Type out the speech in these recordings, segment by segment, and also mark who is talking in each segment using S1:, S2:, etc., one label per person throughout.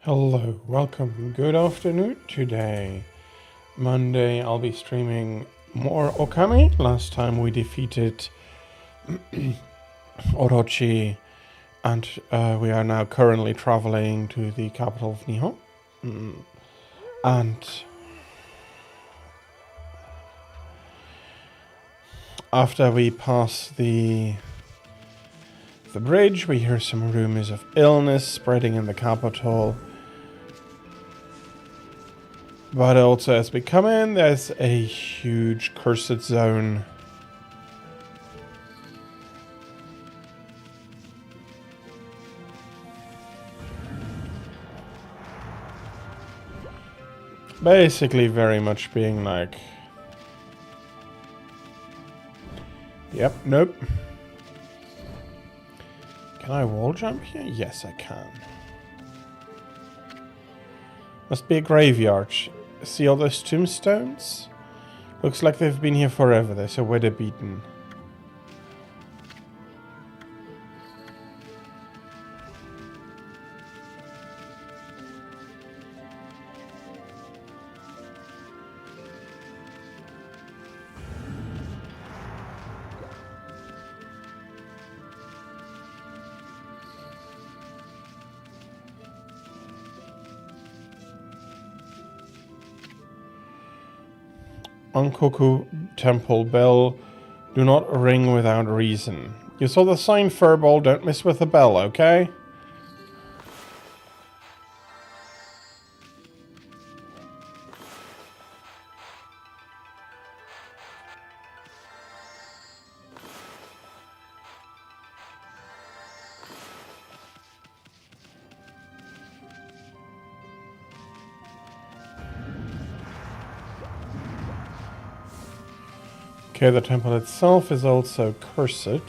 S1: Hello, welcome, good afternoon today. Monday I'll be streaming more Okami. Last time we defeated Orochi and we are now currently traveling to the capital of Nihon. And after we pass the bridge, we hear some rumors of illness spreading in the capital. But also as we come in, there's a huge cursed zone. Basically very much being like... Yep, nope. Can I wall jump here? Yes, I can. Must be a graveyard. See all those tombstones? Looks like they've been here forever. They're so weather beaten. Ankoku Temple Bell. Do not ring without reason. You saw the sign, Furball. Don't mess with the bell, okay? Okay, the temple itself is also cursed. Okay,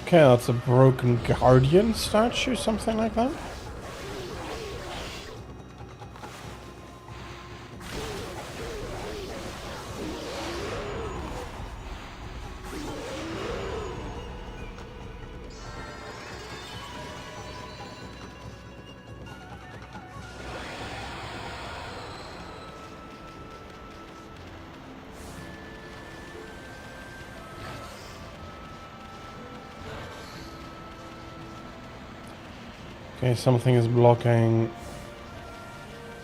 S1: that's a broken guardian statue, something like that. Okay, something is blocking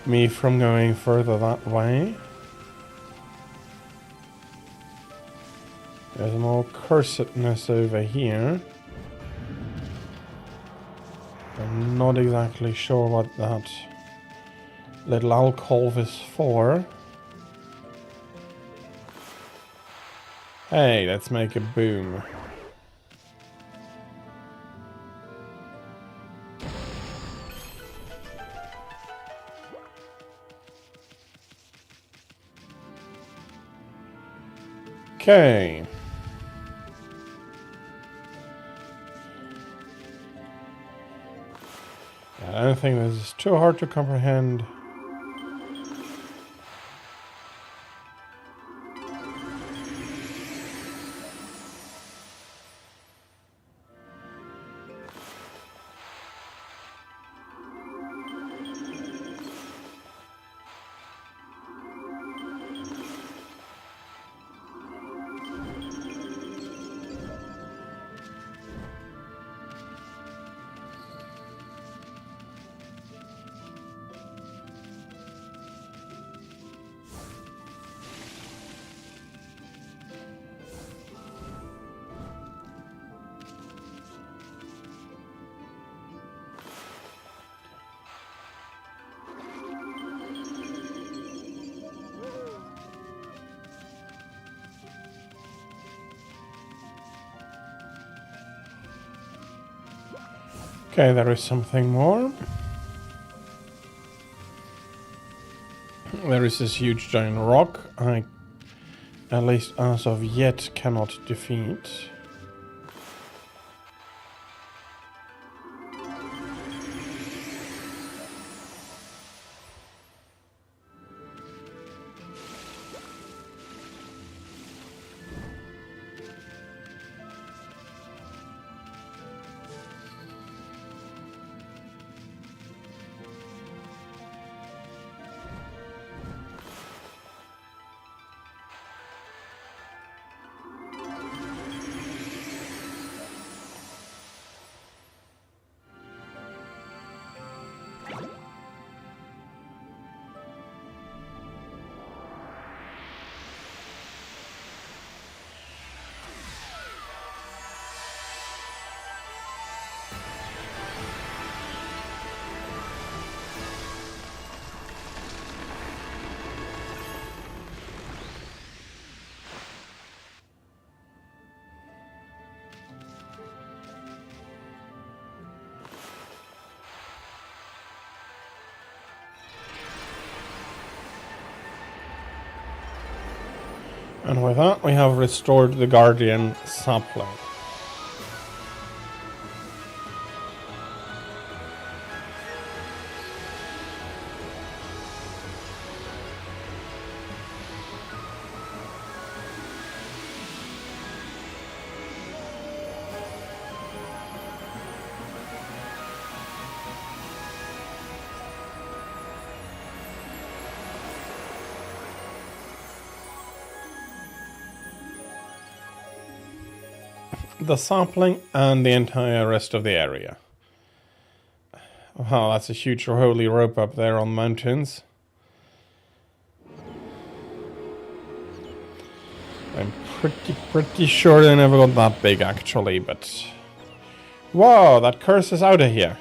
S1: me from going further that way. There's more cursedness over here. I'm not exactly sure what that little alcove is for. Hey, let's make a boom. Okay. I don't think this is too hard to comprehend. Okay, there is something more. There is this huge giant rock I, at least as of yet, cannot defeat. And with that, we have restored the Guardian sapling. The sapling and the entire rest of the area. Wow, that's a huge holy rope up there on the mountains. I'm pretty sure they never got that big actually, but... Whoa, that curse is out of here.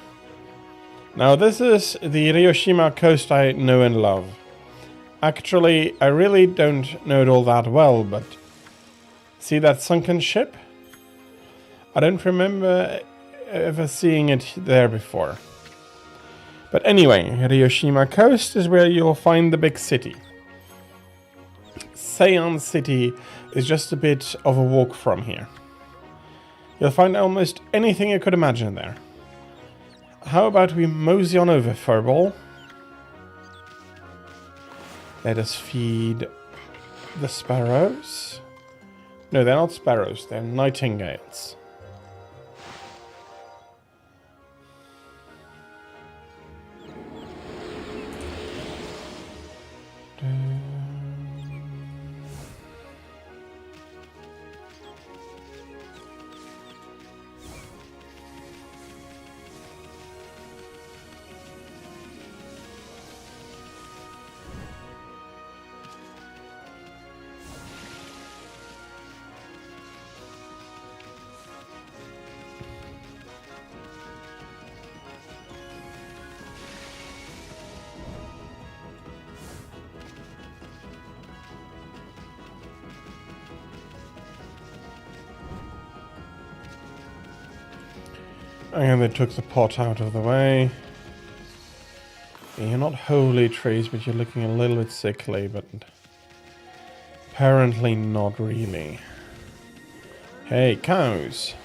S1: Now this is the Hiroshima coast I know and love. Actually, I really don't know it all that well, but... See that sunken ship? I don't remember ever seeing it there before. But anyway, Hiroshima coast is where you'll find the big city. Seian City is just a bit of a walk from here. You'll find almost anything you could imagine there. How about we mosey on over, Furball? Let us feed the sparrows. No, they're not sparrows, they're nightingales. And they took the pot out of the way. You're not holy trees, but you're looking a little bit sickly, but apparently not really. Hey, cows.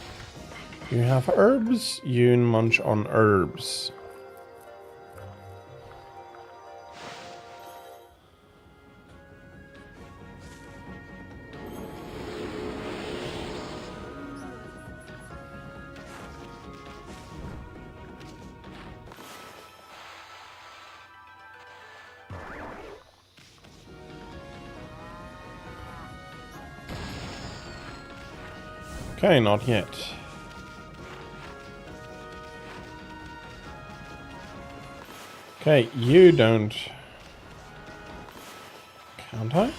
S1: You have herbs? You munch on herbs. Okay, not yet. Okay, you don't... Can't I?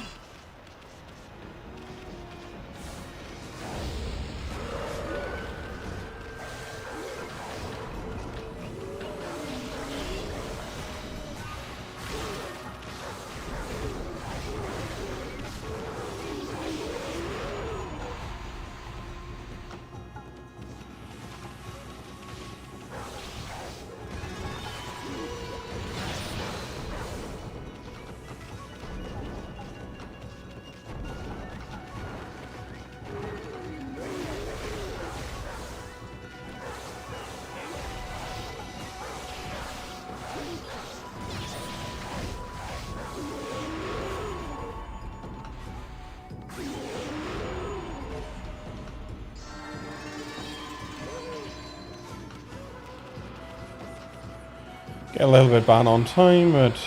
S1: Get a little bit bad on time, but...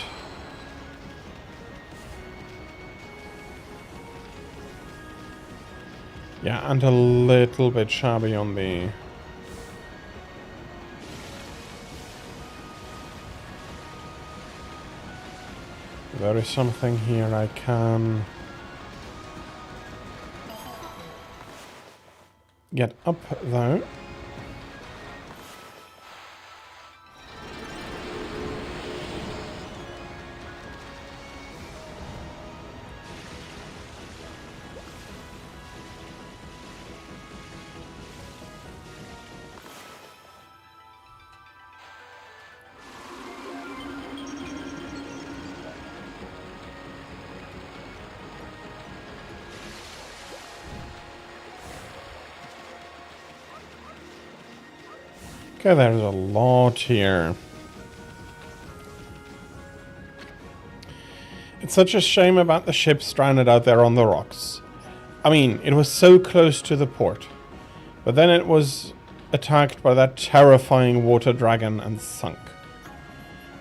S1: Yeah, and a little bit shabby on the... There is something here I can... get up, though. Okay, there's a lot here. It's such a shame about the ship stranded out there on the rocks. I mean, it was so close to the port. But then it was attacked by that terrifying water dragon and sunk.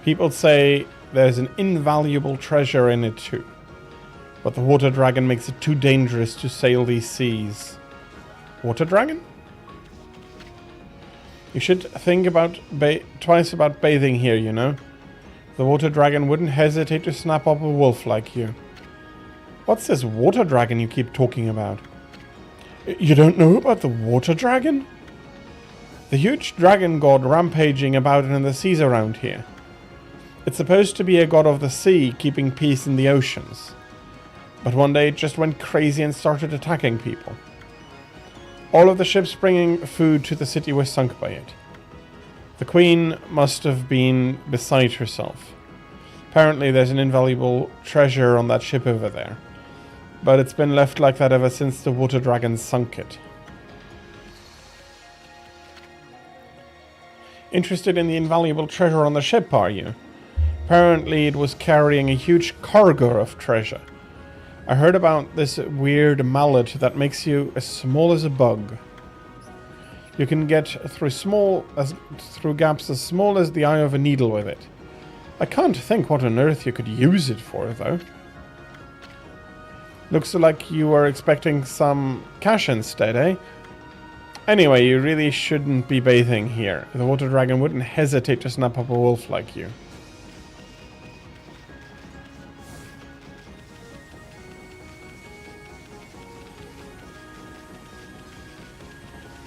S1: People say there's an invaluable treasure in it too. But the water dragon makes it too dangerous to sail these seas. Water dragon? You should think about twice about bathing here, you know. The water dragon wouldn't hesitate to snap up a wolf like you. What's this water dragon you keep talking about? You don't know about the water dragon? The huge dragon god rampaging about in the seas around here. It's supposed to be a god of the sea, keeping peace in the oceans. But one day it just went crazy and started attacking people. All of the ships bringing food to the city were sunk by it. The queen must have been beside herself. Apparently there's an invaluable treasure on that ship over there. But it's been left like that ever since the water dragon sunk it. Interested in the invaluable treasure on the ship, are you? Apparently it was carrying a huge cargo of treasure. I heard about this weird mallet that makes you as small as a bug. You can get through gaps as small as the eye of a needle with it. I can't think what on earth you could use it for, though. Looks like you were expecting some cash instead, eh? Anyway, you really shouldn't be bathing here. The water dragon wouldn't hesitate to snap up a wolf like you.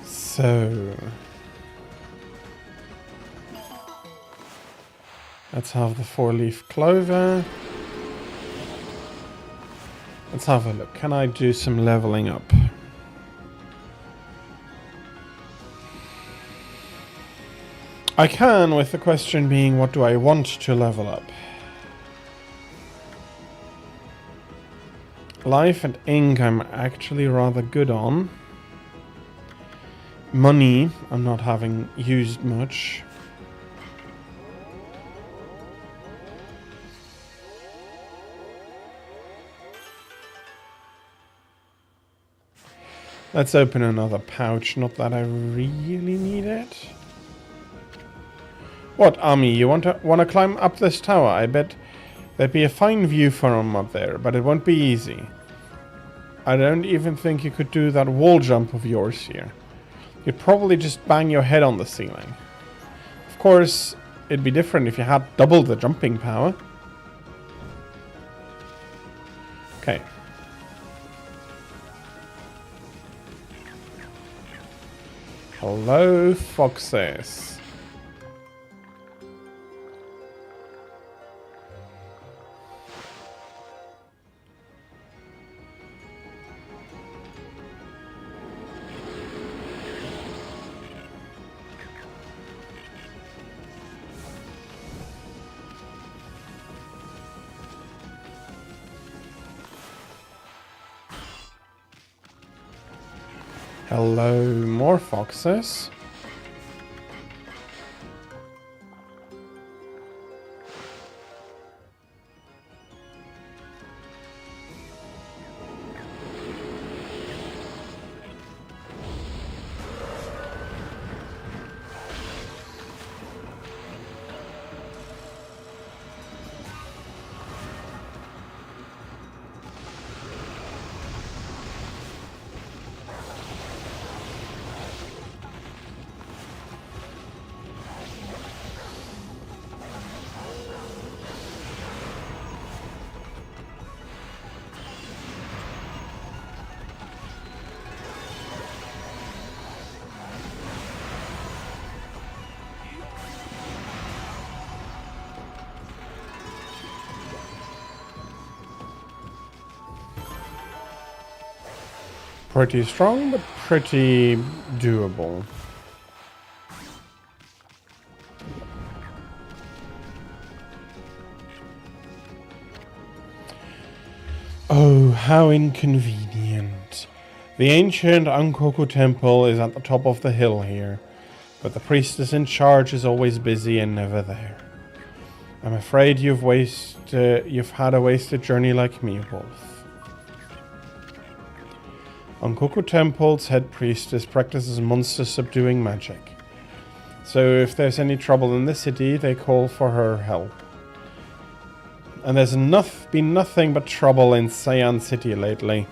S1: So, let's have the 4-leaf clover. Let's have a look. Can I do some leveling up? I can, with the question being, what do I want to level up? Life and ink I'm actually rather good on. Money, I'm not having used much. Let's open another pouch, not that I really need it. What, Ami, you want to climb up this tower? I bet there'd be a fine view from up there, but it won't be easy. I don't even think you could do that wall jump of yours here. You'd probably just bang your head on the ceiling. Of course, it'd be different if you had double the jumping power. Okay. Hello, foxes. Hello, more foxes. Pretty strong, but pretty doable. Oh, how inconvenient. The ancient Ankoku temple is at the top of the hill here. But the priestess in charge is always busy and never there. I'm afraid you've had a wasted journey like me, Wolf. Onkoku Temple's head priestess practices monster subduing magic. So if there's any trouble in the city, they call for her help. And there's been nothing but trouble in Saiyan City lately.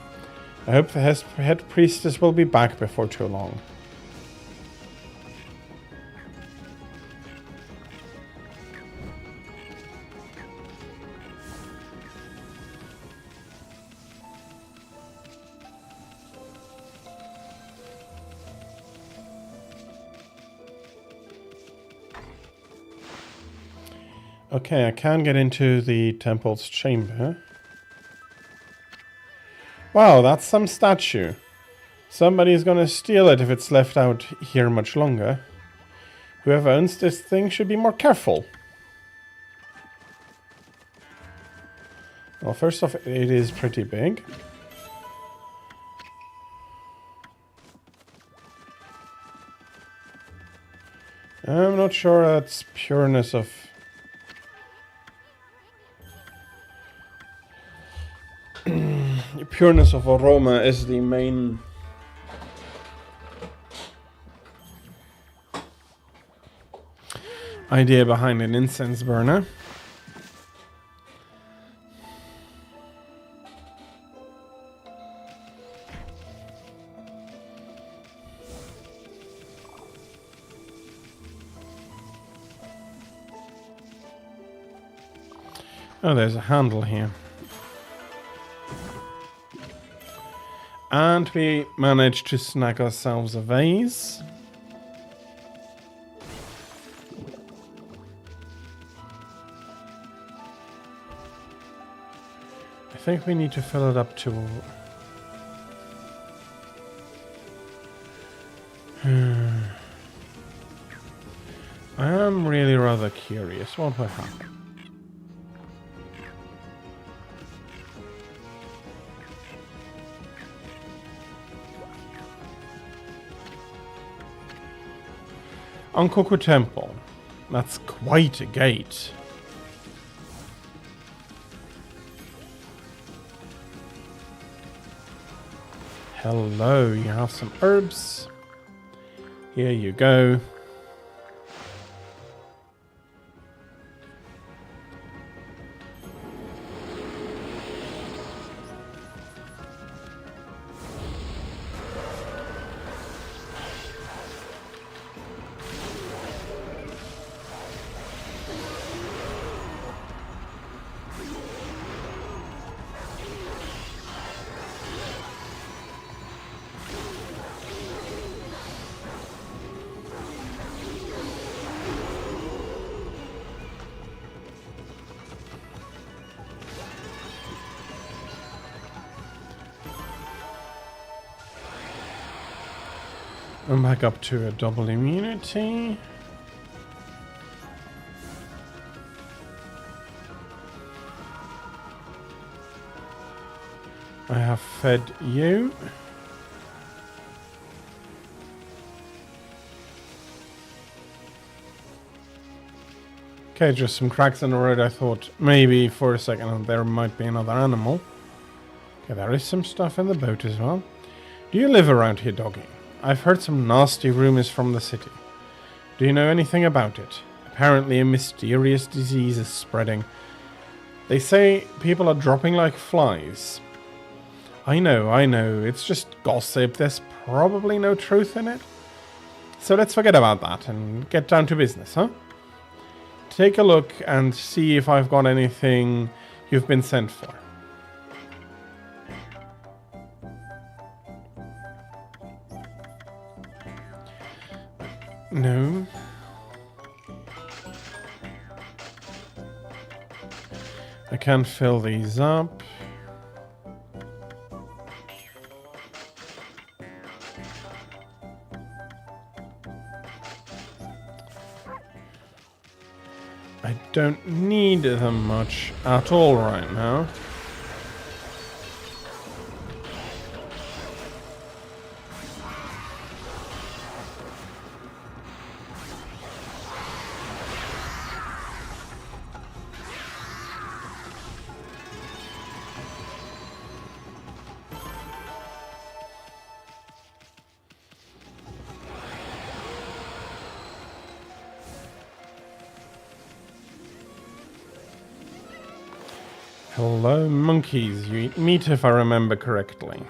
S1: I hope the head priestess will be back before too long. Okay, I can get into the temple's chamber. Wow, that's some statue. Somebody's gonna steal it if it's left out here much longer. Whoever owns this thing should be more careful. Well, first off, it is pretty big. I'm not sure that's pureness of... pureness of aroma is the main idea behind an incense burner. Oh, there's a handle here. And we managed to snag ourselves a vase. I think we need to fill it up to... I am really rather curious what will happen. Onkoku Temple. That's quite a gate. Hello, you have some herbs. Here you go. I'm back up to a double immunity. I have fed you. Okay, just some cracks in the road. I thought maybe for a second there might be another animal. Okay, there is some stuff in the boat as well. Do you live around here, doggy? I've heard some nasty rumors from the city. Do you know anything about it? Apparently a mysterious disease is spreading. They say people are dropping like flies. I know, it's just gossip. There's probably no truth in it. So let's forget about that and get down to business, huh? Take a look and see if I've got anything you've been sent for. No. I can't fill these up. I don't need them much at all right now. Hello, monkeys. You eat meat if I remember correctly.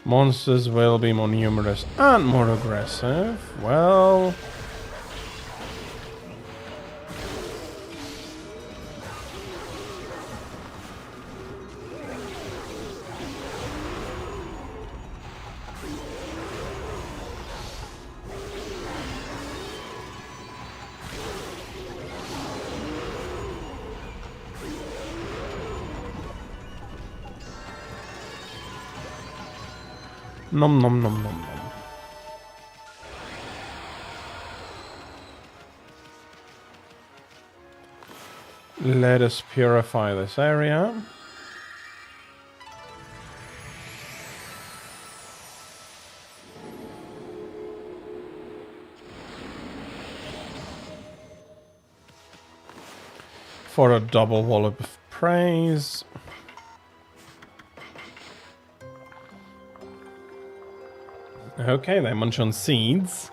S1: Monsters will be more numerous and more aggressive. Well... Nom nom nom nom nom. Let us purify this area. For a double wallop of praise. Okay, they munch on seeds.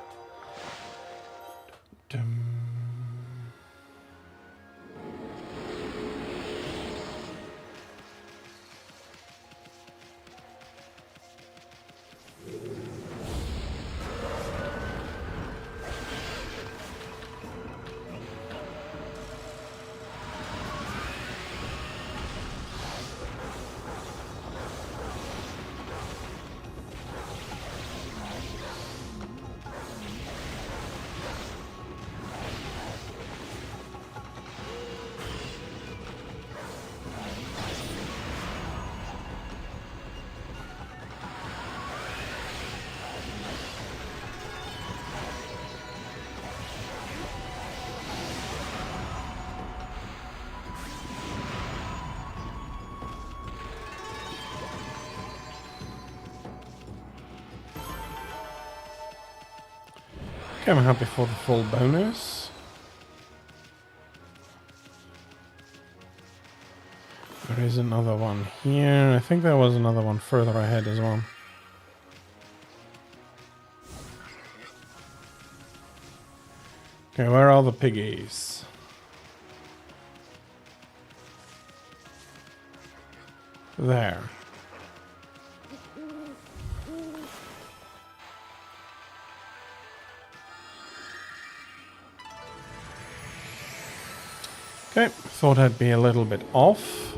S1: Okay, I'm happy for the full bonus. There is another one here. I think there was another one further ahead as well. Okay, where are the piggies? There. Okay, thought I'd be a little bit off.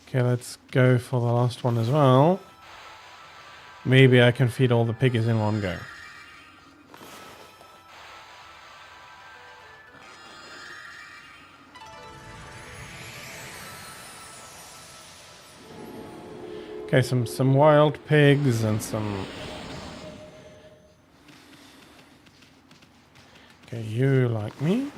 S1: Okay, let's go for the last one as well. Maybe I can feed all the piggies in one go. Okay, some wild pigs and some... Okay, you like me.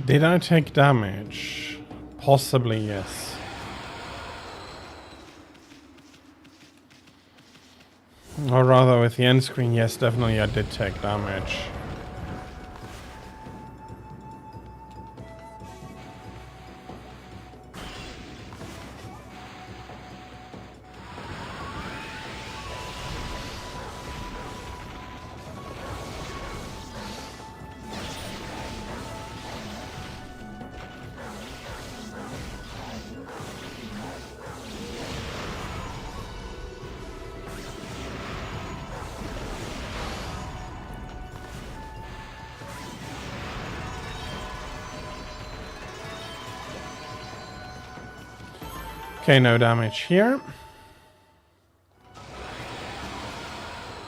S1: Did I take damage? Possibly, yes. Or rather, with the end screen, yes, definitely I did take damage. Okay, no damage here.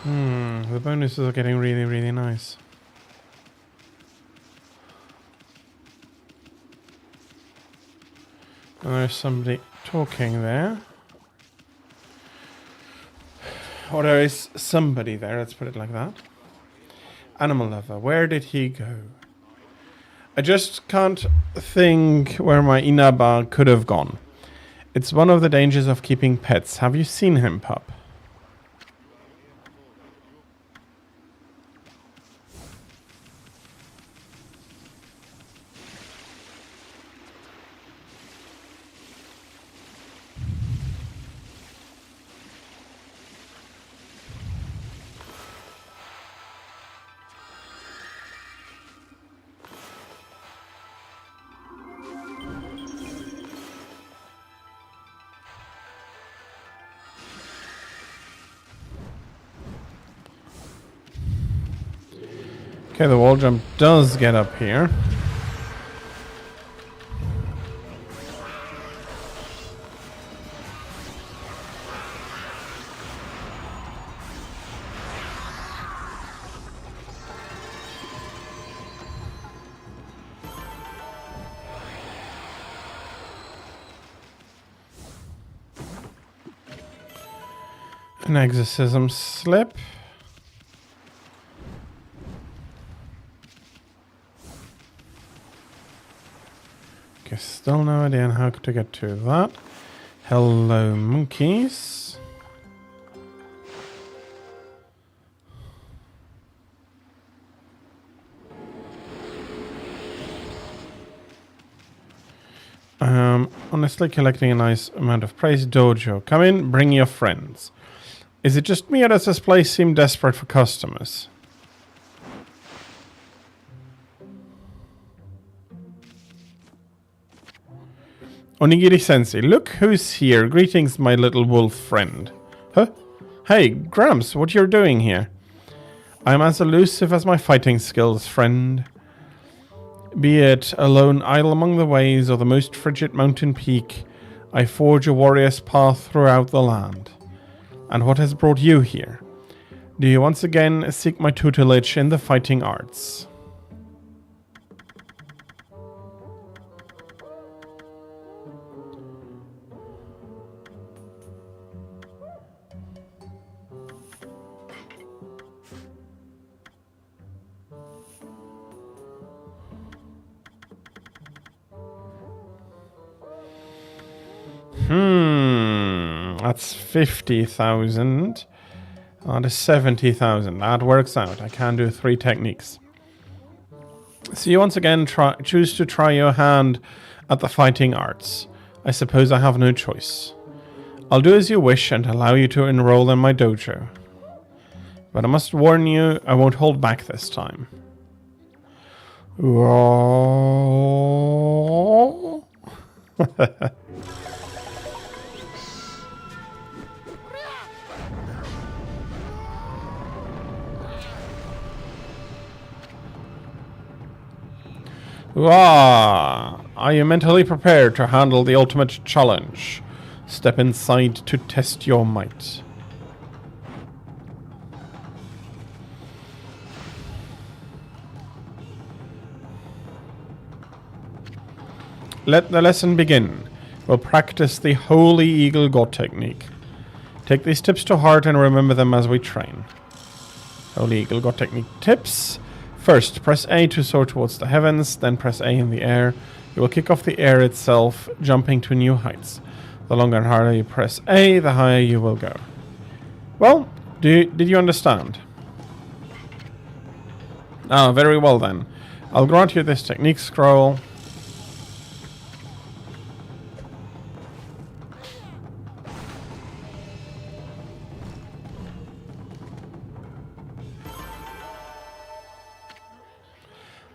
S1: The bonuses are getting really, really nice. And there's somebody talking there. Or there is somebody there, let's put it like that. Animal lover, where did he go? I just can't think where my Inaba could have gone. It's one of the dangers of keeping pets. Have you seen him, pup? Okay, the wall jump does get up here. An exorcism slip. Okay, still no idea on how to get to that. Hello, monkeys. Honestly, collecting a nice amount of praise. Dojo, come in, bring your friends. Is it just me or does this place seem desperate for customers? Onigiri-sensei, look who's here. Greetings, my little wolf friend. Huh? Hey, Gramps, what you're doing here? I'm as elusive as my fighting skills, friend. Be it a lone isle among the waves or the most frigid mountain peak, I forge a warrior's path throughout the land. And what has brought you here? Do you once again seek my tutelage in the fighting arts? That's 50,000. That is 70,000. That works out. I can do 3 techniques. So you once again choose to try your hand at the fighting arts. I suppose I have no choice. I'll do as you wish and allow you to enroll in my dojo. But I must warn you, I won't hold back this time. Are you mentally prepared to handle the ultimate challenge? Step inside to test your might. Let the lesson begin. We'll practice the Holy Eagle God technique. Take these tips to heart and remember them as we train. Holy Eagle God technique tips. First, press A to soar towards the heavens, then press A in the air. You will kick off the air itself, jumping to new heights. The longer and harder you press A, the higher you will go. Well, did you understand? Ah, very well then. I'll grant you this technique scroll.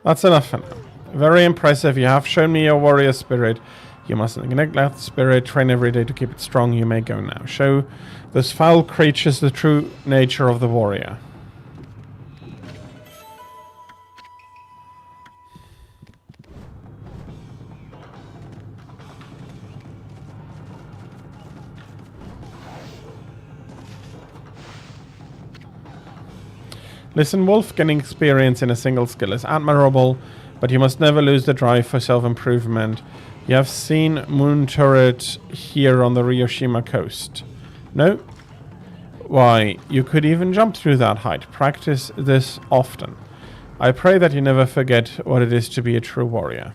S1: That's enough for now. Very impressive. You have shown me your warrior spirit. You mustn't neglect that spirit. Train every day to keep it strong. You may go now. Show those foul creatures the true nature of the warrior. Listen, Wolf, gaining experience in a single skill is admirable, but you must never lose the drive for self-improvement. You have seen Moon Turret here on the Ryoshima coast. No? Why, you could even jump through that height. Practice this often. I pray that you never forget what it is to be a true warrior.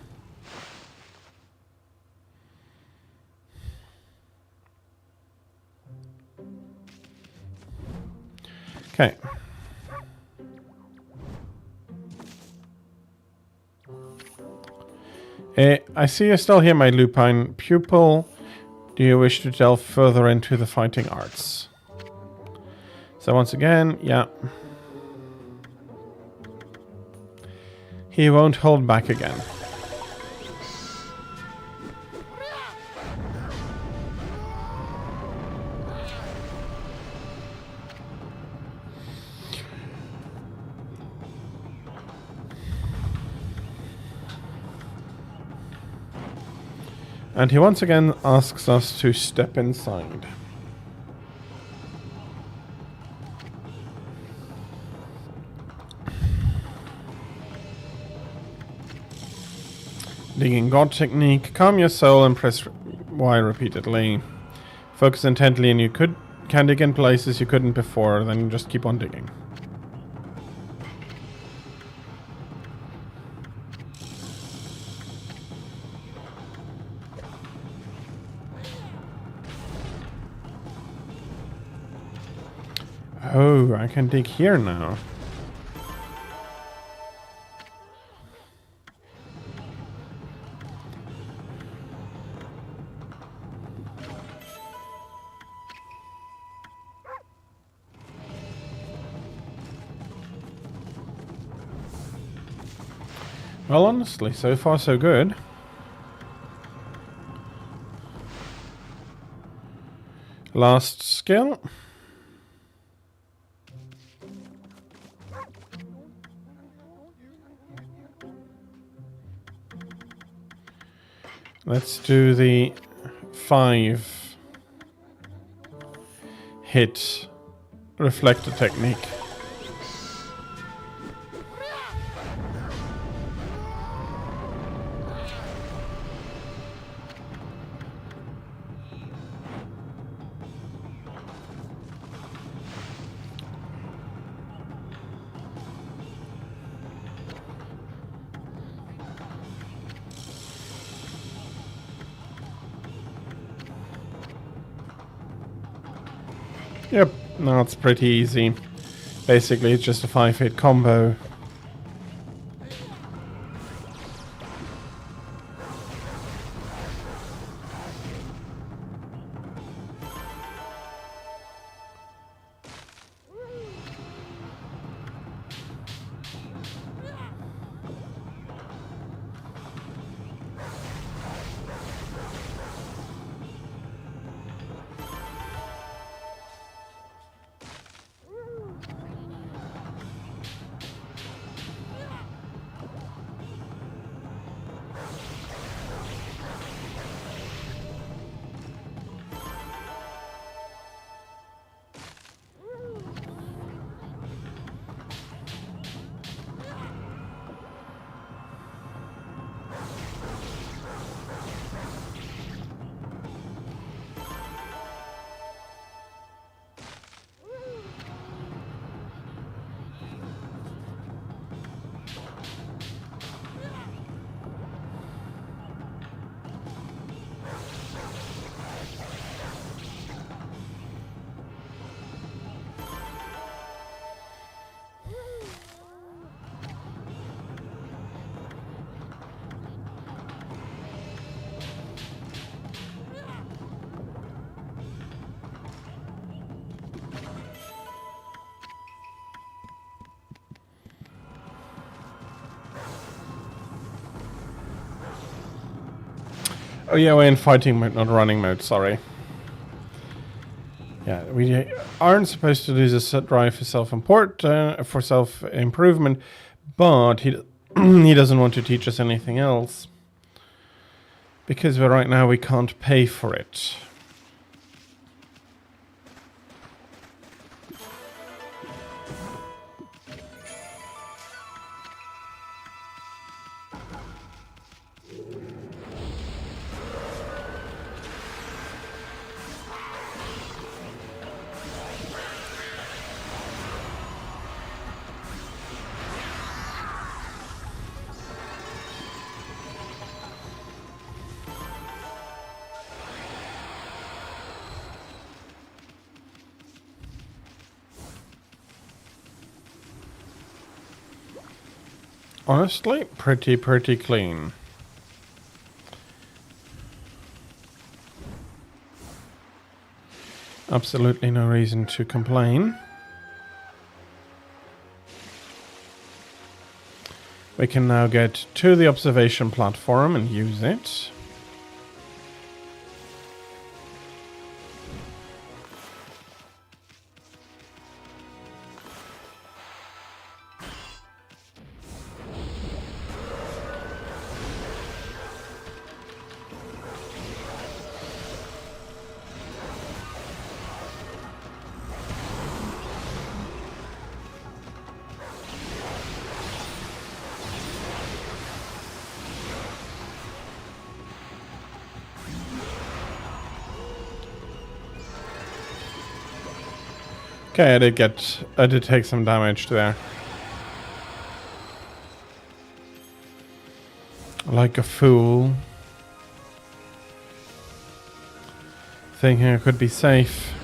S1: Okay. I see you're still here, my lupine pupil. Do you wish to delve further into the fighting arts? So once again, yeah. He won't hold back again. And he once again asks us to step inside. Digging God technique. Calm your soul and press Y repeatedly. Focus intently and you can dig in places you couldn't before, then just keep on digging. Oh, I can dig here now. Well, honestly, so far so good. Last skill. Let's do the 5 hit reflector technique. Yep, now it's pretty easy. Basically, it's just a 5-hit combo. Oh yeah, we're in fighting mode, not running mode, sorry. Yeah, we aren't supposed to lose a set drive for for self-improvement, but he he doesn't want to teach us anything else. Because right now we can't pay for it. Honestly, pretty clean. Absolutely no reason to complain. We can now get to the observation platform and use it. Okay, I did take some damage there. Like a fool. Thinking I could be safe.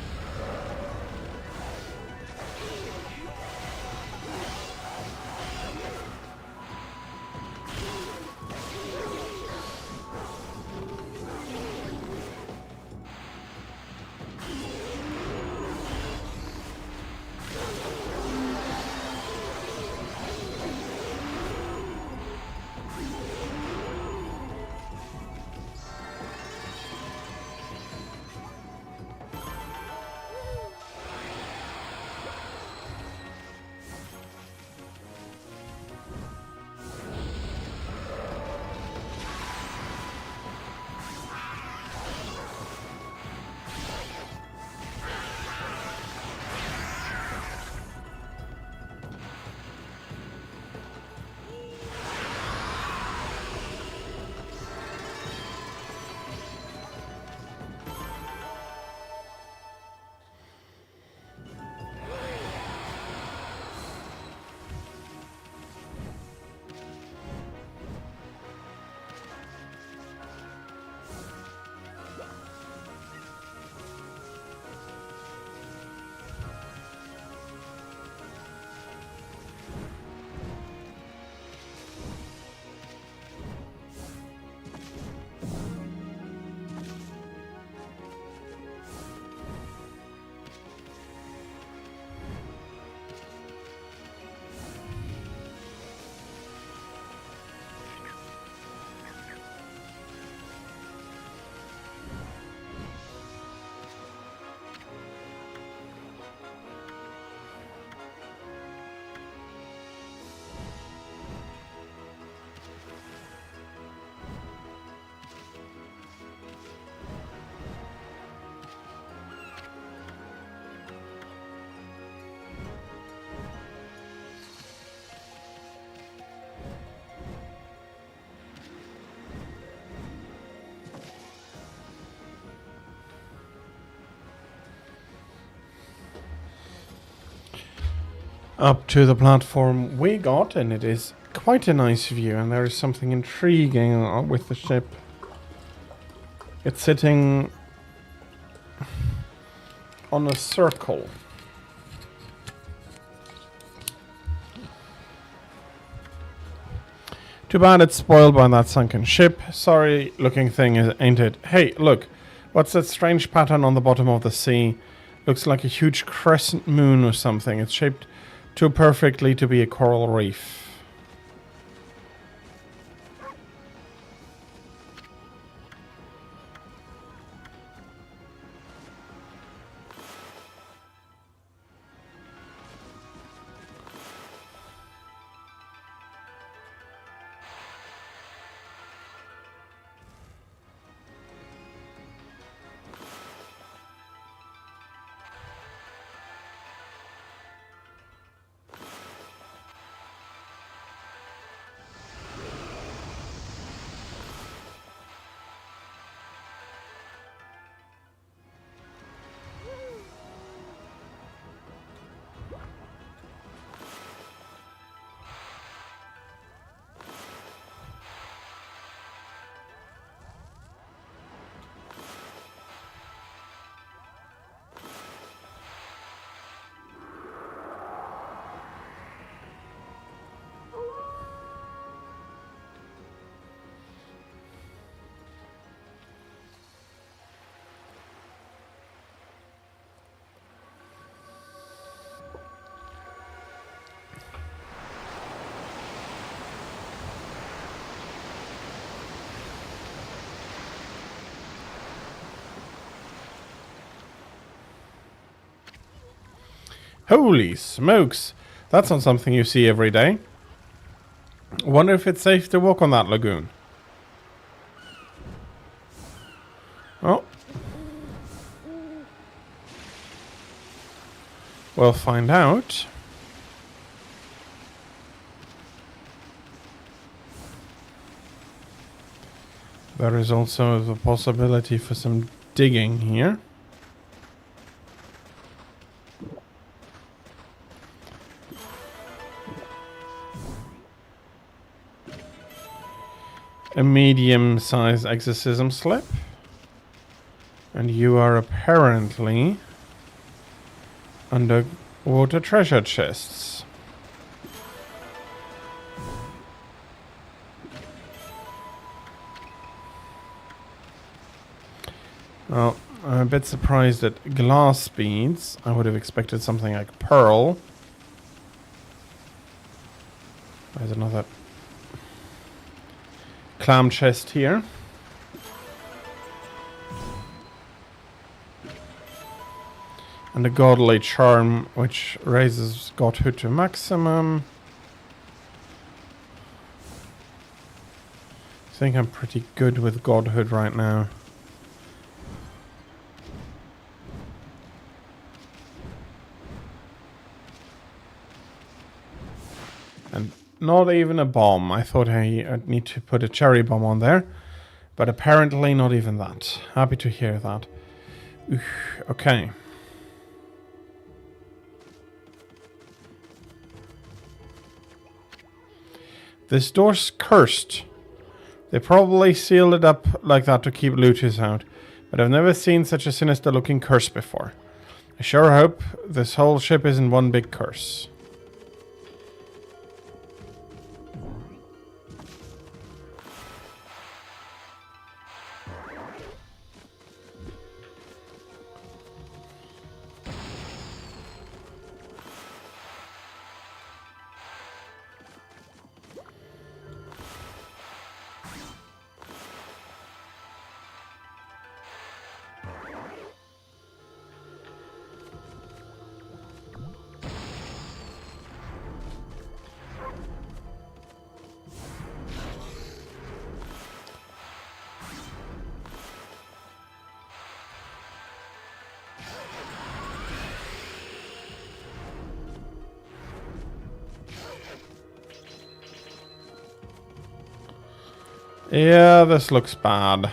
S1: Up to the platform we got, and it is quite a nice view, and there is something intriguing with the ship. It's sitting on a circle. Too bad it's spoiled by that sunken ship. Sorry looking thing, ain't it? Hey, look. What's that strange pattern on the bottom of the sea? Looks like a huge crescent moon or something. It's shaped too perfectly to be a coral reef. Holy smokes! That's not something you see every day. Wonder if it's safe to walk on that lagoon. Oh. We'll find out. There is also the possibility for some digging here. A medium-sized exorcism slip. And you are apparently underwater treasure chests. Well, I'm a bit surprised at glass beads. I would have expected something like pearl. There's another clam chest here. And a godly charm which raises godhood to maximum. I think I'm pretty good with godhood right now. And not even a bomb. I thought I'd need to put a cherry bomb on there. But apparently not even that. Happy to hear that. Okay. This door's cursed. They probably sealed it up like that to keep looters out. But I've never seen such a sinister looking curse before. I sure hope this whole ship isn't one big curse. Yeah, this looks bad.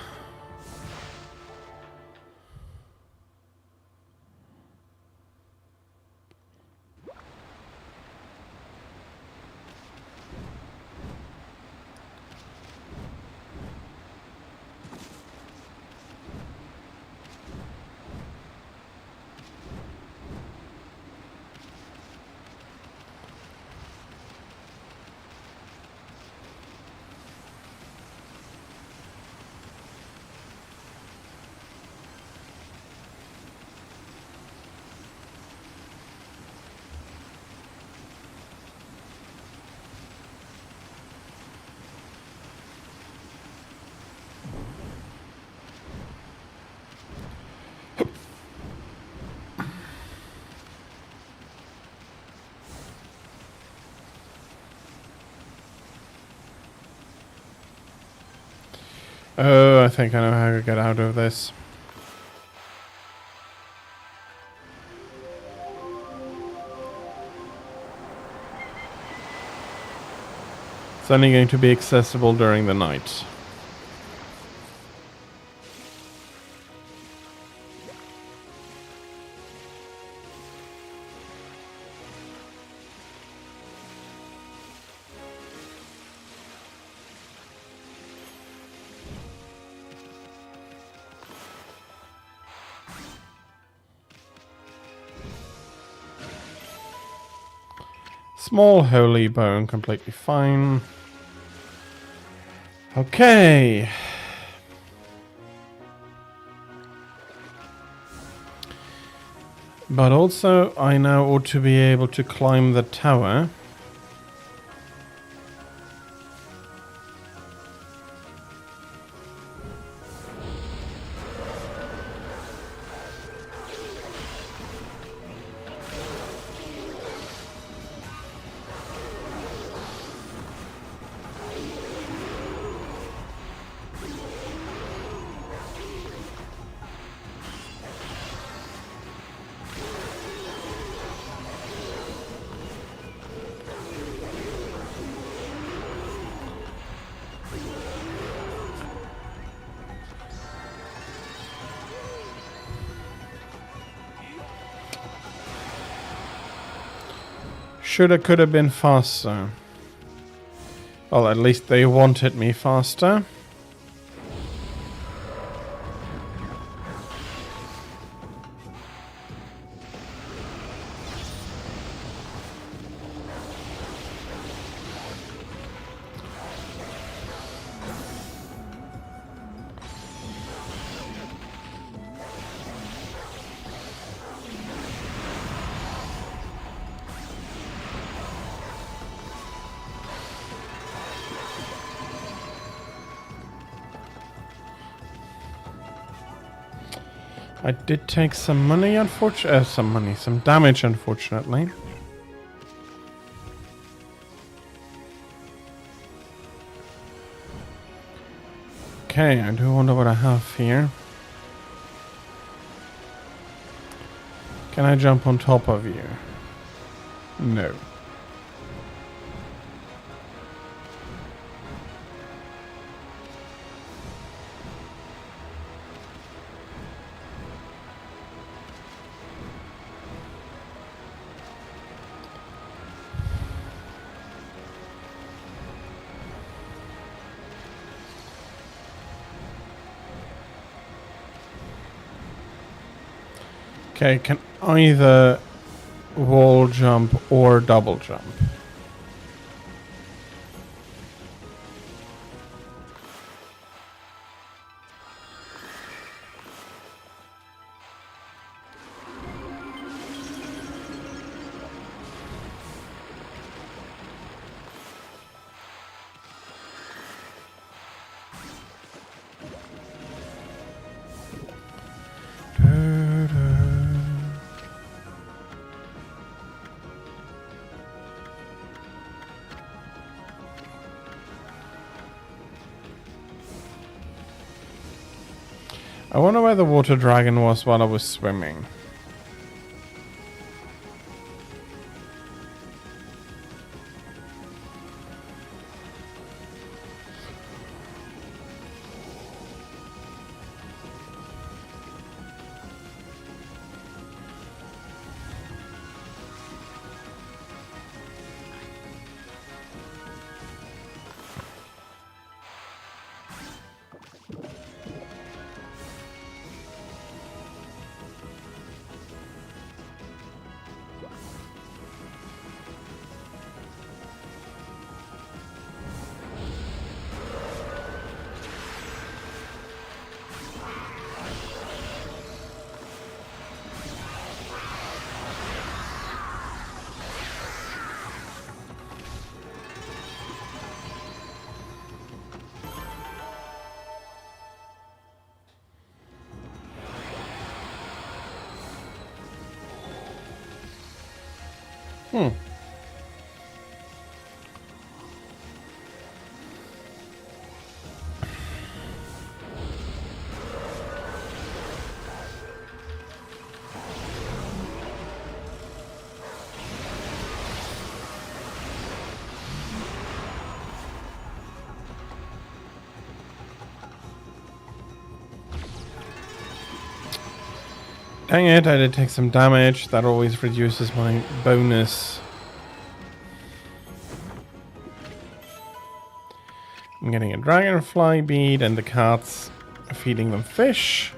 S1: Oh, I think I know how to get out of this. It's only going to be accessible during the night. Small holy bone, completely fine. Okay. But also, I now ought to be able to climb the tower. Shoulda, coulda been faster. Well, at least they wanted me faster. I did take some money, some damage, unfortunately. Okay, I do wonder what I have here. Can I jump on top of you? No. Okay, can either wall jump or double jump. I wonder where the water dragon was while I was swimming. Dang it, I did take some damage. That always reduces my bonus. I'm getting a dragonfly bead and the cats are feeding them fish.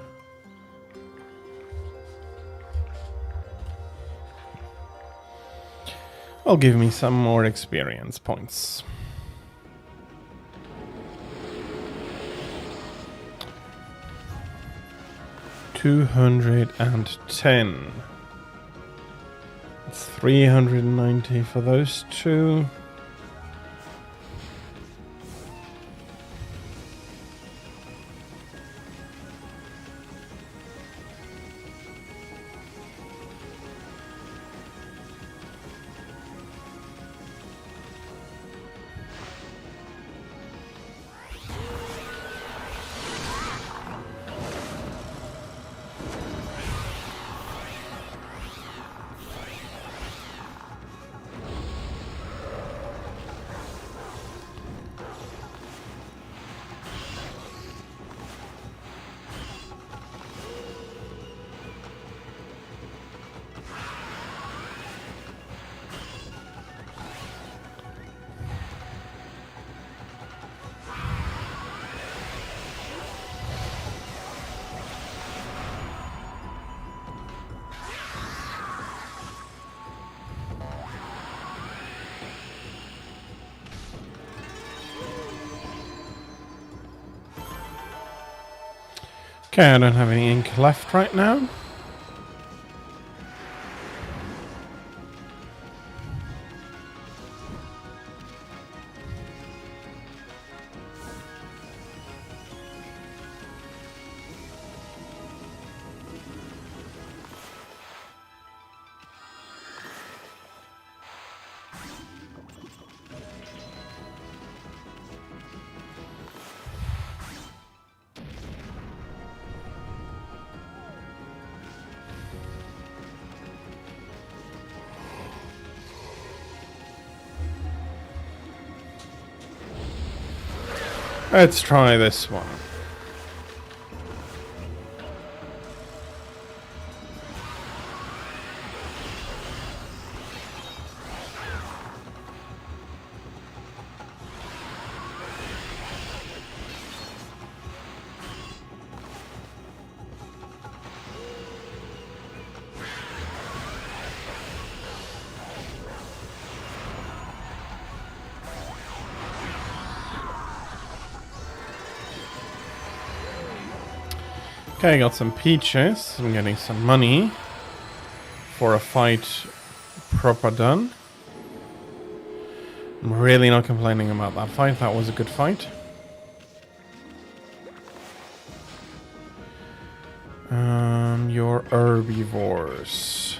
S1: Will give me some more experience points. $210. It's 390 for those two. Okay, I don't have any ink left right now. Let's try this one. Okay, I got some peaches. I'm getting some money for a fight proper done. I'm really not complaining about that fight. That was a good fight. Your herbivores.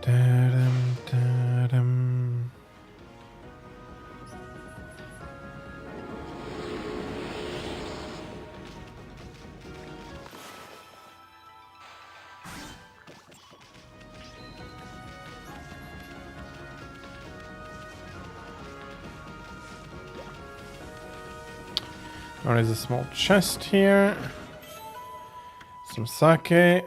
S1: Da-dum, da-dum. There is a small chest here. Some sake.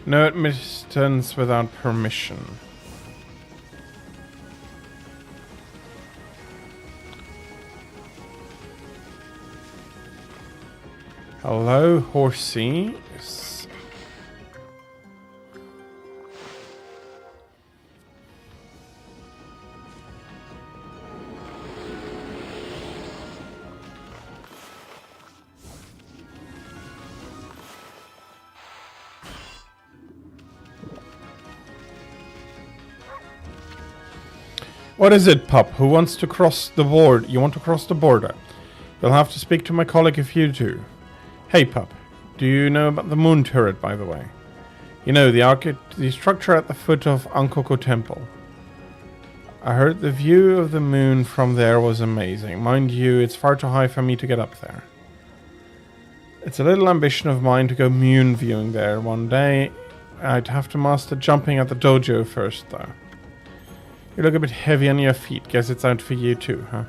S1: No admittance without permission. Hello, horsey. What is it, pup? Who wants to cross the board? You want to cross the border? You'll have to speak to my colleague if you do. Hey, pup. Do you know about the moon turret, by the way? You know, the structure at the foot of Ankoko Temple. I heard the view of the moon from there was amazing. Mind you, it's far too high for me to get up there. It's a little ambition of mine to go moon viewing there one day. I'd have to master jumping at the dojo first, though. You look a bit heavy on your feet. Guess it's out for you too, huh?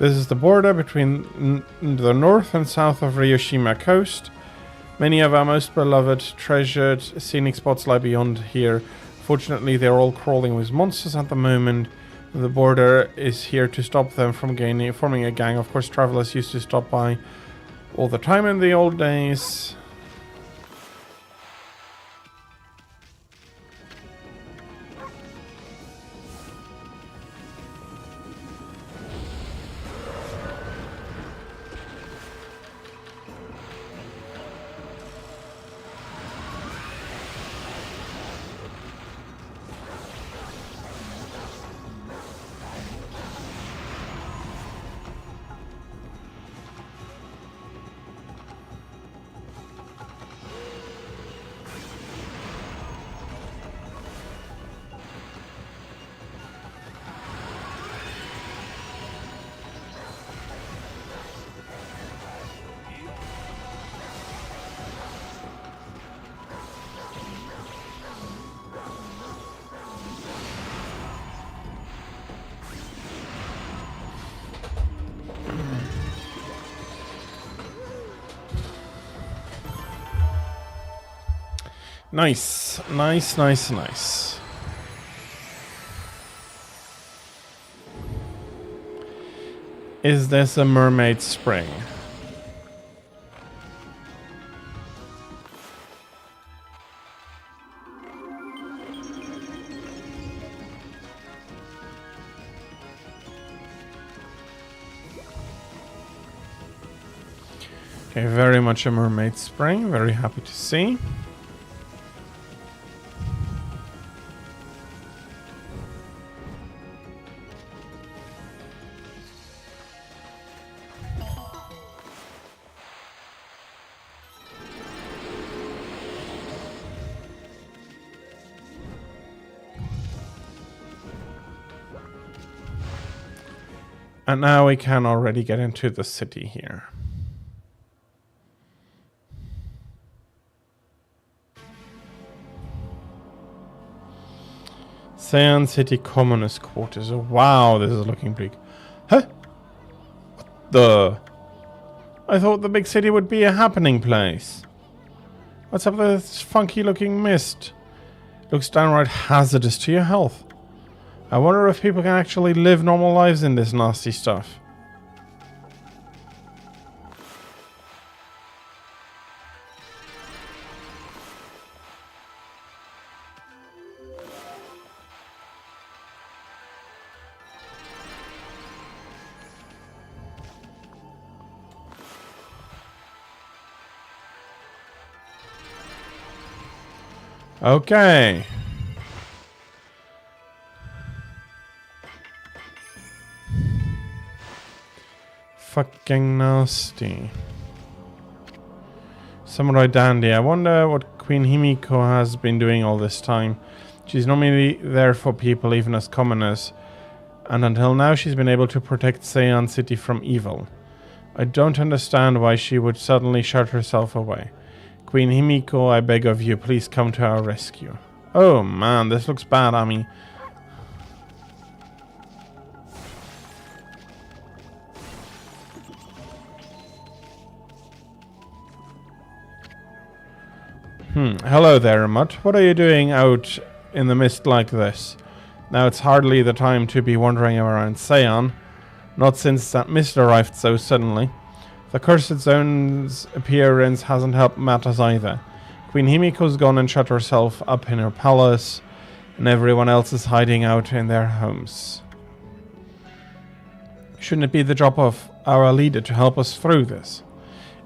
S1: This is the border between the north and south of Ryoshima coast. Many of our most beloved, treasured, scenic spots lie beyond here. Fortunately, they're all crawling with monsters at the moment. The border is here to stop them from forming a gang. Of course, travelers used to stop by all the time in the old days. Nice, nice, nice, nice. Is this a mermaid spring? Okay, very much a mermaid spring. Very happy to see. And now we can already get into the city here. Saiyan City Commoners Quarters. Oh, wow, this is looking bleak. Huh? What the? I thought the big city would be a happening place. What's up with this funky looking mist? Looks downright hazardous to your health. I wonder if people can actually live normal lives in this nasty stuff. Okay. Fucking nasty. Samurai Dandy. I wonder what Queen Himiko has been doing all this time. She's normally there for people, even as commoners. And until now she's been able to protect Saiyan City from evil. I don't understand why she would suddenly shut herself away. Queen Himiko, I beg of you, please come to our rescue. Oh man, this looks bad, Ami. Hello there, Mutt. What are you doing out in the mist like this? Now it's hardly the time to be wandering around Saiyan. Not since that mist arrived so suddenly. The Cursed Zone's appearance hasn't helped matters either. Queen Himiko's gone and shut herself up in her palace, and everyone else is hiding out in their homes. Shouldn't it be the job of our leader to help us through this?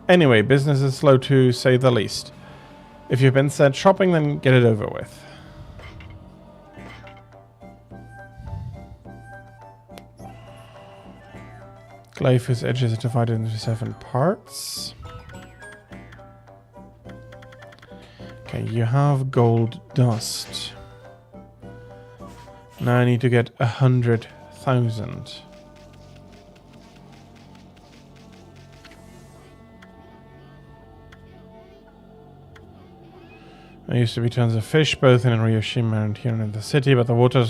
S1: Anyway, business is slow to say the least. If you've been sent shopping, then get it over with. Glyph's edges are divided into 7 parts. Okay, you have gold dust. Now I need to get 100,000. There used to be tons of fish, both in Ryoshima and here in the city, but the water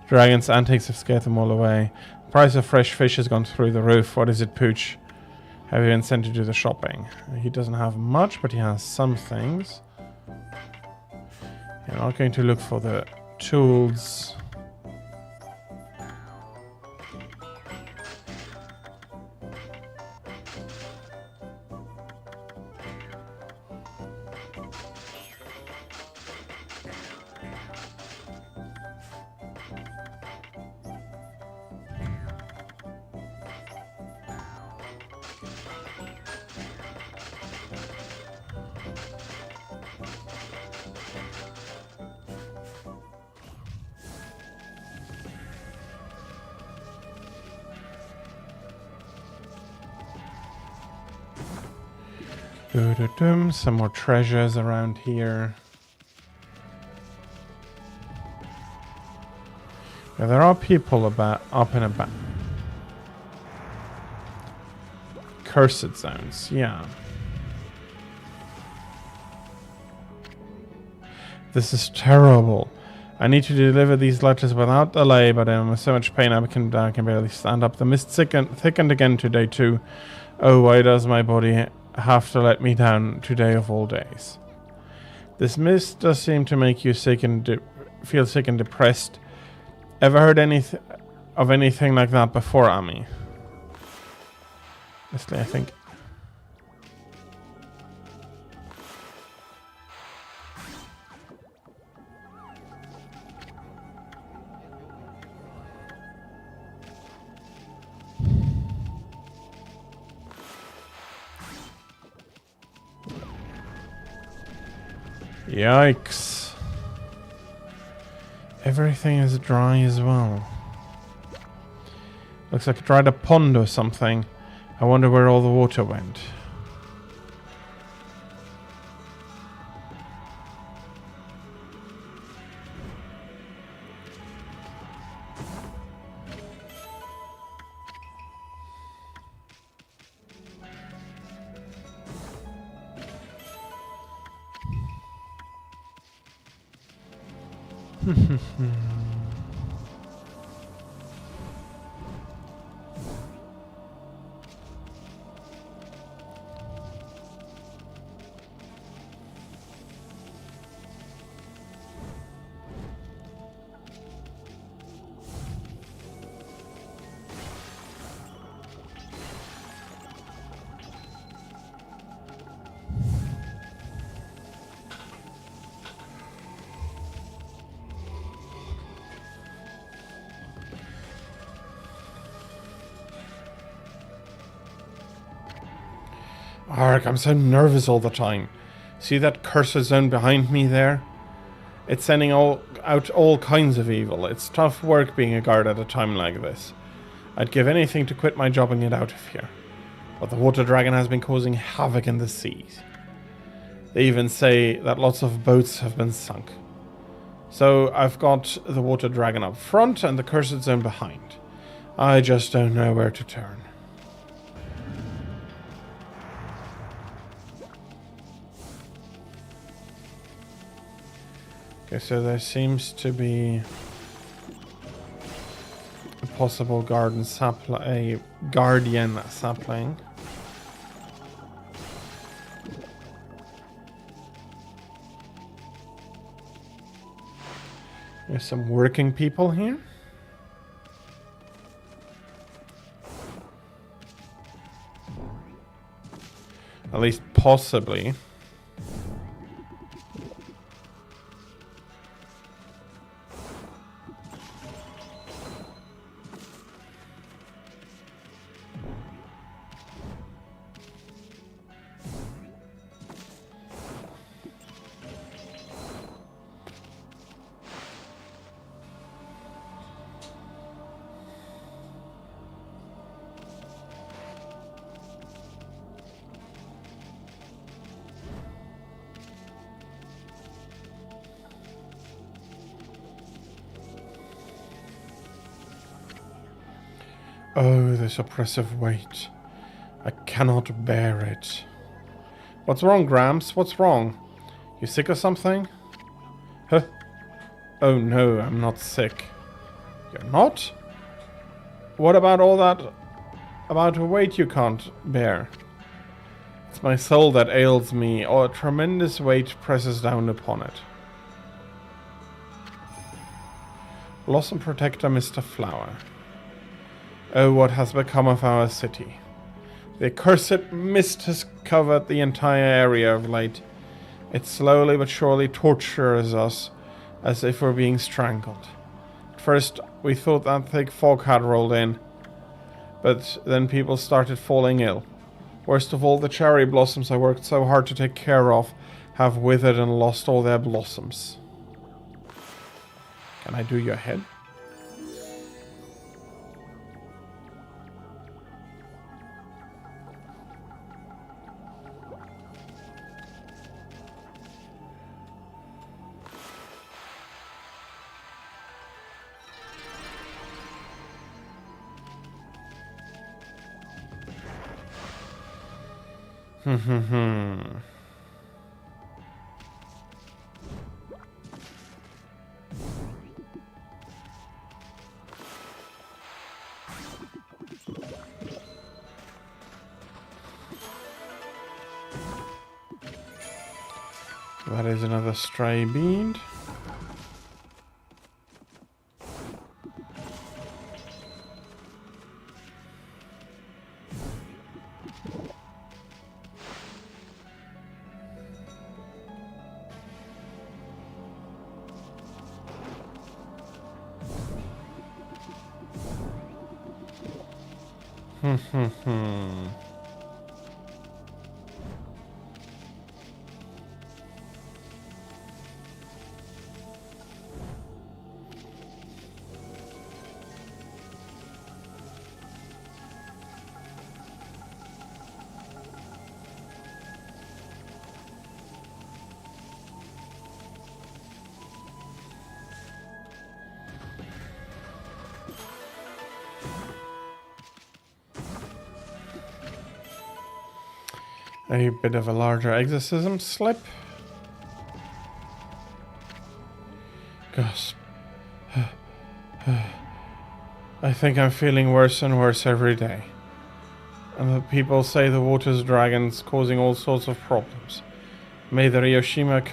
S1: dragons' antics have scared them all away. The price of fresh fish has gone through the roof. What is it, Pooch? Have you been sent to do the shopping? He doesn't have much, but he has some things. I'm not going to look for the tools. Some more treasures around here. Yeah, there are people up and about. Cursed zones, yeah. This is terrible. I need to deliver these letters without delay, but I'm in so much pain I can barely stand up. The mist thickened again today too. Oh, why does my body have to let me down today of all days? This mist does seem to make you sick and feel sick and depressed. Ever heard of anything like that before, Ami? Honestly, I think. Yikes. Everything is dry as well. Looks like it dried a pond or something. I wonder where all the water went. Ark, I'm so nervous all the time. See that cursor zone behind me there? It's sending out all kinds of evil. It's tough work being a guard at a time like this. I'd give anything to quit my job and get out of here. But the water dragon has been causing havoc in the seas. They even say that lots of boats have been sunk. So I've got the water dragon up front and the cursed zone behind. I just don't know where to turn. Okay, so there seems to be a possible guardian sapling. There's some working people here. At least possibly. Oh, this oppressive weight. I cannot bear it. What's wrong, Gramps? What's wrong? You sick or something? Huh? Oh no, I'm not sick. You're not? What about all that about a weight you can't bear? It's my soul that ails me, or a tremendous weight presses down upon it. Blossom Protector, Mr. Flower. Oh, what has become of our city? The accursed mist has covered the entire area of late. It slowly but surely tortures us as if we're being strangled. At first, we thought that thick fog had rolled in, but then people started falling ill. Worst of all, the cherry blossoms I worked so hard to take care of have withered and lost all their blossoms. Can I do your head? That is another stray bead. A bit of a larger exorcism slip. Gasp. I think I'm feeling worse and worse every day. And the people say the water's dragons causing all sorts of problems. Maybe the Ryoshima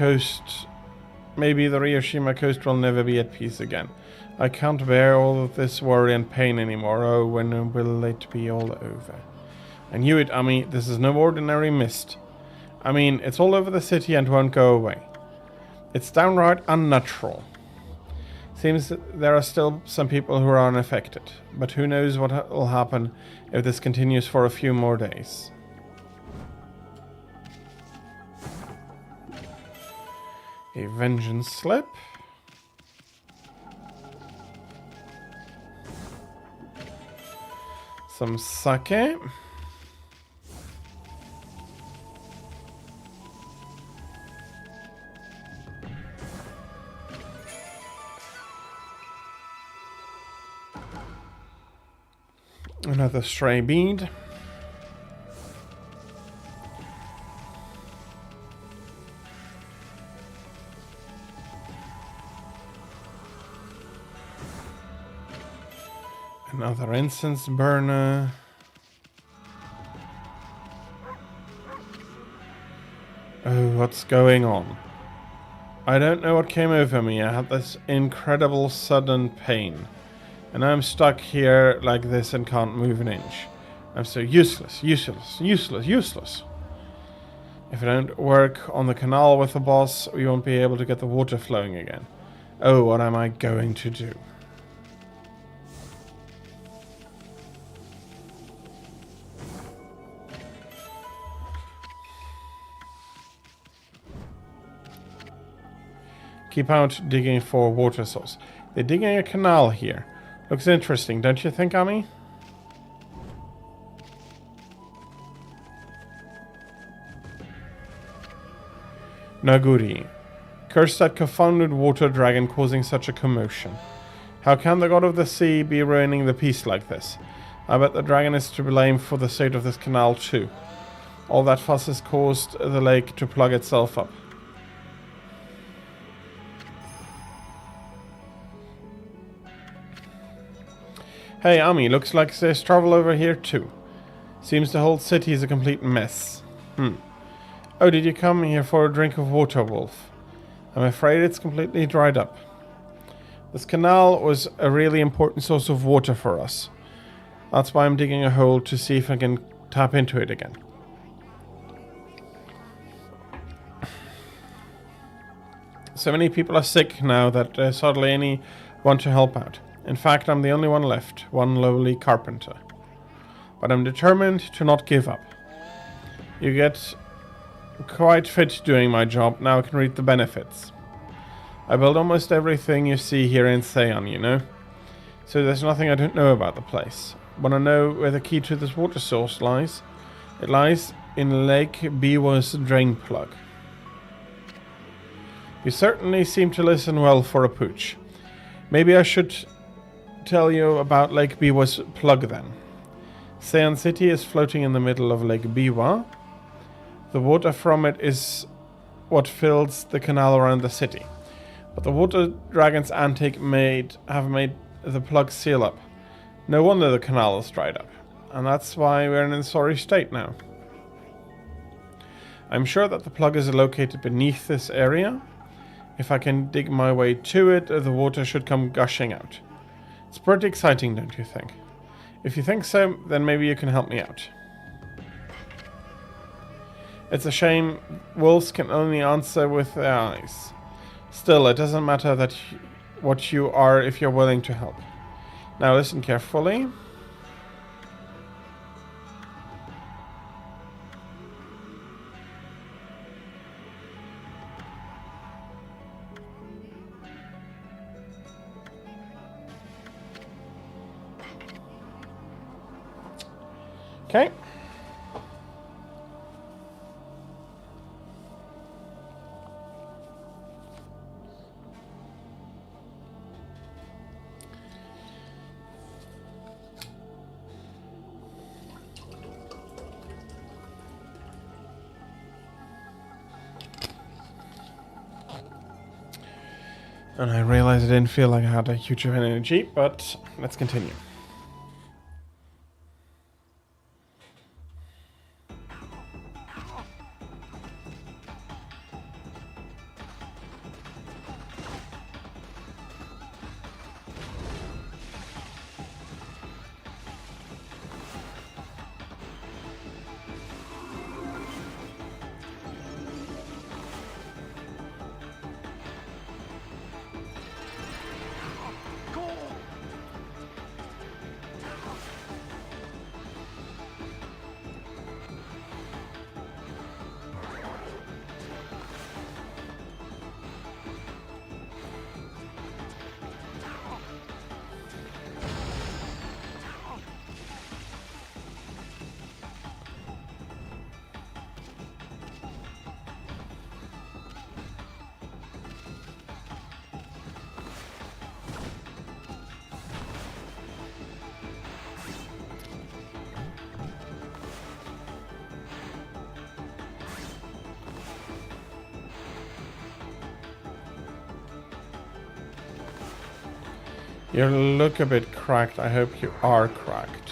S1: coast will never be at peace again. I can't bear all of this worry and pain anymore. Oh, when will it be all over? I knew it, Ami. This is no ordinary mist. I mean, it's all over the city and won't go away. It's downright unnatural. Seems that there are still some people who are unaffected, but who knows what will happen if this continues for a few more days. A vengeance slip. Some sake. Another stray bead. Another incense burner. Oh, what's going on? I don't know what came over me. I had this incredible sudden pain. And I'm stuck here like this and can't move an inch. I'm so useless. If I don't work on the canal with the boss, we won't be able to get the water flowing again. Oh, what am I going to do? Keep out digging for a water source. They're digging a canal here. Looks interesting, don't you think, Ami? Naguri. Curse that confounded water dragon causing such a commotion. How can the god of the sea be ruining the peace like this? I bet the dragon is to blame for the state of this canal too. All that fuss has caused the lake to plug itself up. Hey, Ami, looks like there's trouble over here too. Seems the whole city is a complete mess. Oh, did you come here for a drink of water, Wolf? I'm afraid it's completely dried up. This canal was a really important source of water for us. That's why I'm digging a hole to see if I can tap into it again. So many people are sick now that there's hardly any one to help out. In fact, I'm the only one left, one lowly carpenter. But I'm determined to not give up. You get quite fit doing my job, now I can reap the benefits. I build almost everything you see here in Seon, you know? So there's nothing I don't know about the place. Wanna know where the key to this water source lies? It lies in Lake Biwa's drain plug. You certainly seem to listen well for a pooch. Maybe I should tell you about Lake Biwa's plug then. Seon City is floating in the middle of Lake Biwa. The water from it is what fills the canal around the city. But the water dragon's antic have made the plug seal up. No wonder the canal is dried up. And that's why we're in a sorry state now. I'm sure that the plug is located beneath this area. If I can dig my way to it, the water should come gushing out. It's pretty exciting, don't you think? If you think so, then maybe you can help me out. It's a shame wolves can only answer with their eyes. Still, it doesn't matter what you are if you're willing to help. Now listen carefully. Okay. And I realized I didn't feel like I had a huge amount of energy, but let's continue. You look a bit cracked. I hope you are cracked.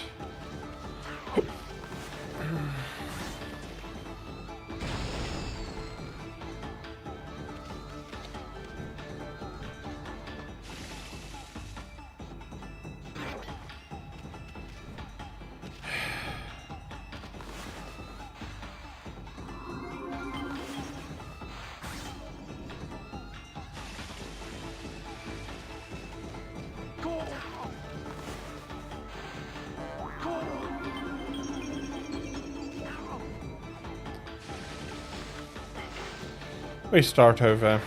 S1: We start over.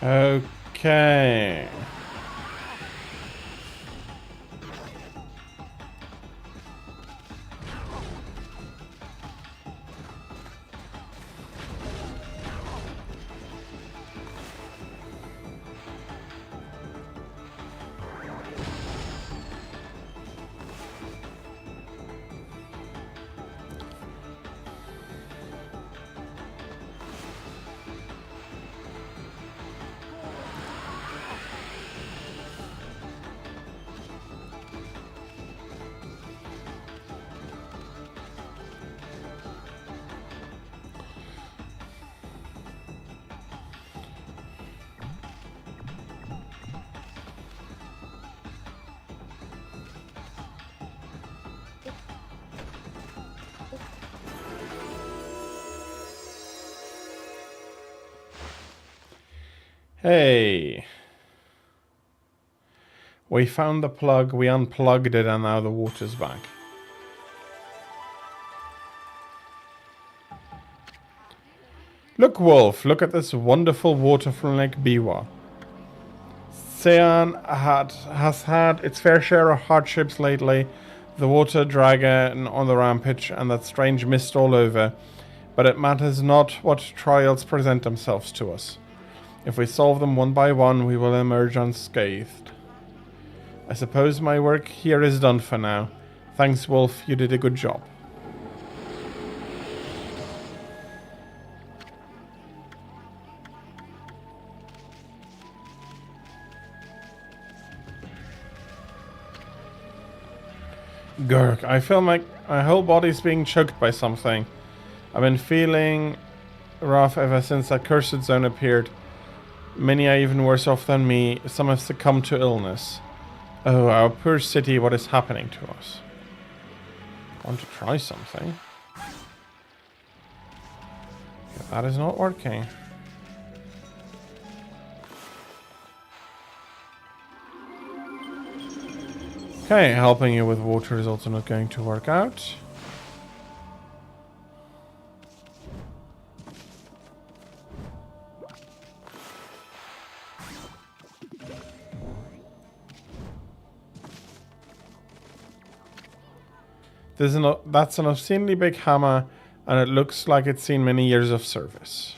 S1: Okay. Hey. We found the plug, we unplugged it, and now the water's back. Look, Wolf, look at this wonderful water from Lake Biwa. Sean has had its fair share of hardships lately. The water dragon on the rampage and that strange mist all over. But it matters not what trials present themselves to us. If we solve them one by one, we will emerge unscathed. I suppose my work here is done for now. Thanks, Wolf, you did a good job. Gurk, I feel like my whole body's being choked by something. I've been feeling rough ever since that cursed zone appeared. Many are even worse off than me. Some have succumbed to illness. Oh, our poor city, what is happening to us? I want to try something. That is not working. Okay, helping you with water is also not going to work out. That's an obscenely big hammer, and it looks like it's seen many years of service.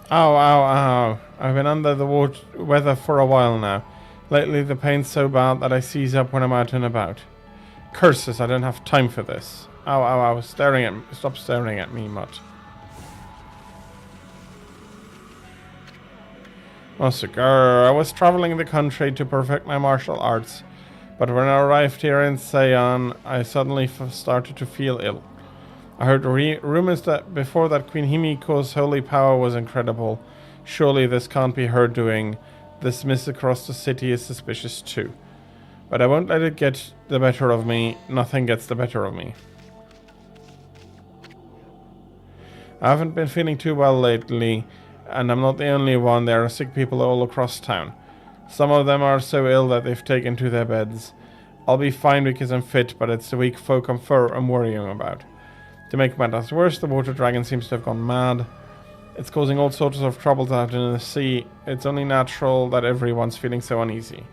S1: Ow, ow, ow. I've been under the weather for a while now. Lately the pain's so bad that I seize up when I'm out and about. Curses, I don't have time for this. Ow, ow, ow. Stop staring at me, mutt. Massacre. I was traveling the country to perfect my martial arts. But when I arrived here in Seian, I suddenly started to feel ill. I heard rumors that before that Queen Himiko's holy power was incredible. Surely this can't be her doing. This mist across the city is suspicious too. But I won't let it get the better of me. Nothing gets the better of me. I haven't been feeling too well lately, and I'm not the only one. There are sick people all across town. Some of them are so ill that they've taken to their beds. I'll be fine because I'm fit, but it's the weak folk I'm worrying about. To make matters worse, the water dragon seems to have gone mad. It's causing all sorts of troubles out in the sea. It's only natural that everyone's feeling so uneasy.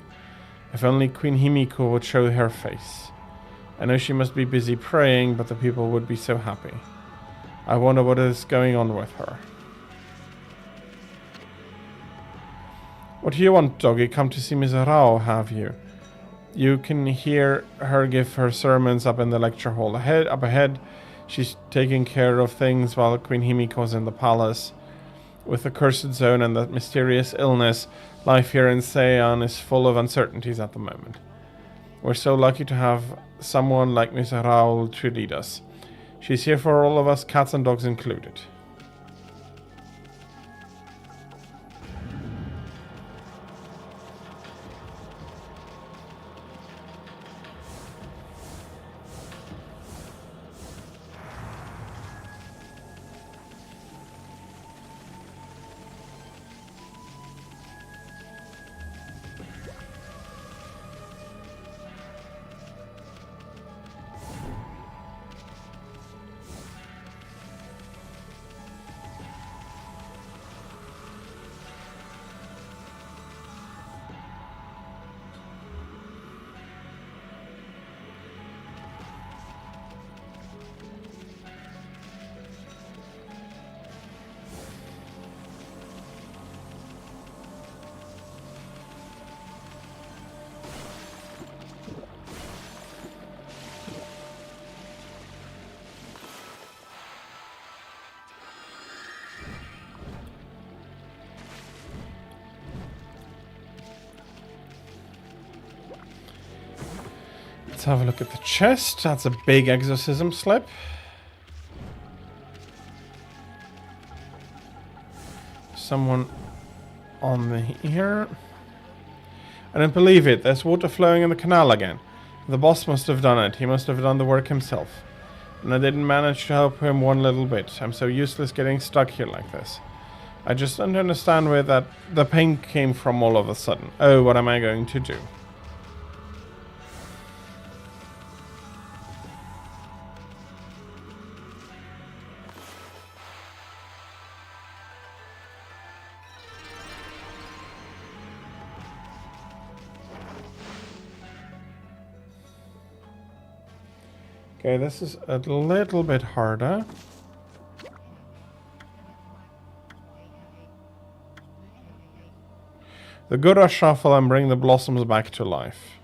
S1: If only Queen Himiko would show her face. I know she must be busy praying, but the people would be so happy. I wonder what is going on with her. What do you want, doggy? Come to see Miss Rao, have you? You can hear her give her sermons up in the lecture hall. Up ahead, she's taking care of things while Queen Himiko's in the palace. With the cursed zone and that mysterious illness, life here in Seian is full of uncertainties at the moment. We're so lucky to have someone like Miss Raoul to lead us. She's here for all of us, cats and dogs included. Let's have a look at the chest. That's a big exorcism slip. Someone on the here. I don't believe it. There's water flowing in the canal again. The boss must have done it. He must have done the work himself. And I didn't manage to help him one little bit. I'm so useless getting stuck here like this. I just don't understand where the pain came from all of a sudden. Oh, what am I going to do? Okay, this is a little bit harder. The Gura Shuffle and bring the blossoms back to life.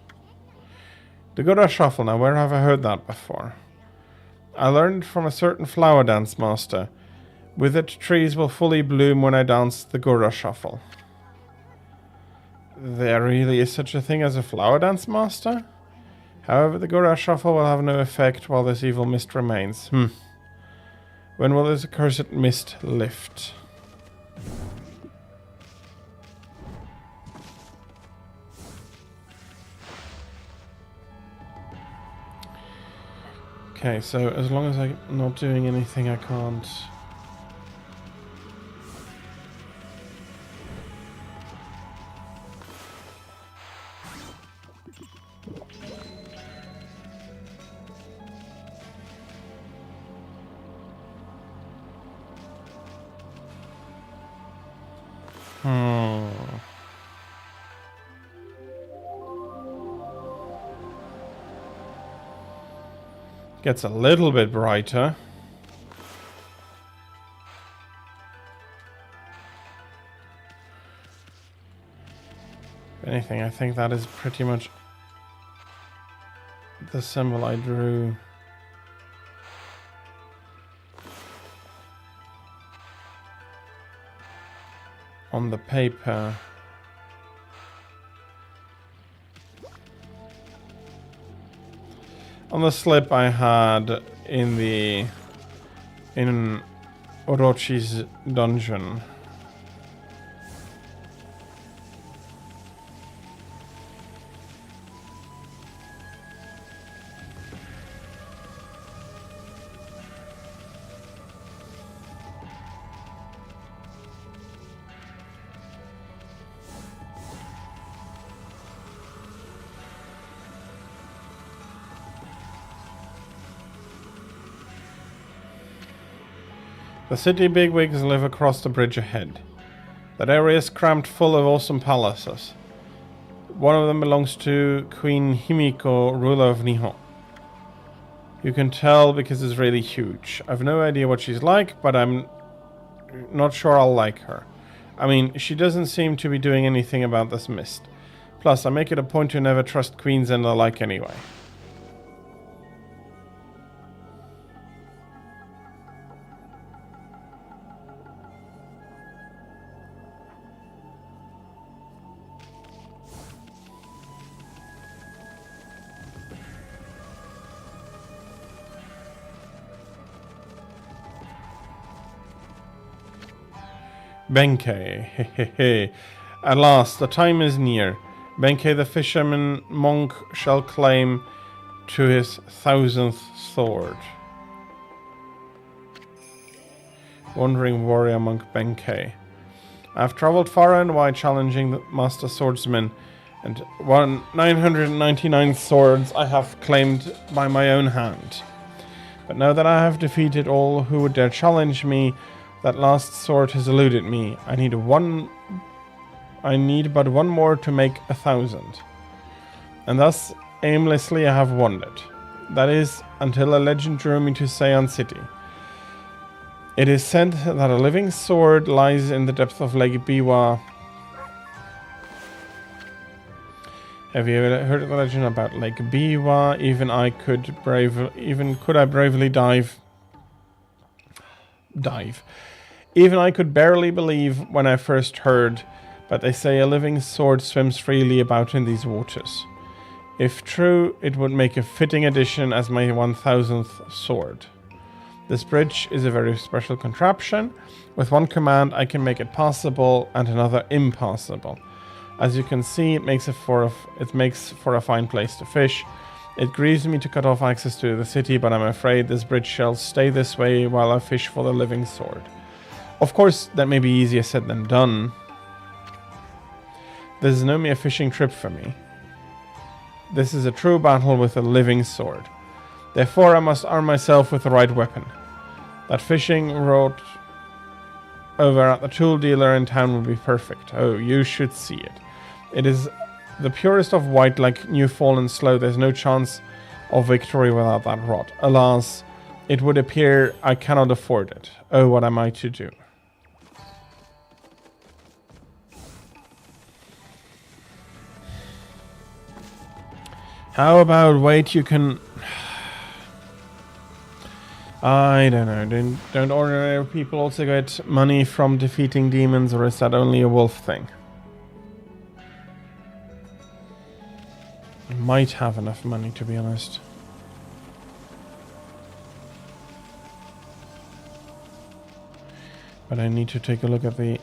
S1: The Gura Shuffle, now where have I heard that before? I learned from a certain flower dance master. With it, trees will fully bloom when I dance the Gura Shuffle. There really is such a thing as a flower dance master? However, the Gura Shuffle will have no effect while this evil mist remains. When will this accursed mist lift? Okay, so as long as I'm not doing anything I can't... Gets a little bit brighter. If anything, I think that is pretty much the symbol I drew. On the paper. On the slip I had in Orochi's dungeon. The city bigwigs live across the bridge ahead. That area is crammed full of awesome palaces. One of them belongs to Queen Himiko, ruler of Nihon. You can tell because it's really huge. I've no idea what she's like, but I'm not sure I'll like her. I mean, she doesn't seem to be doing anything about this mist. Plus, I make it a point to never trust queens and the like anyway. Benkei, hehehe. At last, the time is near. Benkei the fisherman monk shall claim to his 1000th sword. Wandering warrior monk Benkei. I have traveled far and wide challenging the master swordsman, and 999 swords I have claimed by my own hand. But now that I have defeated all who would dare challenge me, that last sword has eluded me. I need but one more to make 1,000. And thus, aimlessly I have wandered. That is, until a legend drew me to Seian City. It is said that a living sword lies in the depth of Lake Biwa. Have you ever heard of the legend about Lake Biwa? Even could I bravely dive. Even I could barely believe when I first heard, but they say a living sword swims freely about in these waters. If true, it would make a fitting addition as my 1000th sword. This bridge is a very special contraption. With one command I can make it possible and another impossible. As you can see, it makes for a fine place to fish. It grieves me to cut off access to the city, but I'm afraid this bridge shall stay this way while I fish for the living sword. Of course, that may be easier said than done. This is no mere fishing trip for me. This is a true battle with a living sword. Therefore, I must arm myself with the right weapon. That fishing rod over at the tool dealer in town would be perfect. Oh, you should see it. It is the purest of white, like new fallen slow. There's no chance of victory without that rod. Alas, it would appear I cannot afford it. Oh, what am I to do? How about wait, you can... I don't know. Don't ordinary people also get money from defeating demons, or is that only a wolf thing? I might have enough money, to be honest. But I need to take a look at the...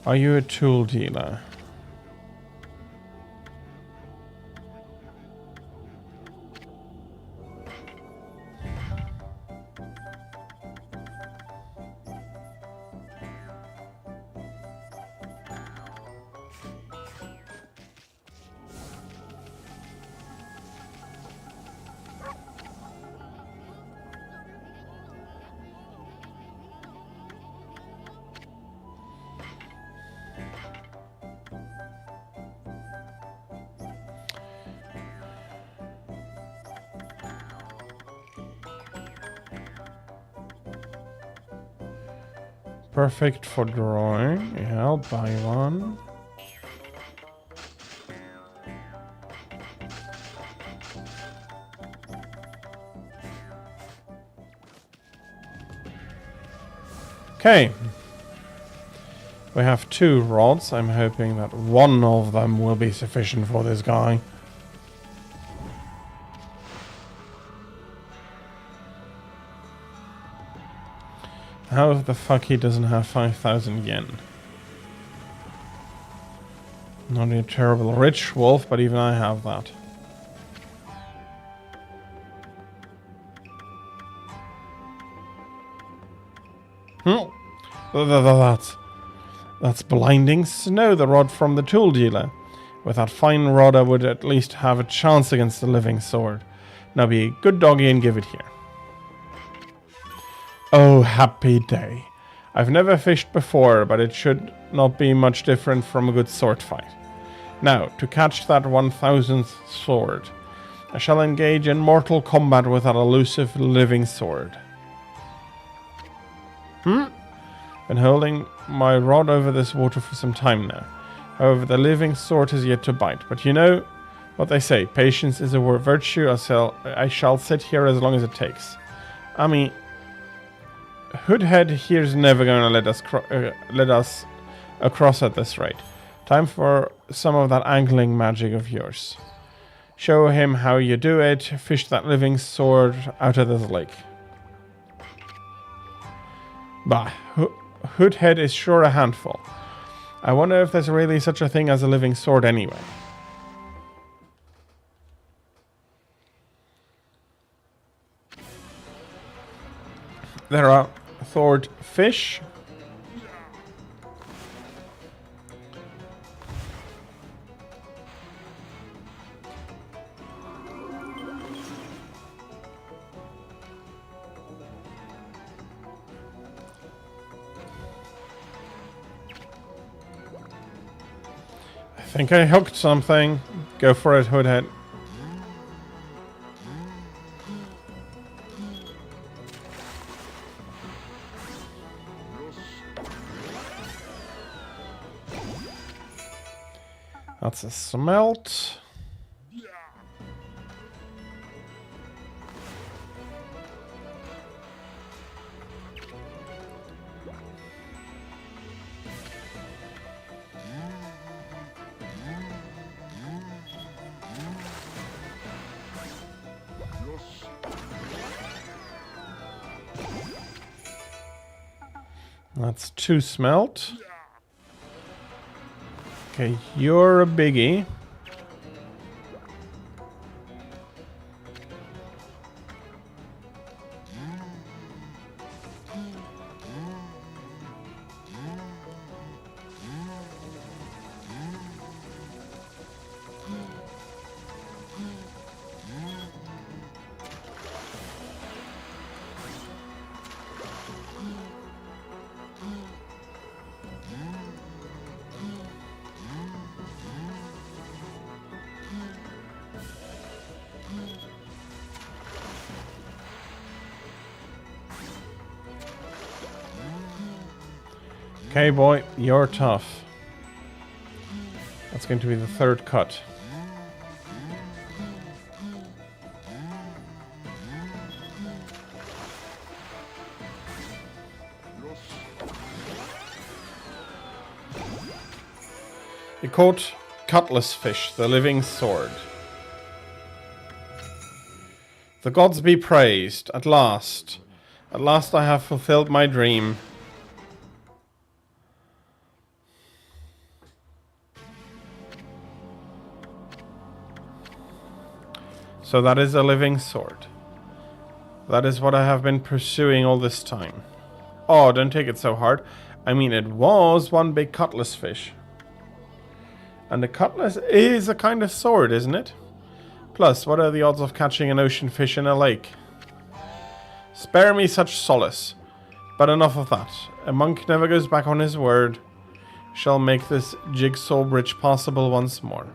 S1: Are you a tool dealer? Perfect for drawing. Yeah, I'll buy one. Okay. We have 2 rods. I'm hoping that one of them will be sufficient for this guy. How the fuck he doesn't have 5,000 yen? Not a terrible rich wolf, but even I have that. That's blinding snow, the rod from the tool dealer. With that fine rod I would at least have a chance against the living sword. Now be a good doggy and give it here. Oh, happy day. I've never fished before, but it should not be much different from a good sword fight. Now, to catch that 1000th sword, I shall engage in mortal combat with that elusive living sword. Been holding my rod over this water for some time now. However, the living sword has yet to bite. But you know what they say, patience is a virtue. I shall sit here as long as it takes. I mean... Hoodhead here's never going to let us across at this rate. Time for some of that angling magic of yours. Show him how you do it. Fish that living sword out of this lake. Bah, Hoodhead is sure a handful. I wonder if there's really such a thing as a living sword anyway. There are thawed fish. I think I hooked something. Go for it, Hoodhead. That's a smelt. That's 2 smelt. Okay, you're a biggie. Okay, boy, you're tough. That's going to be the 3rd cut. He caught cutlass fish, the living sword. The gods be praised, at last. At last I have fulfilled my dream. So that is a living sword. That is what I have been pursuing all this time. Oh, don't take it so hard. I mean, it was one big cutlass fish. And the cutlass is a kind of sword, isn't it? Plus, what are the odds of catching an ocean fish in a lake? Spare me such solace. But enough of that. A monk never goes back on his word. Shall make this jigsaw bridge possible once more.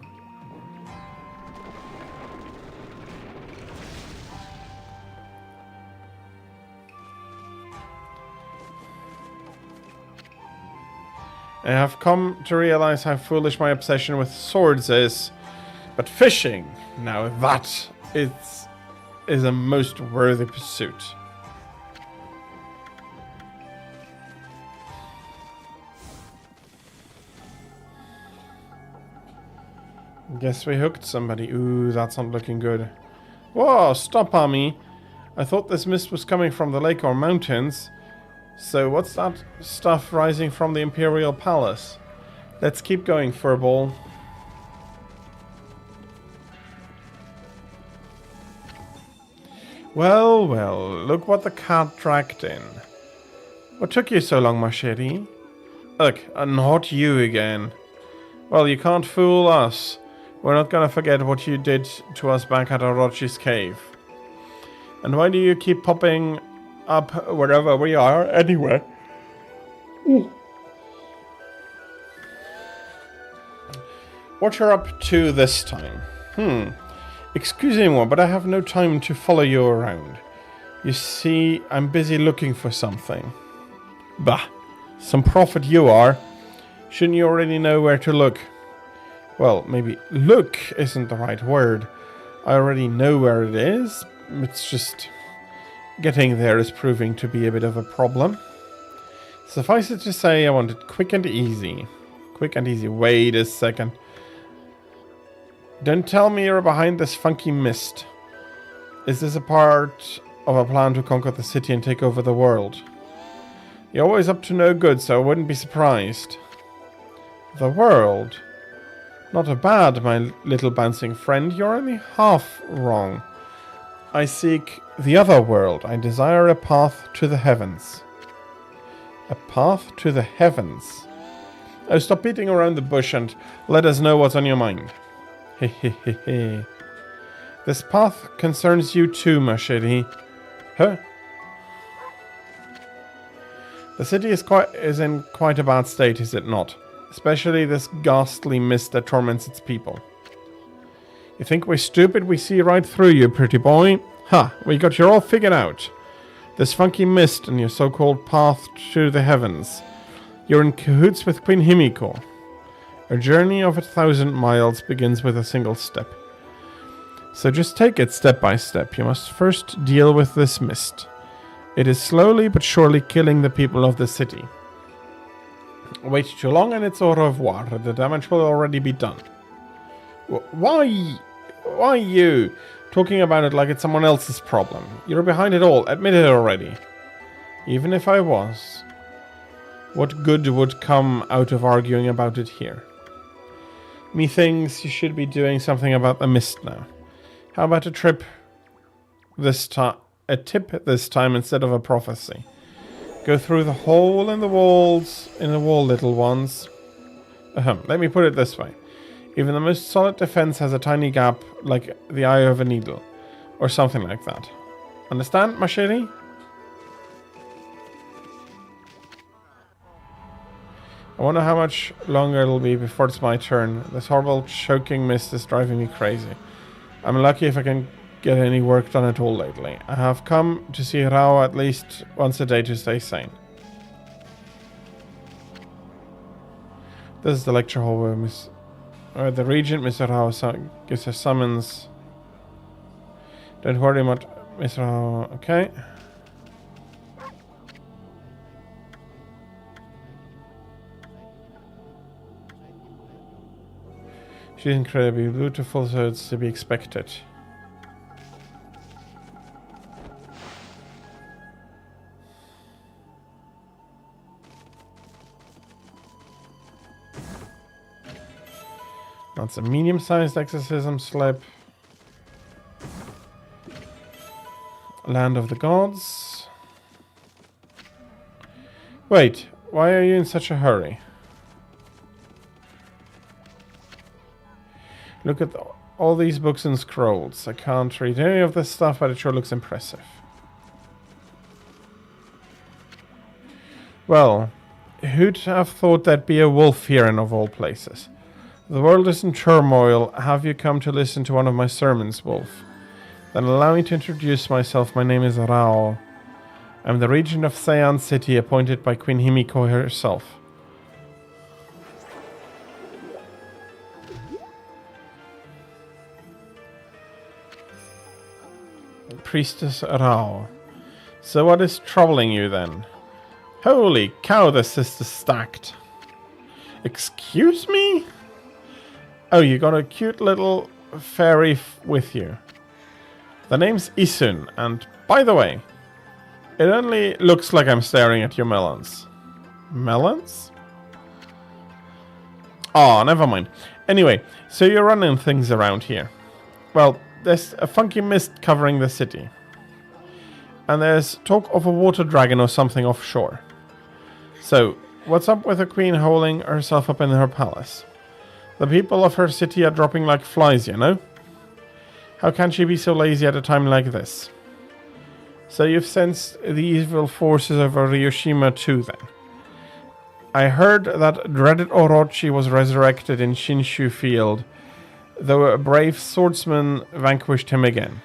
S1: I have come to realize how foolish my obsession with swords is. But fishing, now that is a most worthy pursuit. Guess we hooked somebody. Ooh, that's not looking good. Whoa, stop on me. I thought this mist was coming from the lake or mountains. So what's that stuff rising from the Imperial Palace? Let's keep going, Furball. Well, well, look what the cat dragged in. What took you so long, Machete? Look, not you again. Well, you can't fool us. We're not gonna forget what you did to us back at Orochi's cave. And why do you keep popping up wherever we are, anyway? What you're up to this time? Excusez-moi, but I have no time to follow you around. You see, I'm busy looking for something. Bah, some prophet you are. Shouldn't you already know where to look? Well, maybe look isn't the right word. I already know where it is. It's just getting there is proving to be a bit of a problem. Suffice it to say, I want it quick and easy. Quick and easy. Wait a second. Don't tell me you're behind this funky mist. Is this a part of a plan to conquer the city and take over the world? You're always up to no good, so I wouldn't be surprised. The world? Not a bad, my little bouncing friend. You're only half wrong. I seek the other world. I desire a path to the heavens. A path to the heavens? Oh, stop beating around the bush and let us know what's on your mind. Hehehehe. This path concerns you too, Machete. Huh? The city is in quite a bad state, is it not? Especially this ghastly mist that torments its people. You think we're stupid? We see right through you, pretty boy. Ha! We got you all figured out. This funky mist and your so-called path to the heavens. You're in cahoots with Queen Himiko. A journey of 1,000 miles begins with a single step. So just take it step by step. You must first deal with this mist. It is slowly but surely killing the people of the city. Wait too long and it's au revoir. The damage will already be done. Why you? Talking about it like it's someone else's problem. You're behind it all. Admit it already. Even if I was. What good would come out of arguing about it here? Methinks you should be doing something about the mist now. How about a tip this time instead of a prophecy? Go through the hole in the walls, little ones. Let me put it this way. Even the most solid defense has a tiny gap, like the eye of a needle, or something like that. Understand, ma chérie? I wonder how much longer it'll be before it's my turn. This horrible choking mist is driving me crazy. I'm lucky if I can get any work done at all lately. I have come to see Rao at least once a day to stay sane. This is the lecture hall where the regent, Mr. Rao, gives a summons. Don't worry much, Mr. Rao. Okay. She's incredibly beautiful, so it's to be expected. That's a medium-sized exorcism slip. Land of the Gods. Wait, why are you in such a hurry? Look at all these books and scrolls. I can't read any of this stuff, but it sure looks impressive. Well, who'd have thought there'd be a wolf here in of all places? The world is in turmoil. Have you come to listen to one of my sermons, Wolf? Then allow me to introduce myself. My name is Rao. I'm the regent of Seian City, appointed by Queen Himiko herself. Priestess Rao. So what is troubling you then? Holy cow, this is stacked. Excuse me? Oh, you got a cute little fairy with you. The name's Isun, and by the way, it only looks like I'm staring at your melons. Melons? Oh, never mind. Anyway, so you're running things around here. Well, there's a funky mist covering the city. And there's talk of a water dragon or something offshore. So, what's up with the queen holding herself up in her palace? The people of her city are dropping like flies, you know? How can she be so lazy at a time like this? So you've sensed the evil forces over Ryoshima too, then? I heard that dreaded Orochi was resurrected in Shinshu Field, though a brave swordsman vanquished him again.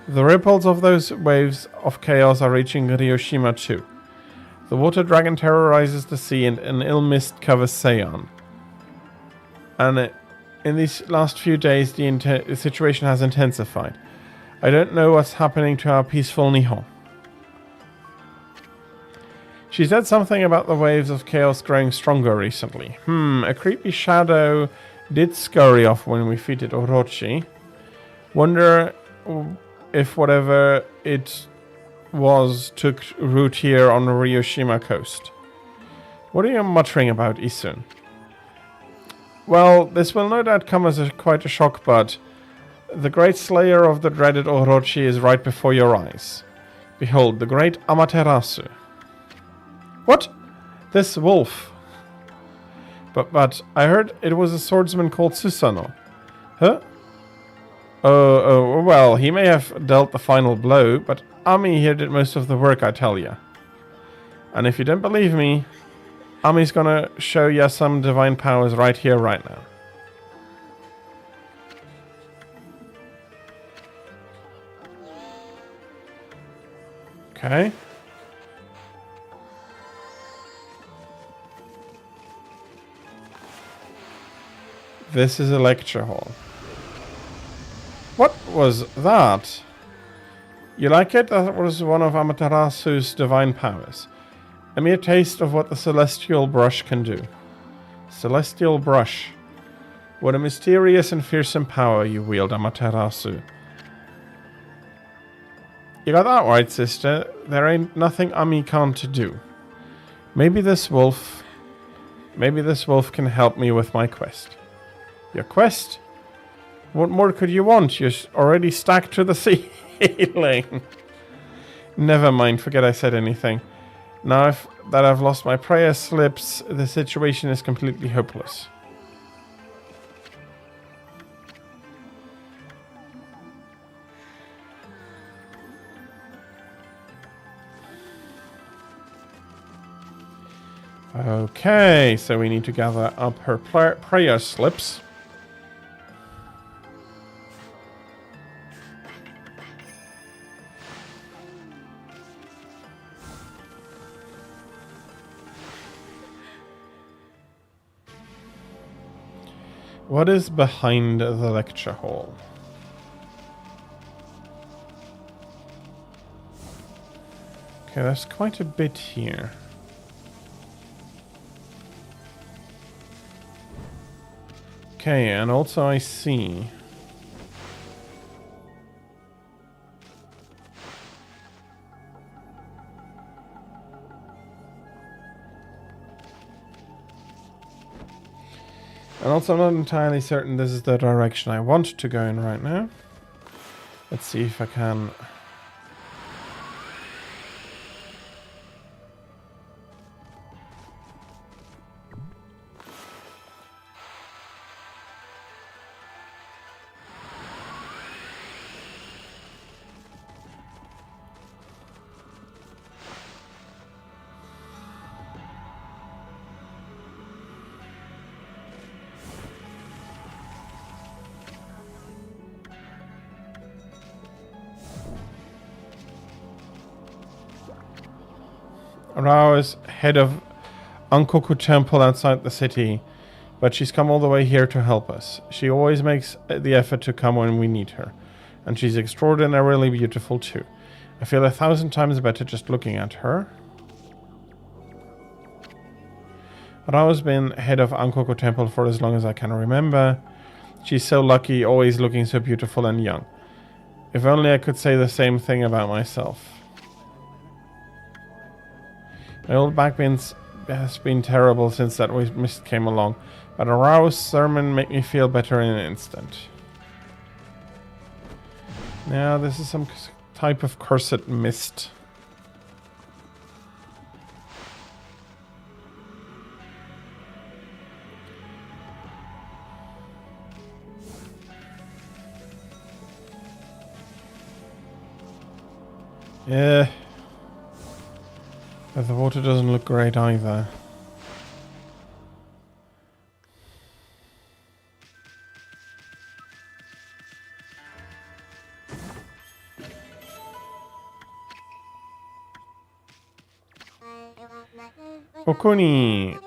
S1: The ripples of those waves of chaos are reaching Ryoshima too. The water dragon terrorizes the sea and an ill mist covers Seian. And in these last few days, the situation has intensified. I don't know what's happening to our peaceful Nihon. She said something about the waves of chaos growing stronger recently. A creepy shadow did scurry off when we defeated Orochi. Wonder if whatever it was took root here on the Ryoshima coast. What are you muttering about, Isun? Well, this will no doubt come as quite a shock, but the great slayer of the dreaded Orochi is right before your eyes. Behold, the great Amaterasu. What? This wolf? But I heard it was a swordsman called Susano. Huh? Oh, well, he may have dealt the final blow, but Ami here did most of the work, I tell ya. And if you don't believe me, Ami's gonna show ya some divine powers right here, right now. Okay. This is a lecture hall. What was that? You like it? That was one of Amaterasu's divine powers. A mere taste of what the Celestial Brush can do. Celestial Brush. What a mysterious and fearsome power you wield, Amaterasu. You got that right, sister. There ain't nothing Ami can't do. Maybe this wolf can help me with my quest. Your quest? What more could you want? You're already stacked to the ceiling. Never mind, forget I said anything. Now that I've lost my prayer slips, the situation is completely hopeless. Okay, so we need to gather up her prayer slips. What is behind the lecture hall? Okay, there's quite a bit here. Okay, and also I see... And also I'm not entirely certain this is the direction I want to go in right now. Let's see if I can... Rao is head of Ankoku Temple outside the city, but she's come all the way here to help us. She always makes the effort to come when we need her, and she's extraordinarily beautiful too. I feel 1,000 times better just looking at her. Rao has been head of Ankoku Temple for as long as I can remember. She's so lucky, always looking so beautiful and young. If only I could say the same thing about myself. My old back has been terrible since that mist came along, but a Rao's sermon made me feel better in an instant. Now, this is some type of cursed mist. Yeah. But the water doesn't look great either. Okuni!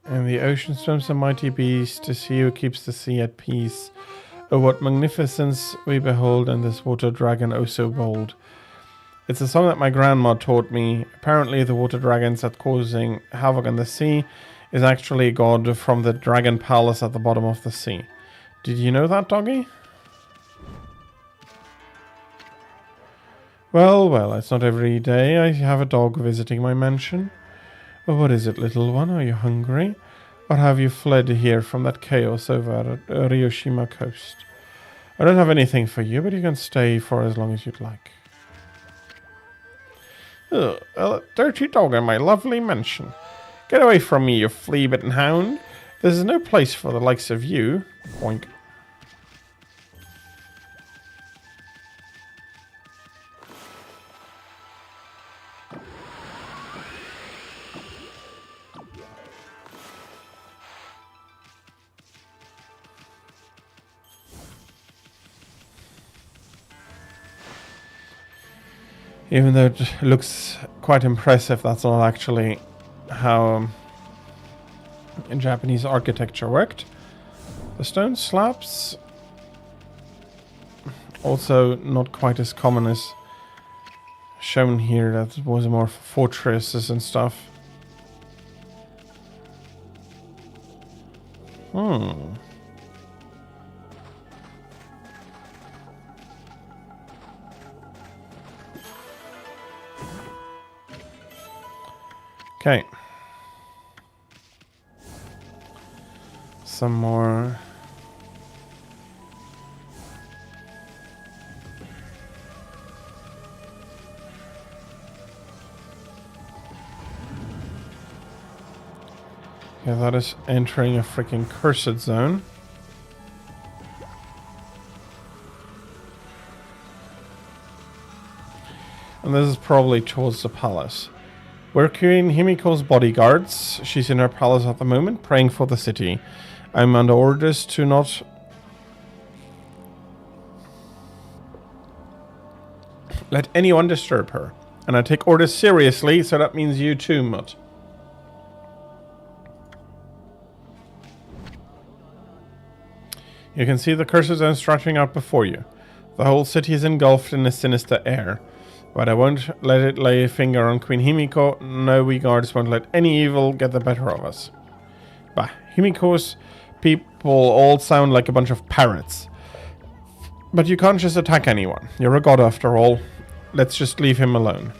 S1: And the ocean swims a mighty beast, to see who keeps the sea at peace. Oh, what magnificence we behold in this water dragon, oh so bold. It's a song that my grandma taught me. Apparently the water dragons that causing havoc in the sea is actually a god from the dragon palace at the bottom of the sea. Did you know that, doggy? Well, well, it's not every day I have a dog visiting my mansion. Well, what is it, little one? Are you hungry? Or have you fled here from that chaos over at Ryoshima coast? I don't have anything for you, but you can stay for as long as you'd like. Ugh, a dirty dog in my lovely mansion. Get away from me, you flea-bitten hound. This is no place for the likes of you. Boink. Even though it looks quite impressive, that's not actually how Japanese architecture worked. The stone slabs, also not quite as common as shown here. That was more fortresses and stuff. Okay. Some more. Yeah, that is entering a freaking cursed zone. And this is probably towards the palace. We're Queen Himiko's bodyguards. She's in her palace at the moment, praying for the city. I'm under orders to not let anyone disturb her. And I take orders seriously, so that means you too, Mutt. You can see the curses zone stretching out before you. The whole city is engulfed in a sinister air. But I won't let it lay a finger on Queen Himiko. No, we guards won't let any evil get the better of us. Bah, Himiko's people all sound like a bunch of parrots. But you can't just attack anyone. You're a god after all. Let's just leave him alone.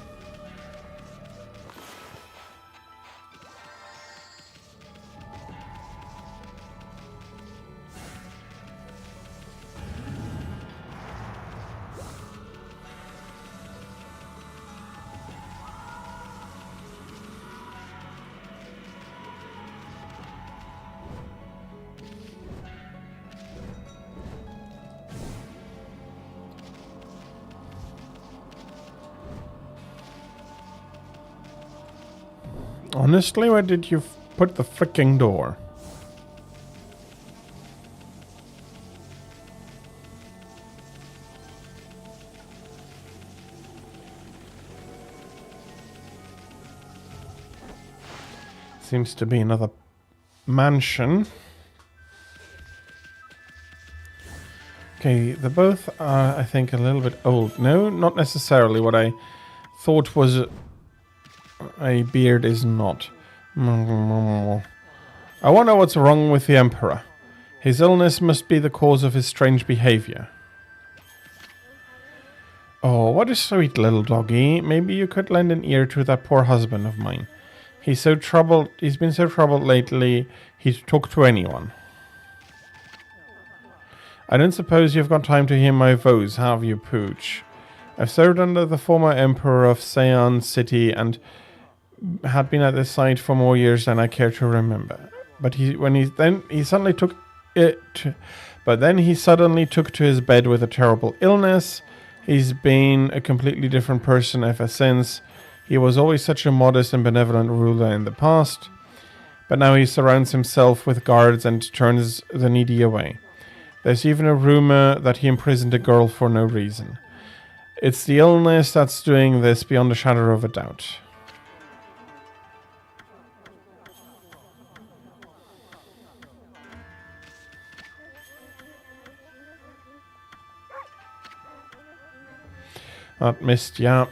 S1: Honestly, where did you put the freaking door? Seems to be another mansion. Okay, they both are, I think, a little bit old. No, not necessarily. What I thought was a beard is not. I wonder what's wrong with the Emperor. His illness must be the cause of his strange behavior. Oh, what a sweet little doggy. Maybe you could lend an ear to that poor husband of mine. He's so troubled. He's been so troubled lately, he'd talk to anyone. I don't suppose you've got time to hear my vows, have you, Pooch? I've served under the former Emperor of Seon City and had been at this site for more years than I care to remember. But he suddenly took to his bed with a terrible illness. He's been a completely different person ever since. He was always such a modest and benevolent ruler in the past, but now he surrounds himself with guards and turns the needy away. There's even a rumor that he imprisoned a girl for no reason. It's the illness that's doing this beyond a shadow of a doubt. That missed, yeah.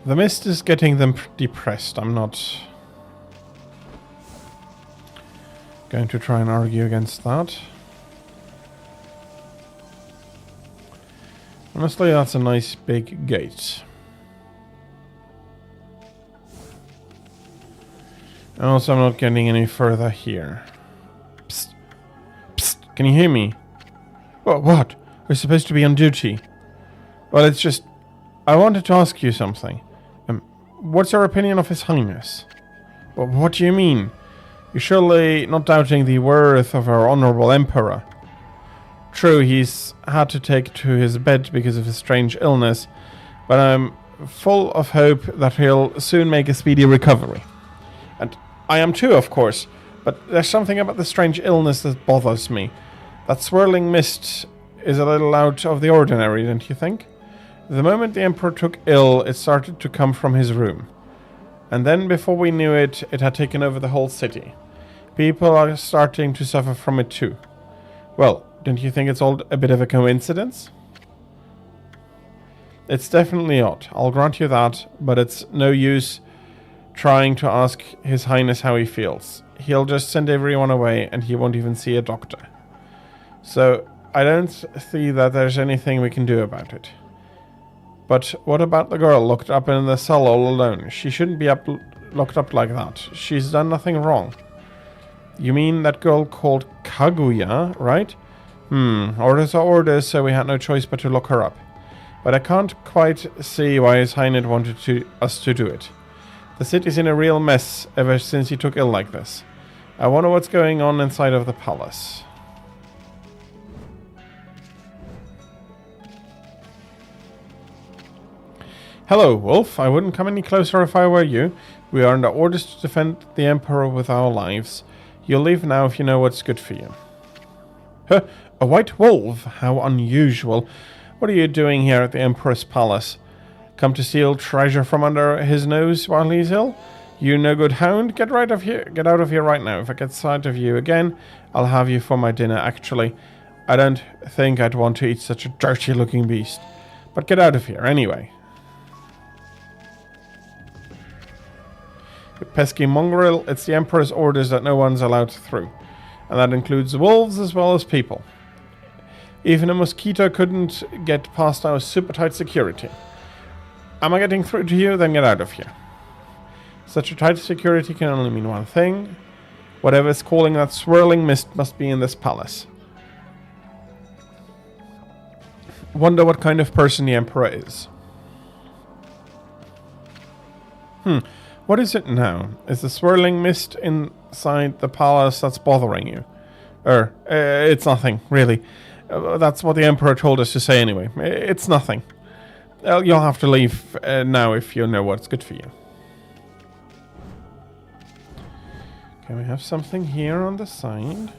S1: The mist is getting them depressed. I'm not going to try and argue against that. Honestly, that's a nice big gate. And also, I'm not getting any further here. Psst. Psst. Can you hear me? What? We're supposed to be on duty. Well, it's just... I wanted to ask you something. What's your opinion of His Highness? Well, what do you mean? You're surely not doubting the worth of our honorable Emperor. True, he's had to take to his bed because of his strange illness, but I'm full of hope that he'll soon make a speedy recovery. And I am too, of course, but there's something about the strange illness that bothers me. That swirling mist is a little out of the ordinary, don't you think? The moment the Emperor took ill, it started to come from his room. And then, before we knew it, it had taken over the whole city. People are starting to suffer from it too. Well, don't you think it's all a bit of a coincidence? It's definitely odd, I'll grant you that, but it's no use trying to ask His Highness how he feels. He'll just send everyone away and he won't even see a doctor. So, I don't see that there's anything we can do about it. But what about the girl locked up in the cell all alone? She shouldn't be locked up like that. She's done nothing wrong. You mean that girl called Kaguya, right? Orders are orders, so we had no choice but to lock her up. But I can't quite see why His Highness wanted us to do it. The city's in a real mess ever since he took ill like this. I wonder what's going on inside of the palace. Hello, Wolf. I wouldn't come any closer if I were you. We are under orders to defend the Emperor with our lives. You'll leave now if you know what's good for you. Huh? A white wolf? How unusual. What are you doing here at the Emperor's palace? Come to steal treasure from under his nose while he's ill? You no good hound. Get out of here right now. If I get sight of you again, I'll have you for my dinner. Actually, I don't think I'd want to eat such a dirty looking beast. But get out of here anyway. You pesky mongrel, it's the Emperor's orders that no one's allowed through. And that includes wolves as well as people. Even a mosquito couldn't get past our super tight security. Am I getting through to you? Then get out of here. Such a tight security can only mean one thing. Whatever is calling that swirling mist must be in this palace. Wonder what kind of person the Emperor is. What is it now? Is the swirling mist inside the palace that's bothering you? It's nothing, really. That's what the Emperor told us to say anyway. It's nothing. You'll have to leave now if you know what's good for you. Okay, we have something here on the side.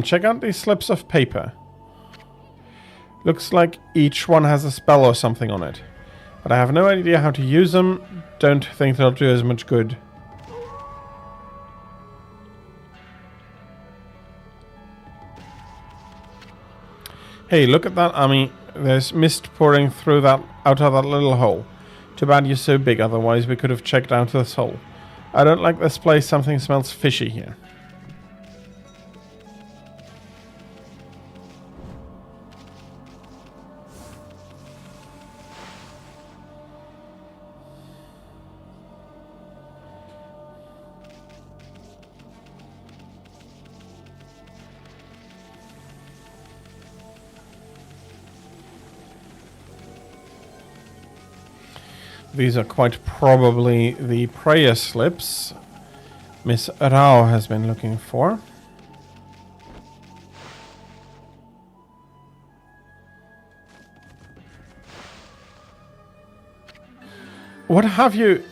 S1: Check out these slips of paper. Looks like each one has a spell or something on it. But I have no idea how to use them. Don't think they'll do as much good. Hey, look at that, Ami. There's mist pouring through out of that little hole. Too bad you're so big, otherwise we could have checked out this hole. I don't like this place. Something smells fishy here. These are quite probably the prayer slips Miss Rao has been looking for. What have you...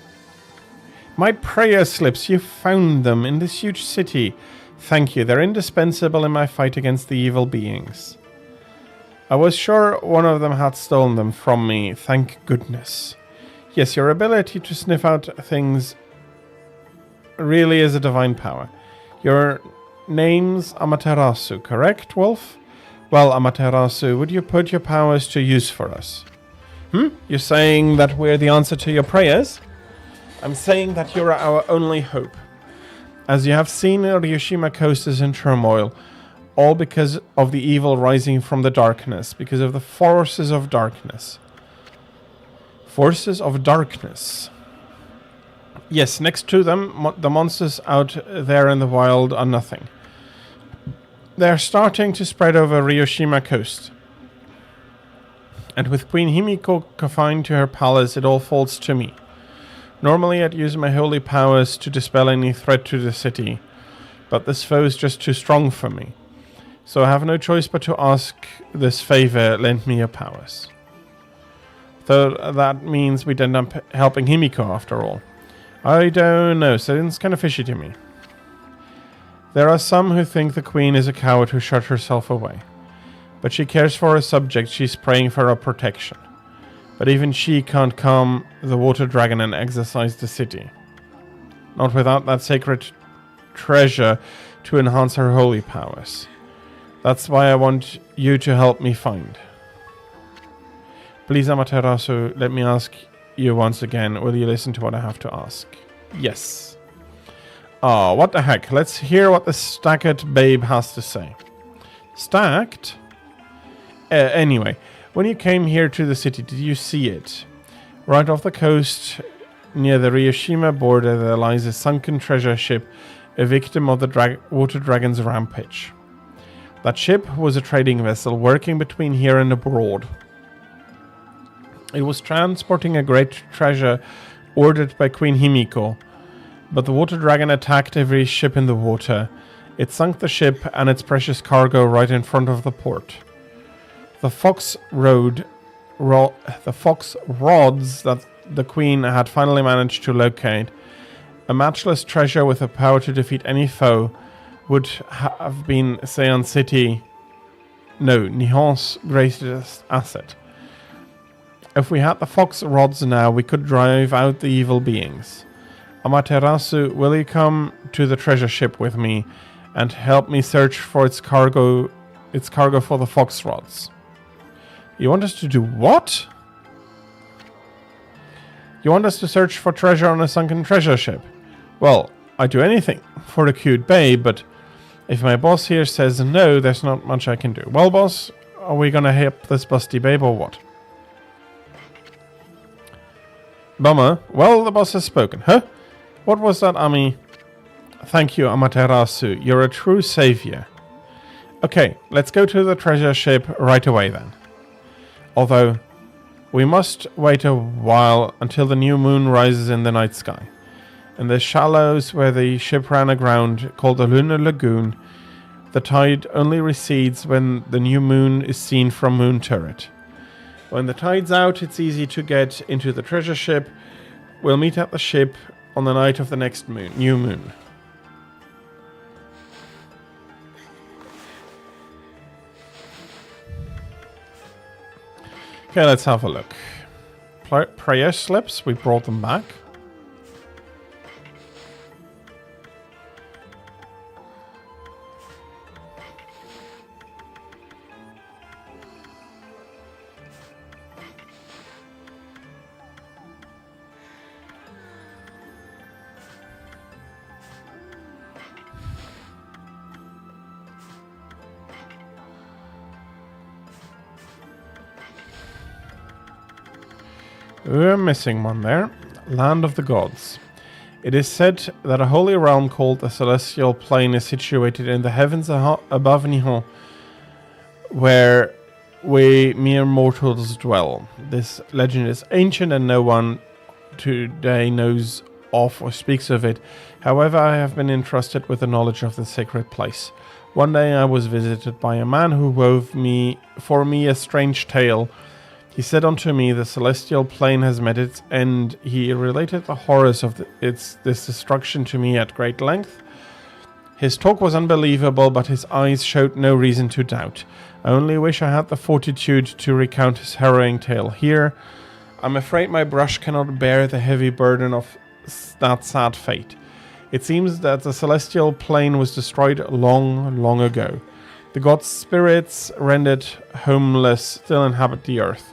S1: My prayer slips, you found them in this huge city. Thank you, they're indispensable in my fight against the evil beings. I was sure one of them had stolen them from me, thank goodness. Yes, your ability to sniff out things really is a divine power. Your name's Amaterasu, correct, Wolf? Well, Amaterasu, would you put your powers to use for us? You're saying that we're the answer to your prayers? I'm saying that you're our only hope. As you have seen, Ryushima Coast is in turmoil, all because of the evil rising from the darkness, because of the forces of darkness. Forces of darkness. Yes, next to them, the monsters out there in the wild are nothing. They're starting to spread over Ryushima Coast. And with Queen Himiko confined to her palace, it all falls to me. Normally I'd use my holy powers to dispel any threat to the city, but this foe is just too strong for me. So I have no choice but to ask this favor, lend me your powers. Though that means we'd end up helping Himiko after all. I don't know, sounds kind of fishy to me. There are some who think the queen is a coward who shut herself away. But she cares for her subjects, she's praying for her protection. But even she can't calm the water dragon and exorcise the city. Not without that sacred treasure to enhance her holy powers. That's why I want you to help me find. Please, Amaterasu, let me ask you once again, will you listen to what I have to ask? Yes. Oh, what the heck? Let's hear what the stacked babe has to say. Stacked? Anyway, when you came here to the city, did you see it? Right off the coast, near the Ryoshima border, there lies a sunken treasure ship, a victim of the water dragon's rampage. That ship was a trading vessel working between here and abroad. It was transporting a great treasure ordered by Queen Himiko, but the water dragon attacked every ship in the water. It sunk the ship and its precious cargo right in front of the port. The fox rods that the queen had finally managed to locate, a matchless treasure with the power to defeat any foe, would have been Nihon's greatest asset. If we had the fox rods now, we could drive out the evil beings. Amaterasu, will you come to the treasure ship with me and help me search for its cargo for the fox rods? You want us to do what? You want us to search for treasure on a sunken treasure ship? Well, I'd do anything for a cute babe, but if my boss here says no, there's not much I can do. Well, boss, are we gonna help this busty babe or what? Bummer. Well, the boss has spoken. Huh? What was that, Ami? Thank you, Amaterasu. You're a true savior. Okay, let's go to the treasure ship right away then. Although, we must wait a while until the new moon rises in the night sky. In the shallows where the ship ran aground, called the Lunar Lagoon, the tide only recedes when the new moon is seen from Moon Turret. When the tide's out, it's easy to get into the treasure ship. We'll meet at the ship on the night of the next new moon. Okay, let's have a look. Prayer slips, we brought them back. We're missing one there. Land of the Gods. It is said that a holy realm called the Celestial Plane is situated in the heavens above Nihon, where we mere mortals dwell. This legend is ancient and no one today knows of or speaks of it. However, I have been entrusted with the knowledge of the sacred place. One day I was visited by a man who wove for me a strange tale. He said unto me, the celestial plane has met its end. He related the horrors of this destruction to me at great length. His talk was unbelievable, but his eyes showed no reason to doubt. I only wish I had the fortitude to recount his harrowing tale here. I'm afraid my brush cannot bear the heavy burden of that sad fate. It seems that the celestial plane was destroyed long, long ago. The gods' spirits, rendered homeless, still inhabit the earth.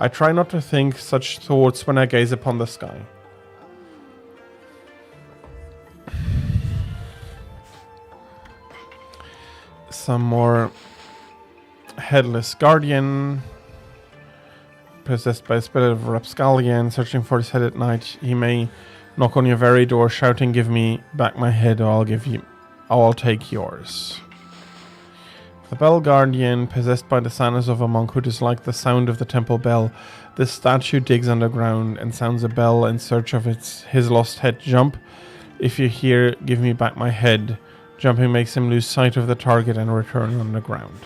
S1: I try not to think such thoughts when I gaze upon the sky. Some more headless guardian, possessed by a spirit of rapscallion, searching for his head at night. He may knock on your very door, shouting, "Give me back my head, or I'll take yours." The Bell Guardian, possessed by the sadness of a monk who disliked the sound of the temple bell. This statue digs underground and sounds a bell in search of his lost head. Jump. If you hear, "Give me back my head." Jumping makes him lose sight of the target and return underground.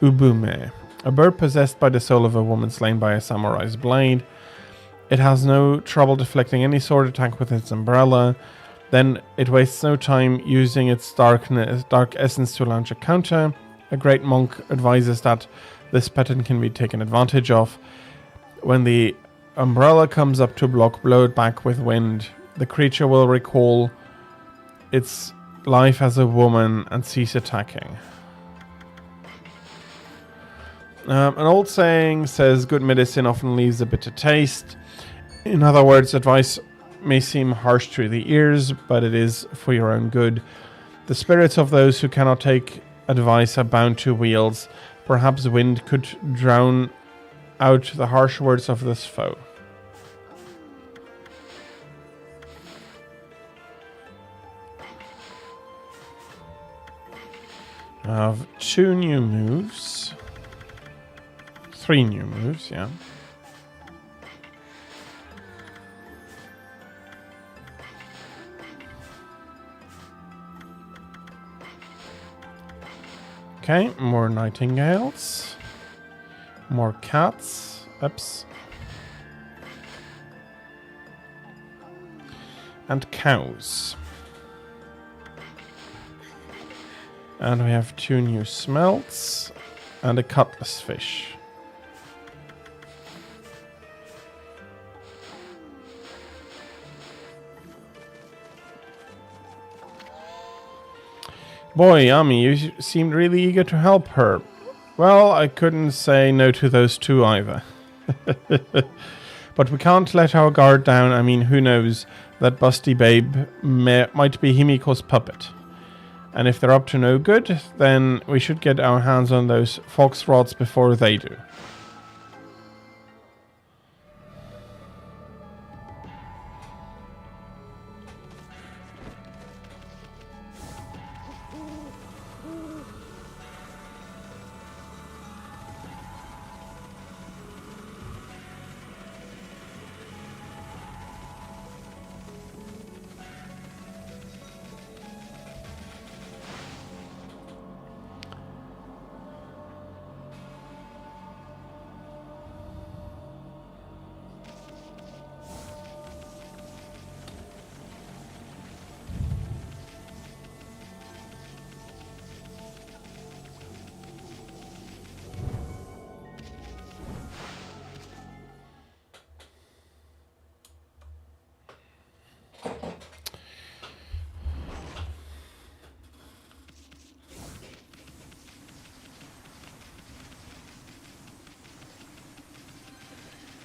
S1: Ubume, a bird possessed by the soul of a woman slain by a samurai's blade. It has no trouble deflecting any sword attack with its umbrella. Then it wastes no time using its dark essence to launch a counter. A great monk advises that this pattern can be taken advantage of. When the umbrella comes up to block, blow it back with wind. The creature will recall its life as a woman and cease attacking. An old saying says good medicine often leaves a bitter taste. In other words, advice may seem harsh to the ears, but it is for your own good. The spirits of those who cannot take advice are bound to wheels. Perhaps wind could drown out the harsh words of this foe. I have 2 new moves. 3 new moves, yeah. Okay, more nightingales. More cats. Oops. And cows. And we have 2 new smelts. And a cutlass fish. Boy, Ami, you seemed really eager to help her. Well, I couldn't say no to those 2 either. But we can't let our guard down. I mean, who knows? That busty babe might be Himiko's puppet. And if they're up to no good, then we should get our hands on those fox rods before they do.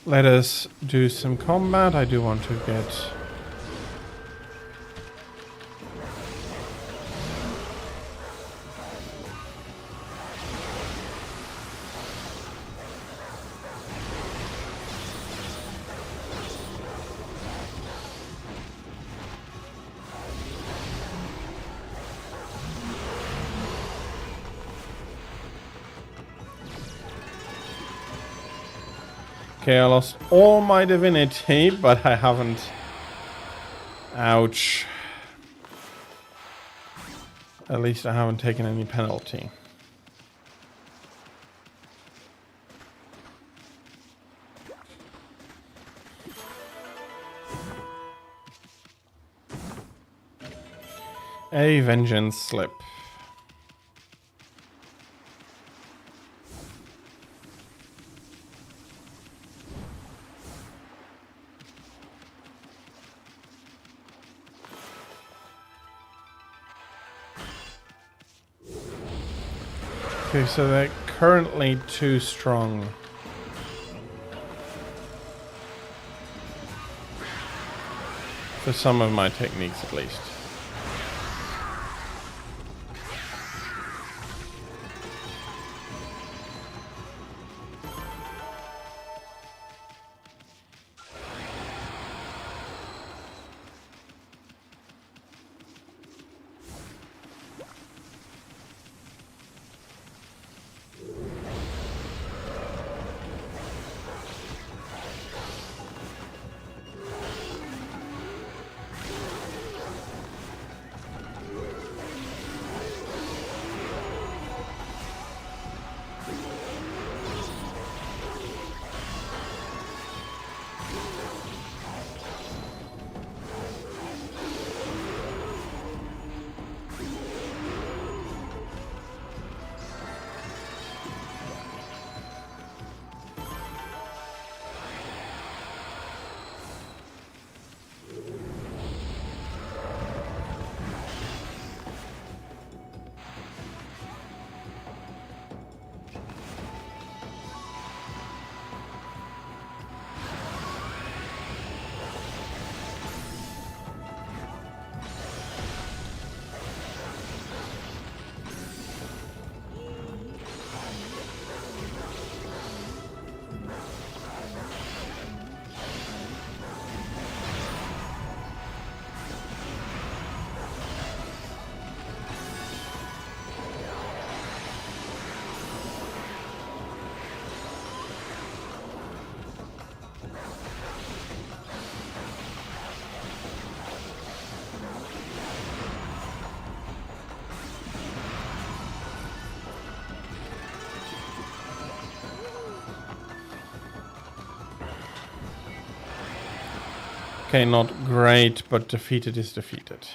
S1: Let us do some combat. I do want to get... Okay, I lost all my divinity, but I haven't... Ouch. At least I haven't taken any penalty. A vengeance slip. Okay, so they're currently too strong. For some of my techniques, at least. Okay, not great, but defeated is defeated.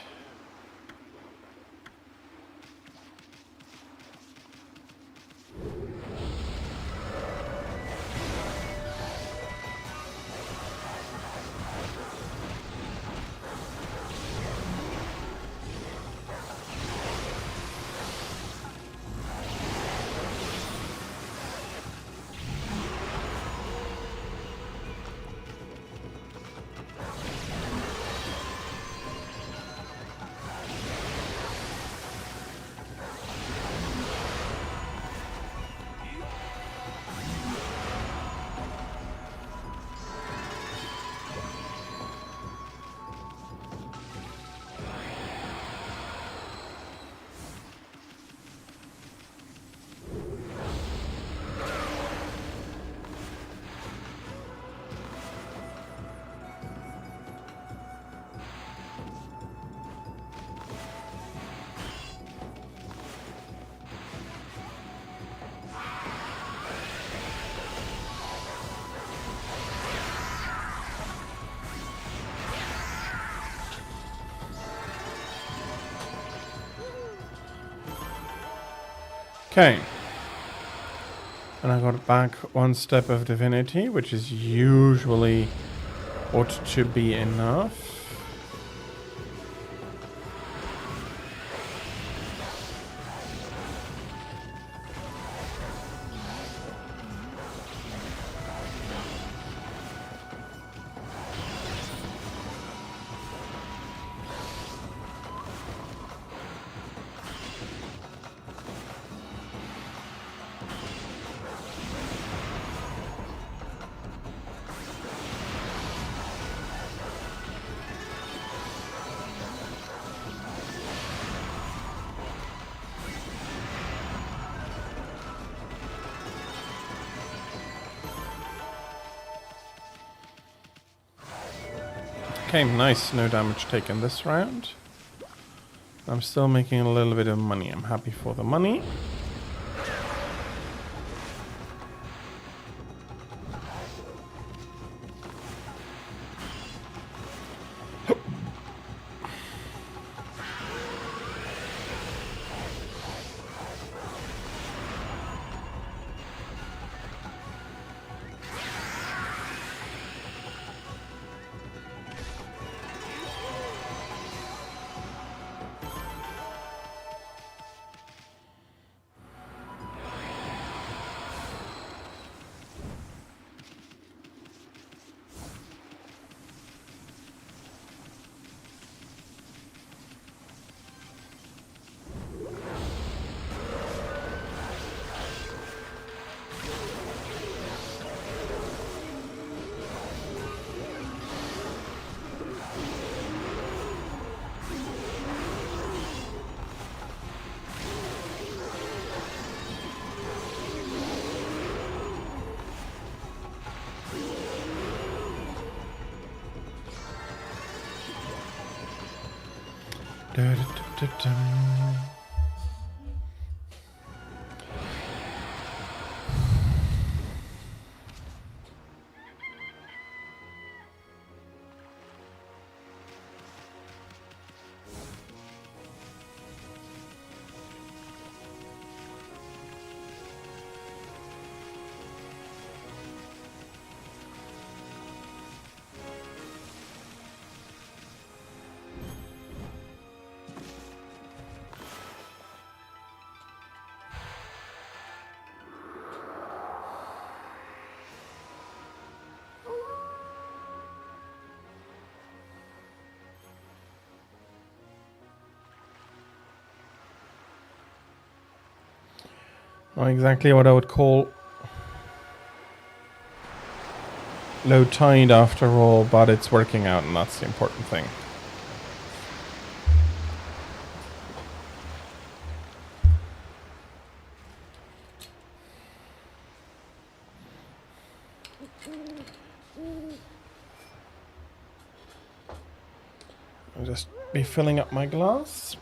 S1: Okay. And I got back one step of divinity, which is usually ought to be enough. Okay, nice. No damage taken this round. I'm still making a little bit of money. I'm happy for the money. Not exactly what I would call low tide after all, but it's working out and that's the important thing. I'll just be filling up my glass.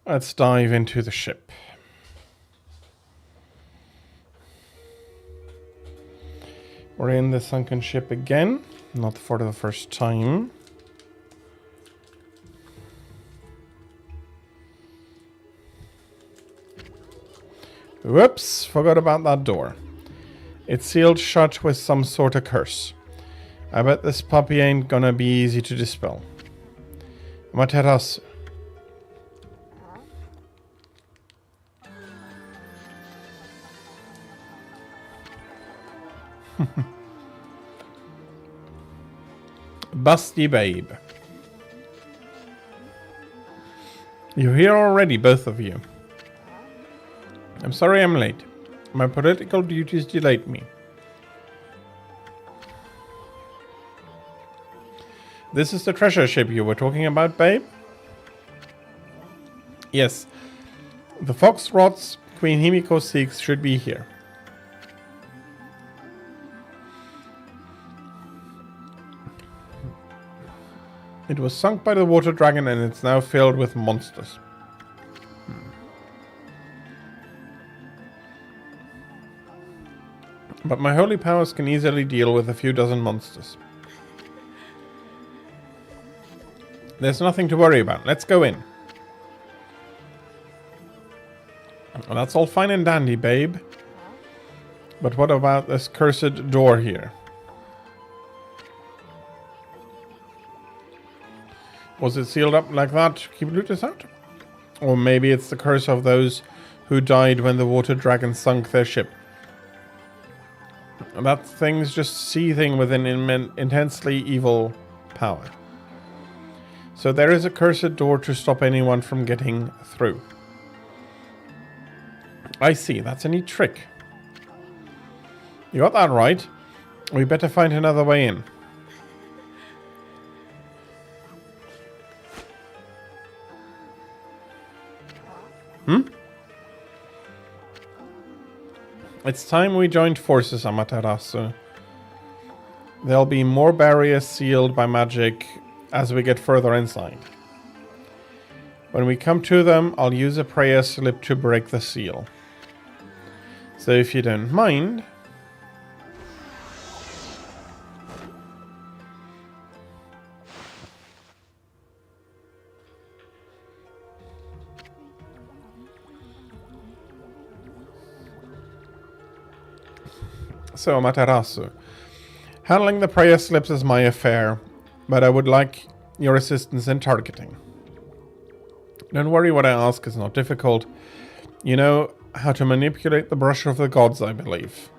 S1: Let's dive into the ship. We're in the sunken ship again, not for the first time. Whoops, forgot about that door. It's sealed shut with some sort of curse. I bet this puppy ain't gonna be easy to dispel. Materasu. Busty babe. You're here already, both of you. I'm sorry I'm late. My political duties delayed me. This is the treasure ship you were talking about, babe? Yes. The foxtrots Queen Himiko seeks should be here. It was sunk by the water dragon and it's now filled with monsters. But my holy powers can easily deal with a few dozen monsters. There's nothing to worry about. Let's go in. Well, that's all fine and dandy, babe. But what about this cursed door here? Was it sealed up like that to keep looters out? Or maybe it's the curse of those who died when the water dragon sunk their ship. That thing's just seething with an intensely evil power. So there is a cursed door to stop anyone from getting through. I see, that's a neat trick. You got that right. We better find another way in. It's time we joined forces, Amaterasu. There'll be more barriers sealed by magic as we get further inside. When we come to them, I'll use a prayer slip to break the seal. So if you don't mind... So, Amaterasu, handling the prayer slips is my affair, but I would like your assistance in targeting. Don't worry, what I ask is not difficult. You know how to manipulate the brush of the gods, I believe.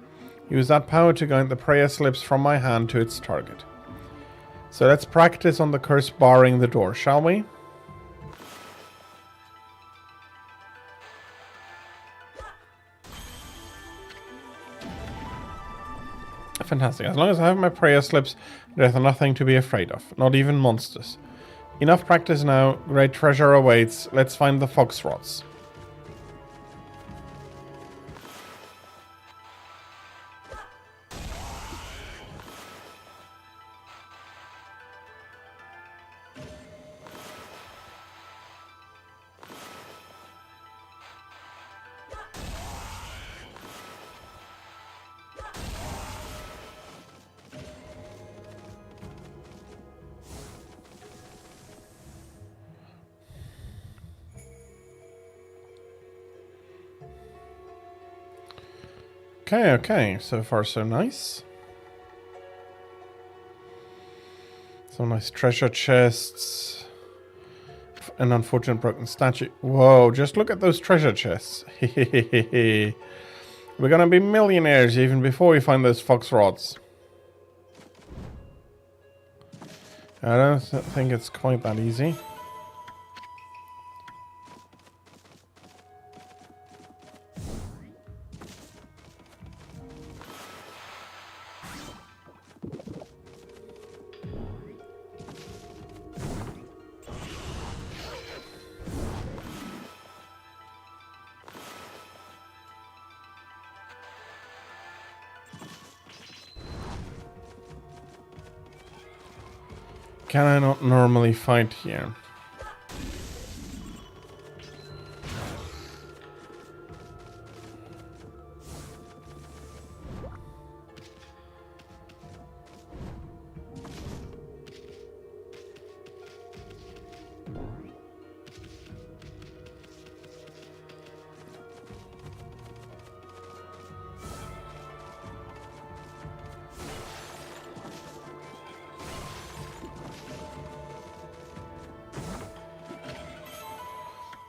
S1: Use that power to guide the prayer slips from my hand to its target. So let's practice on the curse barring the door, shall we? Fantastic. As long as I have my prayer slips, there's nothing to be afraid of. Not even monsters. Enough practice now. Great treasure awaits. Let's find the foxtrots. Okay, so far so nice. Some nice treasure chests. An unfortunate broken statue. Whoa, just look at those treasure chests. We're gonna be millionaires even before we find those foxtrots. I don't think it's quite that easy. Can I not normally fight here?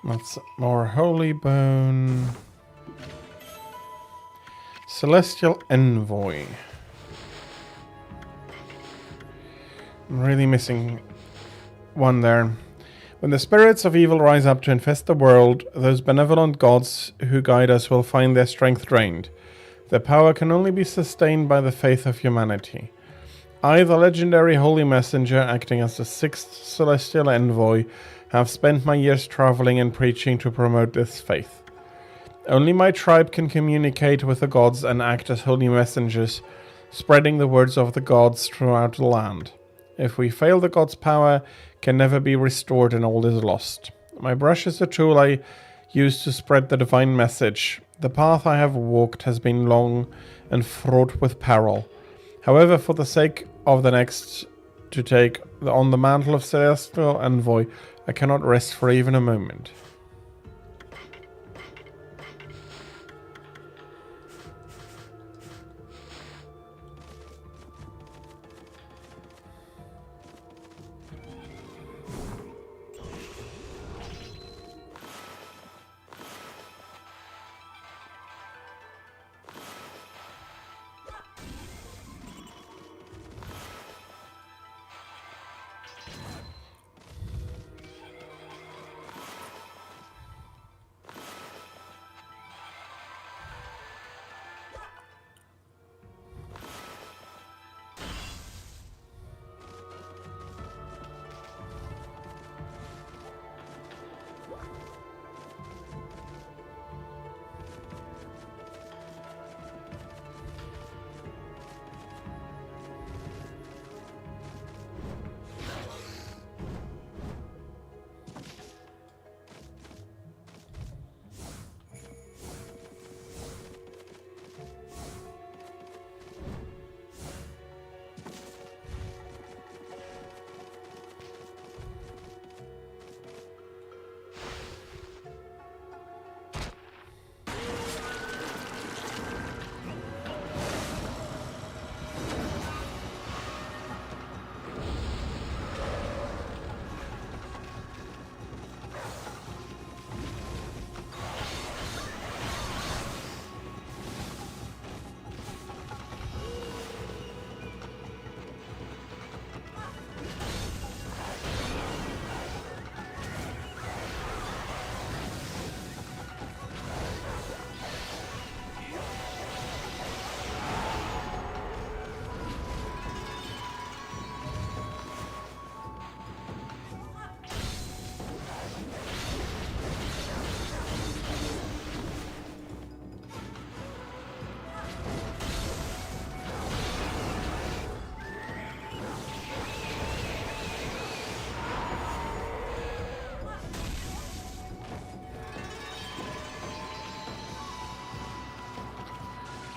S1: That's more holy bone. Celestial envoy. I'm really missing one there. When the spirits of evil rise up to infest the world, those benevolent gods who guide us will find their strength drained. Their power can only be sustained by the faith of humanity. I, the legendary holy messenger, acting as the 6th celestial envoy, have spent my years traveling and preaching to promote this faith. Only my tribe can communicate with the gods and act as holy messengers, spreading the words of the gods throughout the land. If we fail, the gods' power can never be restored and all is lost. My brush is the tool I use to spread the divine message. The path I have walked has been long and fraught with peril. However, for the sake of the next to take on the mantle of celestial envoy, I cannot rest for even a moment.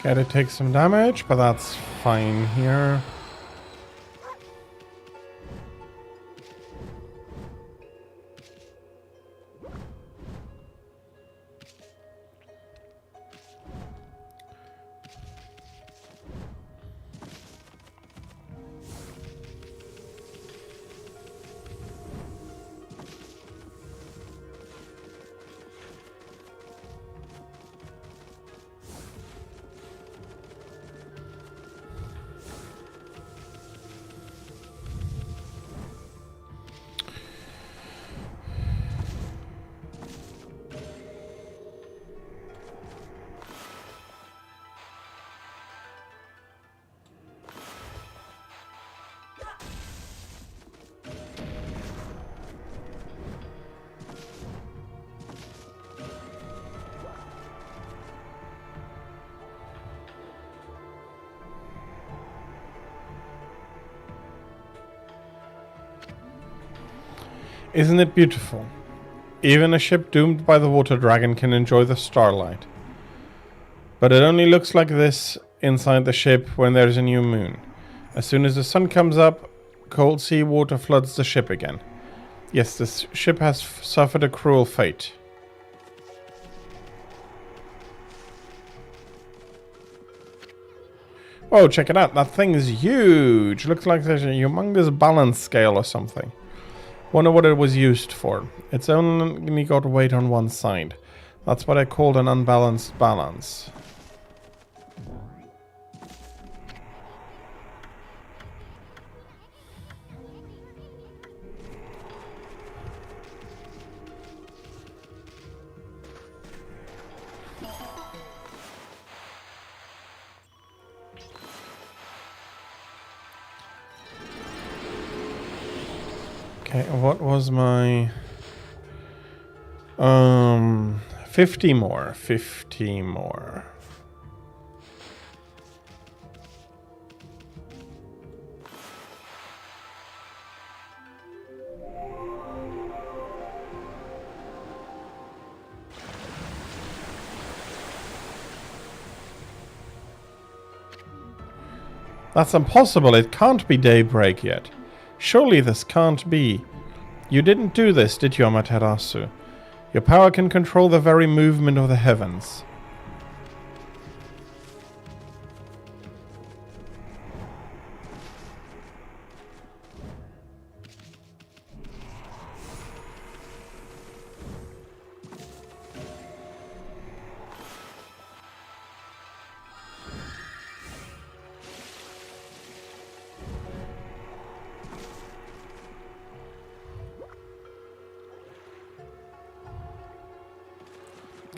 S1: Gotta take some damage, but that's fine here. Isn't it beautiful? Even a ship doomed by the water dragon can enjoy the starlight. But it only looks like this inside the ship when there's a new moon. As soon as the sun comes up, cold sea water floods the ship again. Yes, this ship has suffered a cruel fate. Whoa, check it out. That thing is huge. Looks like there's a humongous balance scale or something. Wonder what it was used for. It's only got weight on one side. That's what I called an unbalanced balance. Okay, what was my... 50 more. 50 more. That's impossible. It can't be daybreak yet. Surely this can't be. You didn't do this, did you, Amaterasu? Your power can control the very movement of the heavens.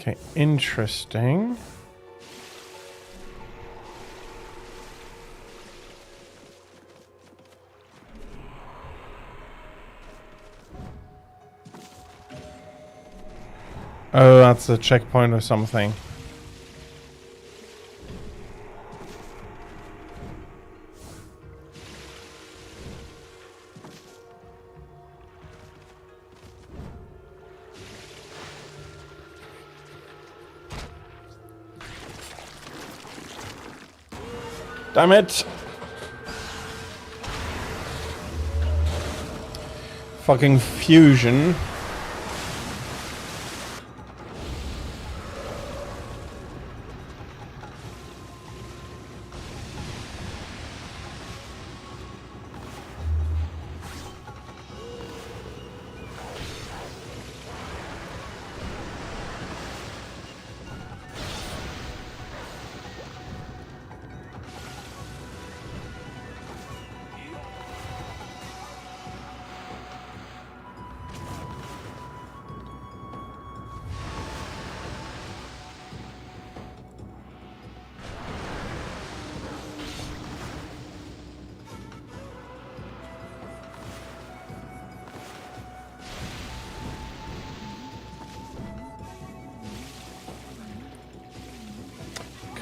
S1: Okay, interesting. Oh, that's a checkpoint or something. Damn it! Fucking fusion.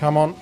S1: Come on.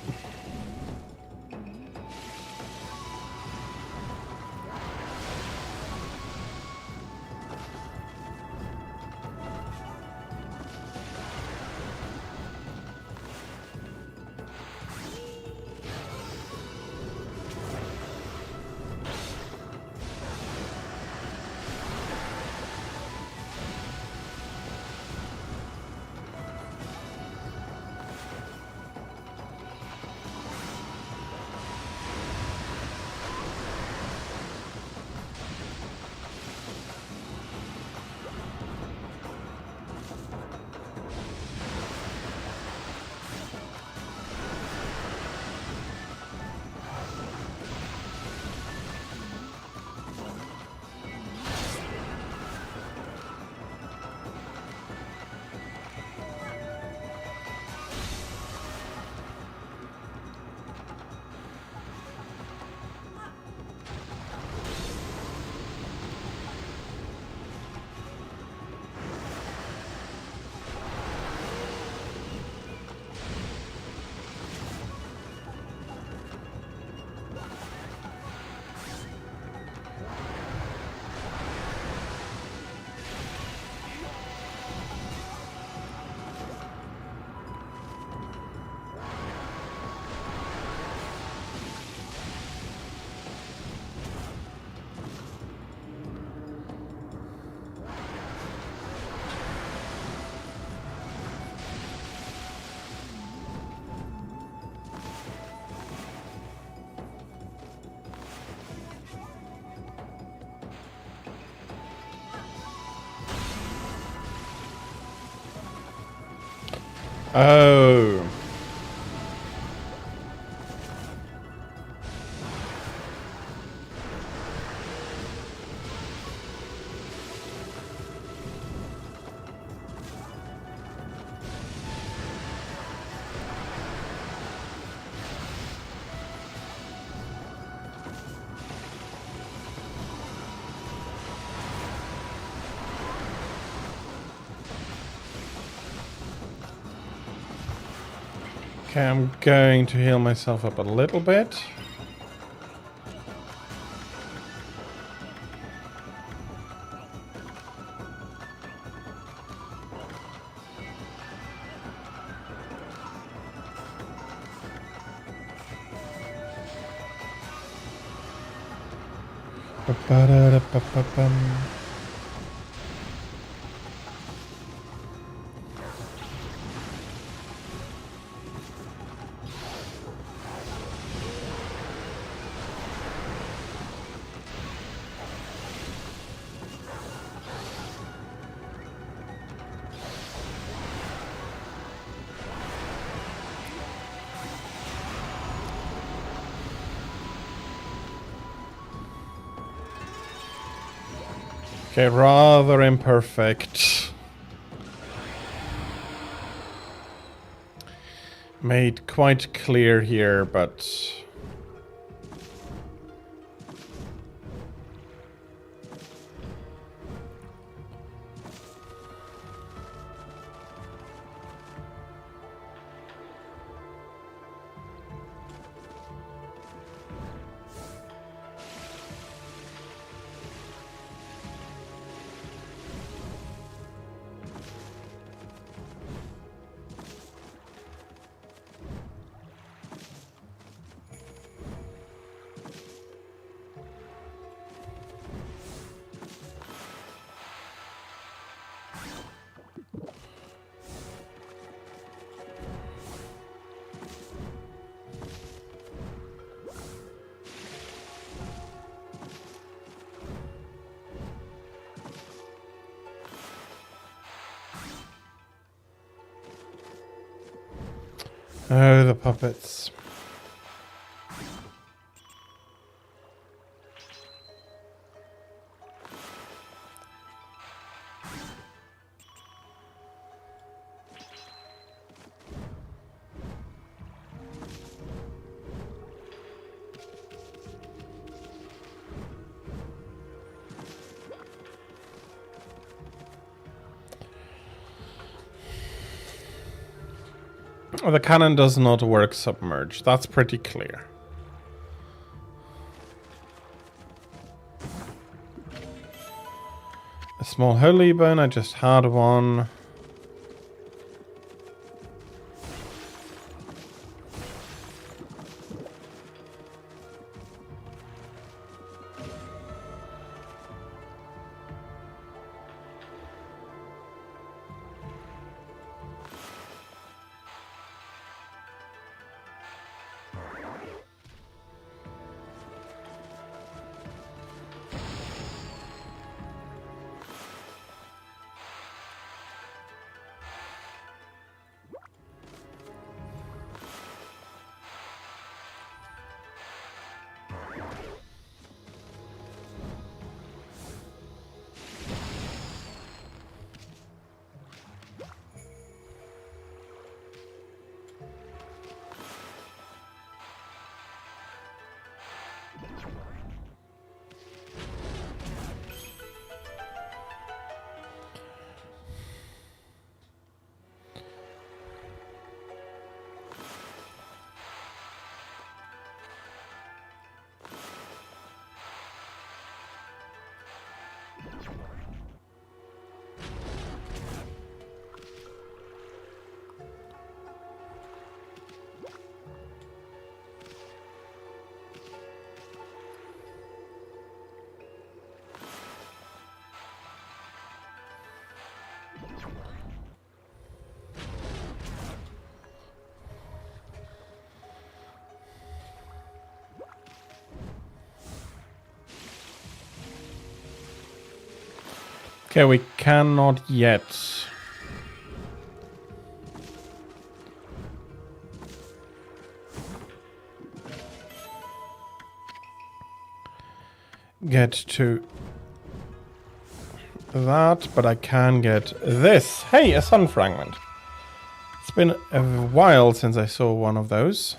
S1: Oh. Okay, I'm going to heal myself up a little bit. Ba-da-da-ba-ba-bum. Okay, rather imperfect. Made quite clear here, but... Oh, the puppets. The cannon does not work submerged. That's pretty clear. A small holy bone, I just had one. Okay, we cannot yet. get to that, but I can get this. Hey, a sun fragment. It's been a while since I saw one of those.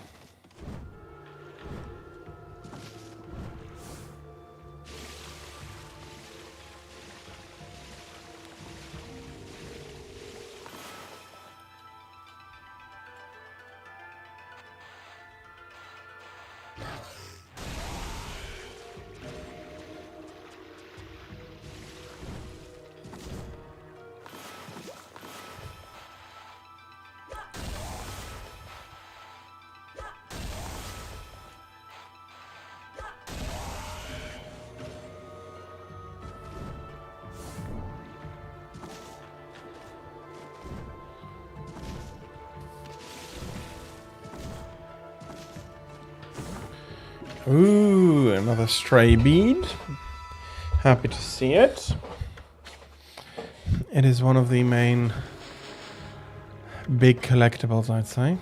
S1: Ooh, another stray bead. Happy to see it. It is one of the main big collectibles, I'd say.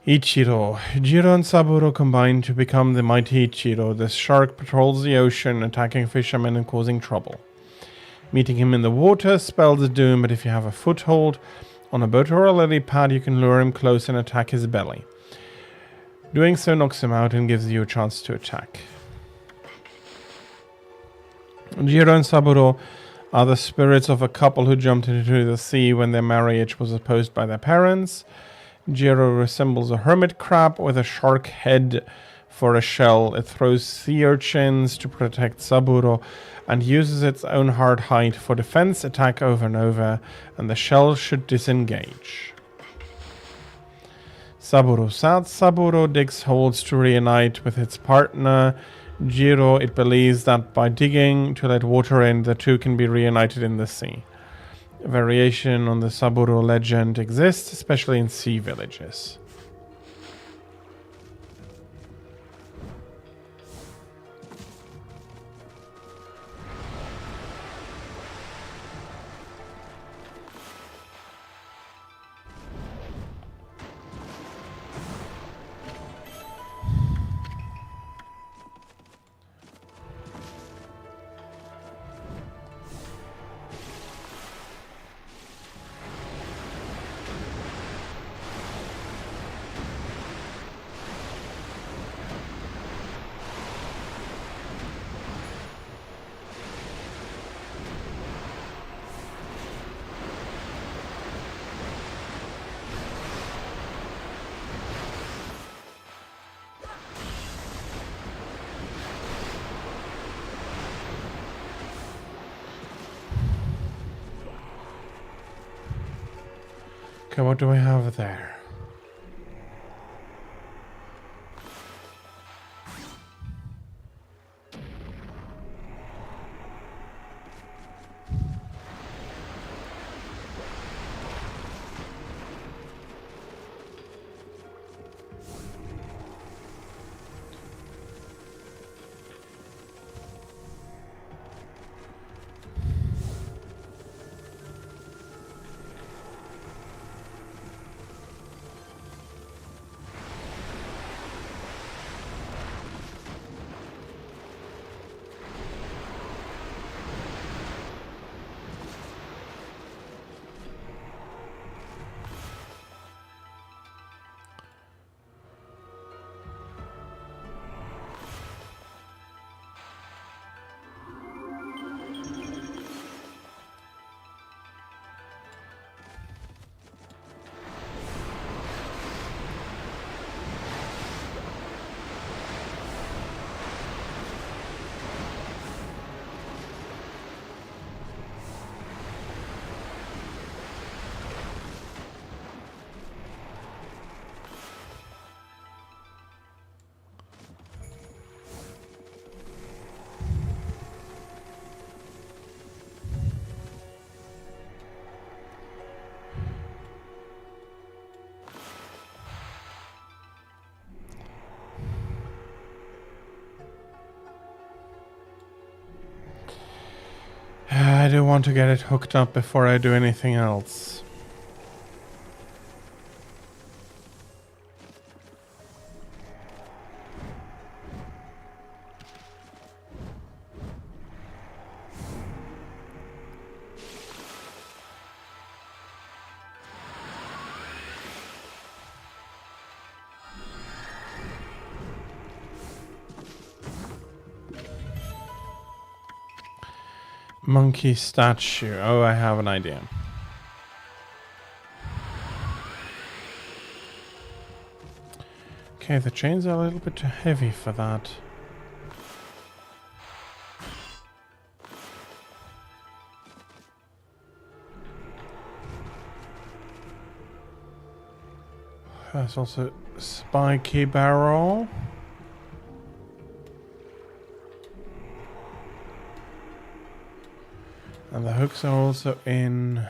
S1: Ichiro. Jiro and Saburo combine to become the mighty Ichiro. This shark patrols the ocean, attacking fishermen and causing trouble. Meeting him in the water spells doom, but if you have a foothold on a boat or a lily pad, you can lure him close and attack his belly. Doing so knocks him out and gives you a chance to attack. Jiro and Saburo are the spirits of a couple who jumped into the sea when their marriage was opposed by their parents. Jiro resembles a hermit crab with a shark head for a shell. It throws sea urchins to protect Saburo and uses its own hard hide for defense, attack over and over, and the shell should disengage. Saburo. Sad Saburo digs holes to reunite with its partner. Jiro, it believes that by digging to let water in, the two can be reunited in the sea. A variation on the Saburo legend exists, especially in sea villages. Okay, what do we have there? I do want to get it hooked up before I do anything else. Monkey statue. Oh, I have an idea. Okay, the chains are a little bit too heavy for that. There's also spiky barrel. And the hooks are also in.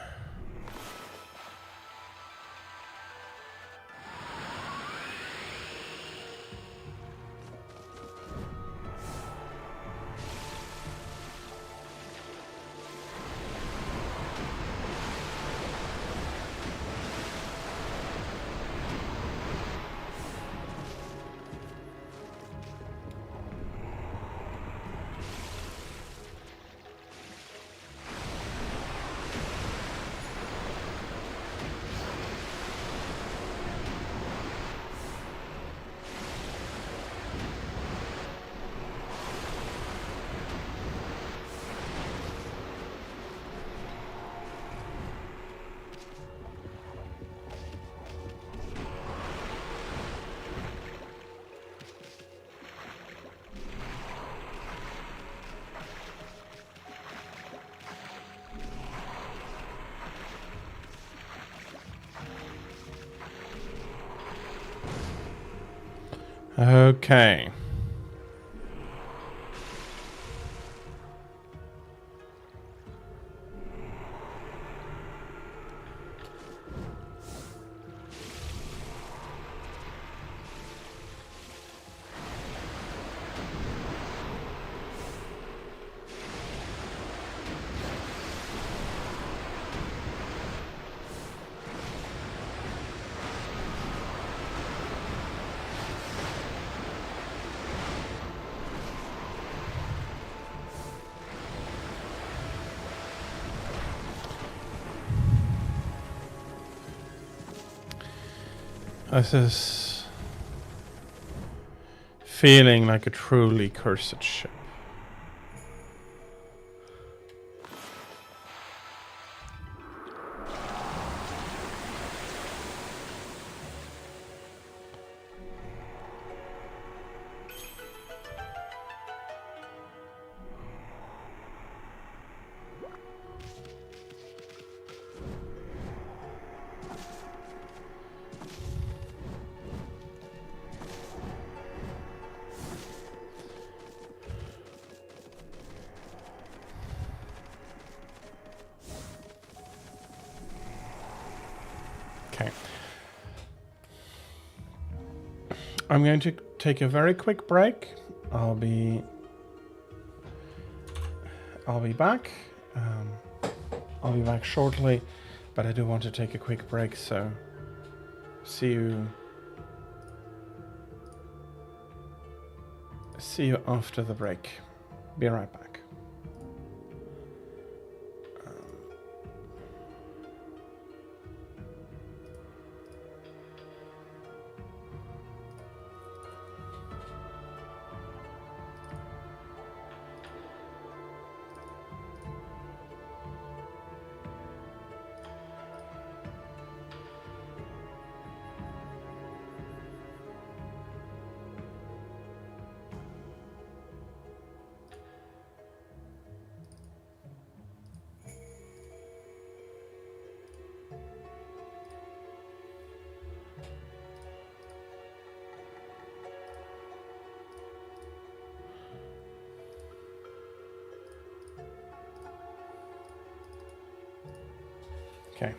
S1: Okay. This is feeling like a truly cursed ship. Okay. I'm going to take a very quick break. I'll be back. I'll be back shortly, but I do want to take a quick break, so see you after the break. Be right back. Okay.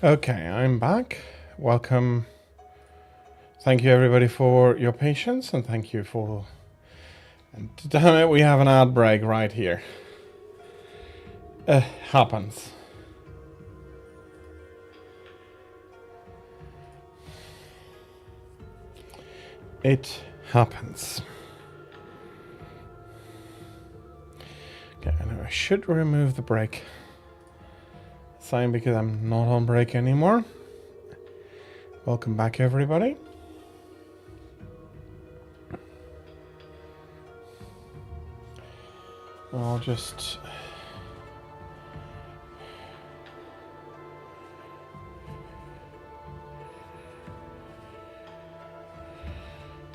S1: Okay, I'm back. Welcome. Thank you everybody for your patience, and thank you for... And damn it, we have an ad break right here. Happens. It happens. Okay, I know I should remove the break sign because I'm not on break anymore. Welcome back, everybody. I'll just...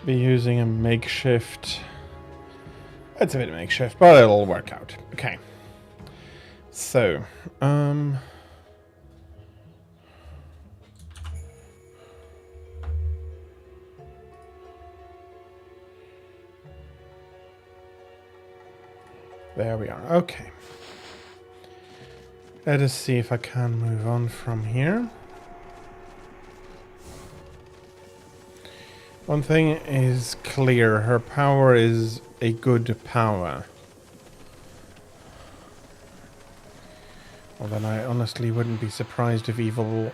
S1: be using a makeshift... It's a bit makeshift, but it'll work out. Okay. So, there we are. Okay. Let us see if I can move on from here. One thing is clear. Her power is a good power. Well, then I honestly wouldn't be surprised if evil...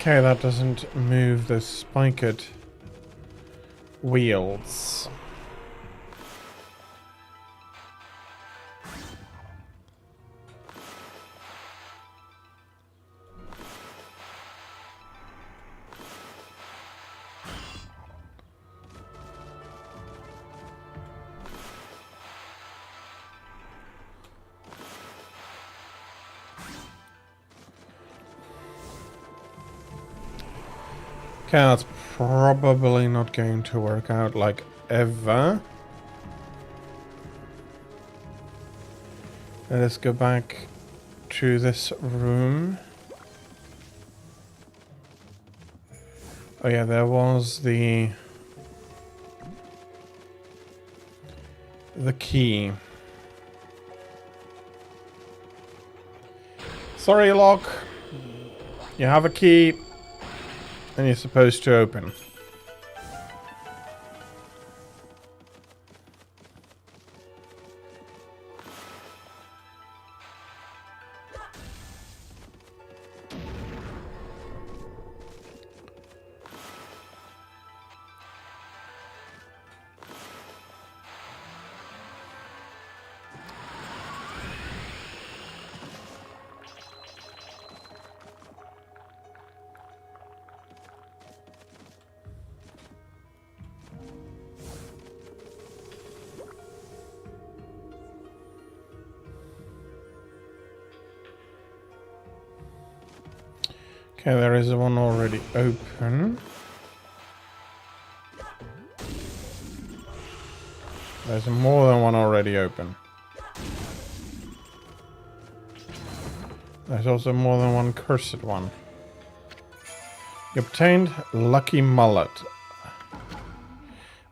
S1: Okay, that doesn't move the spiked wheels. Okay, that's probably not going to work out like ever. Let us go back to this room. Oh yeah, there was the key. Sorry, lock. You have a key. And you're supposed to open. Okay, there is one already open. There's more than one already open. There's also more than one cursed one. You obtained Lucky Mullet.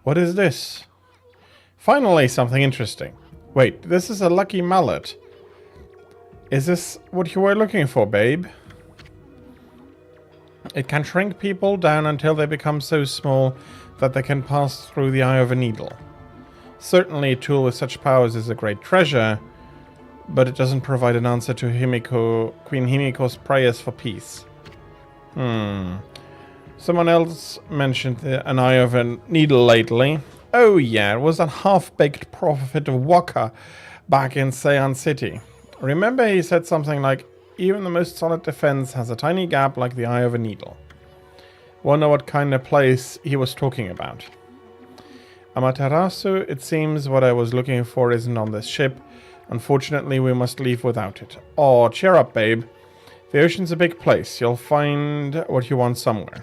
S1: What is this? Finally, something interesting. Wait, this is a Lucky Mallet. Is this what you were looking for, babe? It can shrink people down until they become so small that they can pass through the eye of a needle. Certainly a tool with such powers is a great treasure, but it doesn't provide an answer to Queen Himiko's prayers for peace. Someone else mentioned an eye of a needle lately. Oh yeah, it was that half-baked prophet of Waka back in Seian City. Remember he said something like, even the most solid defense has a tiny gap like the eye of a needle. Wonder what kind of place he was talking about. Amaterasu, it seems what I was looking for isn't on this ship. Unfortunately, we must leave without it. Aw, cheer up, babe. The ocean's a big place. You'll find what you want somewhere.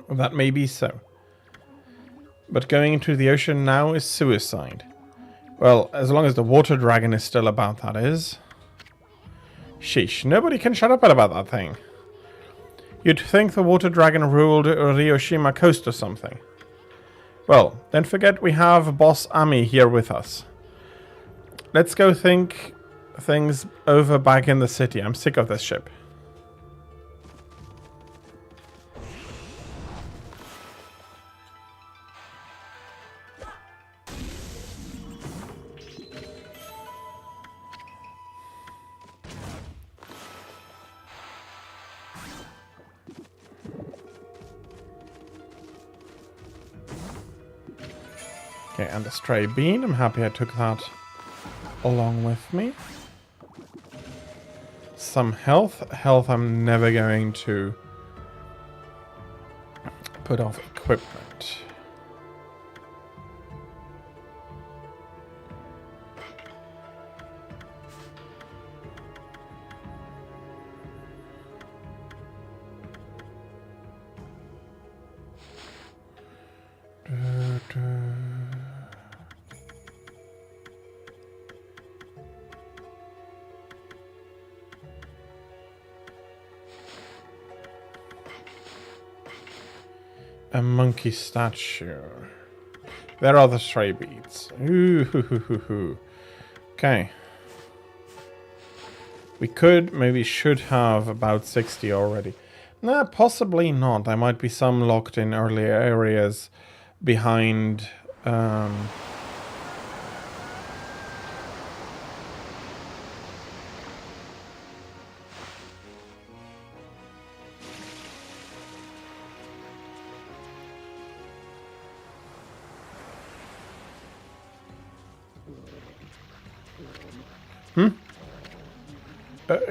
S1: That may be so. But going into the ocean now is suicide. Well, as long as the water dragon is still about, that is. Sheesh, nobody can shut up about that thing. You'd think the water dragon ruled Ryoshima Coast or something. Well, then forget we have Boss Ami here with us. Let's go think things over back in the city. I'm sick of this ship. Okay, and a stray bean. I'm happy I took that along with me. Some health. Health I'm never going to put off equipment. A monkey statue. There are the stray beads. Ooh. Okay. We could, maybe should have about 60 already. Nah, possibly not. There might be some locked in earlier areas behind...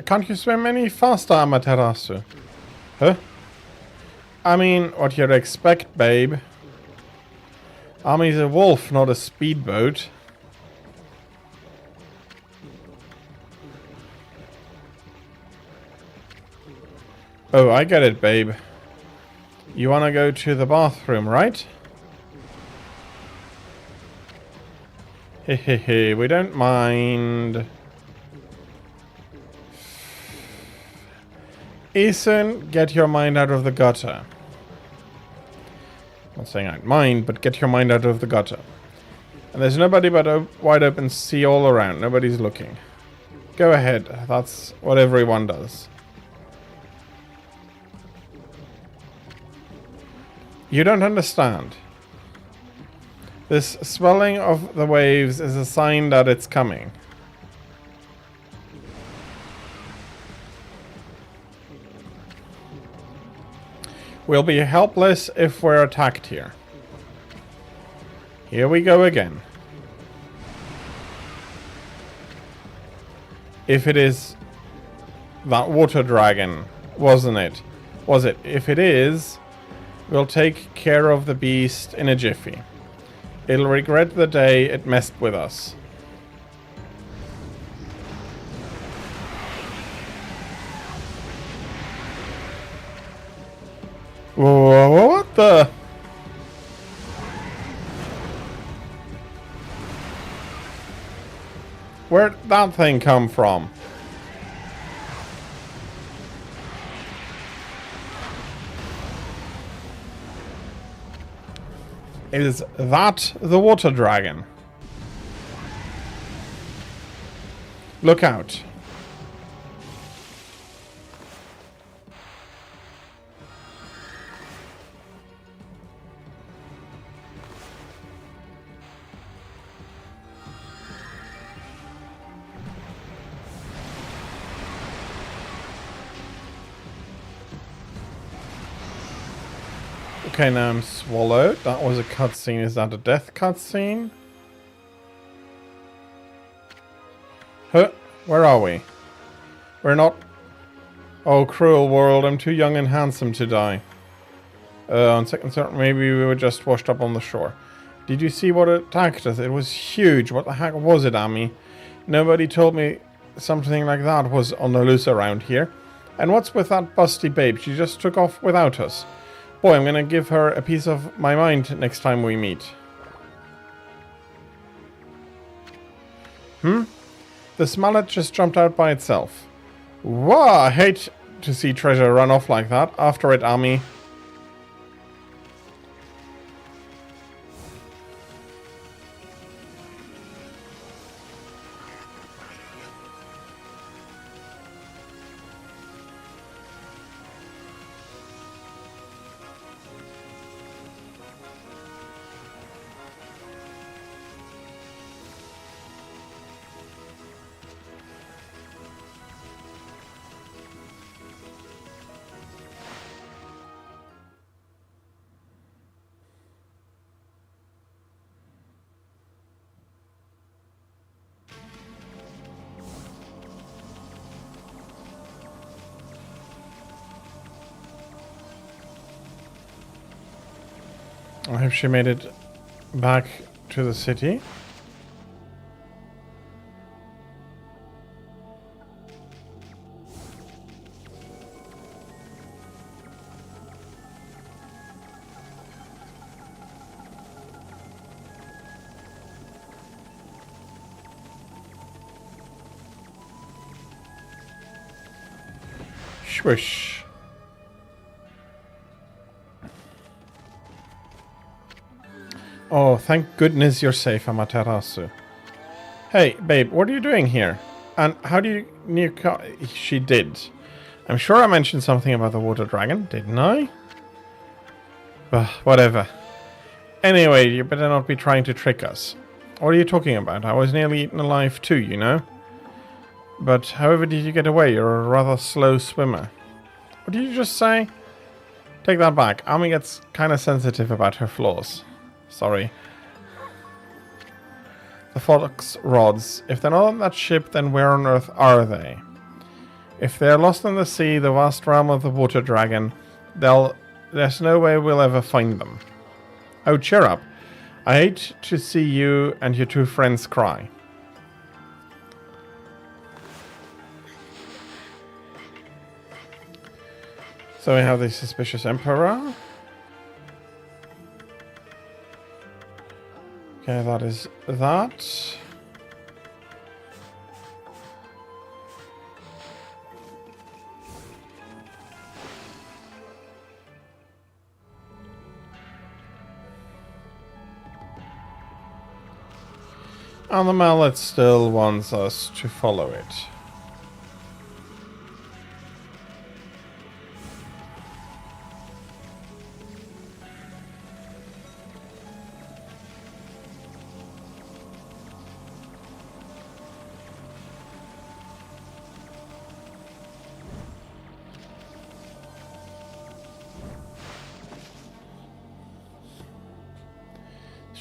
S1: can't you swim any faster, Amaterasu? Huh? I mean, what you'd expect, babe. Ami's a wolf, not a speedboat. Oh, I get it, babe. You wanna go to the bathroom, right? Hehehe, we don't mind. Ethan, get your mind out of the gutter. I'm not saying I'd mind, but get your mind out of the gutter. And there's nobody but a wide open sea all around. Nobody's looking. Go ahead. That's what everyone does. You don't understand. This swelling of the waves is a sign that it's coming. We'll be helpless if we're attacked here. Here we go again. If it is that water dragon, wasn't it? Was it? If it is, we'll take care of the beast in a jiffy. It'll regret the day it messed with us. Whoa, what the? Where'd that thing come from? Is that the water dragon? Look out. Okay, now I'm swallowed. That was a cutscene. Is that a death cutscene? Huh? Where are we? We're not... Oh, cruel world. I'm too young and handsome to die. On second thought, maybe we were just washed up on the shore. Did you see what attacked us? It was huge. What the heck was it, Ami? Nobody told me something like that was on the loose around here. And what's with that busty babe? She just took off without us. Boy, I'm gonna give her a piece of my mind next time we meet. This mallet just jumped out by itself. Whoa, I hate to see treasure run off like that. After it, Ami. I hope she made it back to the city. Swish. Oh, thank goodness you're safe, Amaterasu. Hey, babe, what are you doing here? And how do you... She did. I'm sure I mentioned something about the water dragon, didn't I? Whatever. Anyway, you better not be trying to trick us. What are you talking about? I was nearly eaten alive too, you know? But however did you get away? You're a rather slow swimmer. What did you just say? Take that back. Ami gets kind of sensitive about her flaws. Sorry. The Fox rods. If they're not on that ship, then where on earth are they? If they're lost in the sea, the vast realm of the water dragon, there's no way we'll ever find them. Oh, cheer up. I hate to see you and your two friends cry. So we have the suspicious emperor. Okay, that is that. And the mallet still wants us to follow it.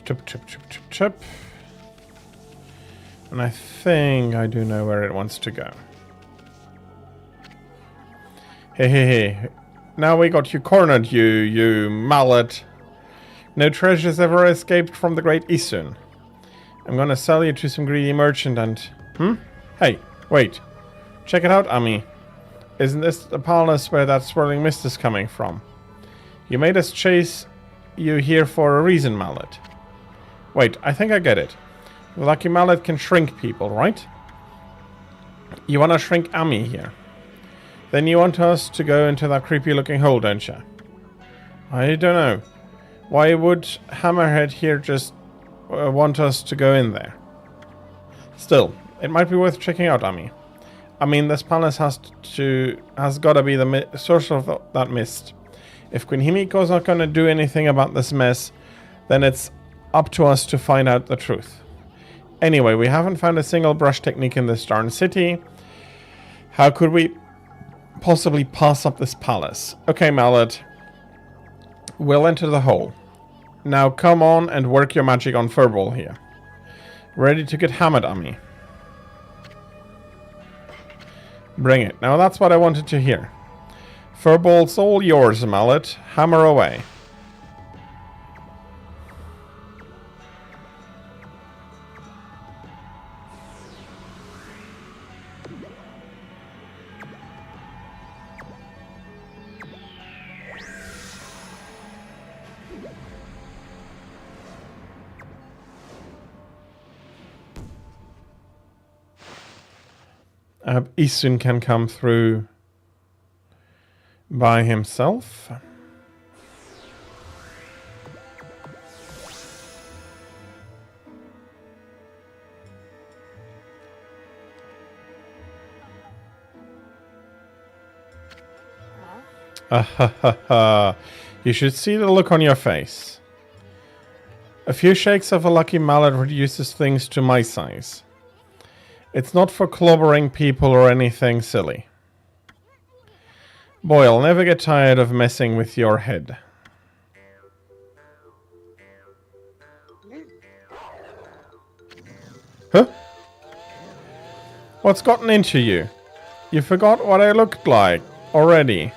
S1: Chip, chip, chip, chip, chip. And I think I do know where it wants to go. Hey, hey, hey. Now we got you cornered, you mallet. No treasures ever escaped from the great Isun. I'm gonna sell you to some greedy merchant and... Hey, wait. Check it out, Ami. Isn't this the palace where that swirling mist is coming from? You made us chase you here for a reason, mallet. Wait, I think I get it. The lucky mallet can shrink people, right? You want to shrink Ami here. Then you want us to go into that creepy looking hole, don't you? I don't know. Why would Hammerhead here just want us to go in there? Still, it might be worth checking out, Ami. I mean, this palace has got to be the source of that mist. If Queen Himiko's not going to do anything about this mess, then it's up to us to find out the truth. Anyway, we haven't found a single brush technique in this darn city. How could we possibly pass up this palace? Okay, mallet. We'll enter the hole. Now come on and work your magic on Furball here. Ready to get hammered, Ami. Bring it. Now that's what I wanted to hear. Furball's all yours, mallet. Hammer away. I hope Isun can come through by himself. You should see the look on your face. A few shakes of a lucky mallet reduces things to my size. It's not for clobbering people or anything silly. Boy, I'll never get tired of messing with your head. Huh? What's gotten into you? You forgot what I looked like already.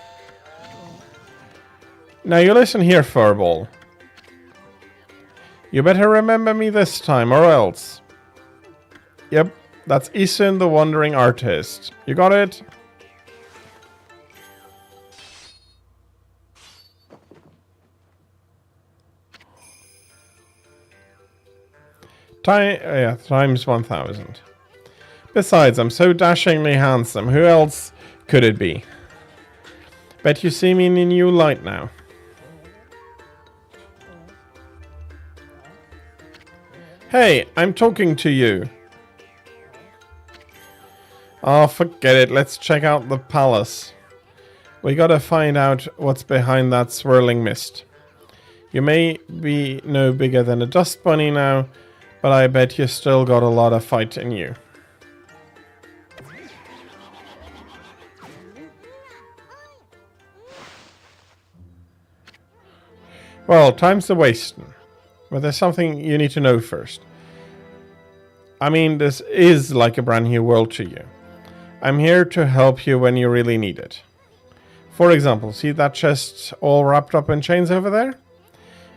S1: Now you listen here, Furball. You better remember me this time, or else. Yep, that's Isun the Wandering Artist. You got it? Times 1000. Besides, I'm so dashingly handsome. Who else could it be? Bet you see me in a new light now. Hey, I'm talking to you. Oh, forget it. Let's check out the palace. We gotta find out what's behind that swirling mist. You may be no bigger than a dust bunny now, but I bet you still got a lot of fight in you. Well, time's a wasting. But there's something you need to know first. I mean, this is like a brand new world to you. I'm here to help you when you really need it. For example, see that chest all wrapped up in chains over there?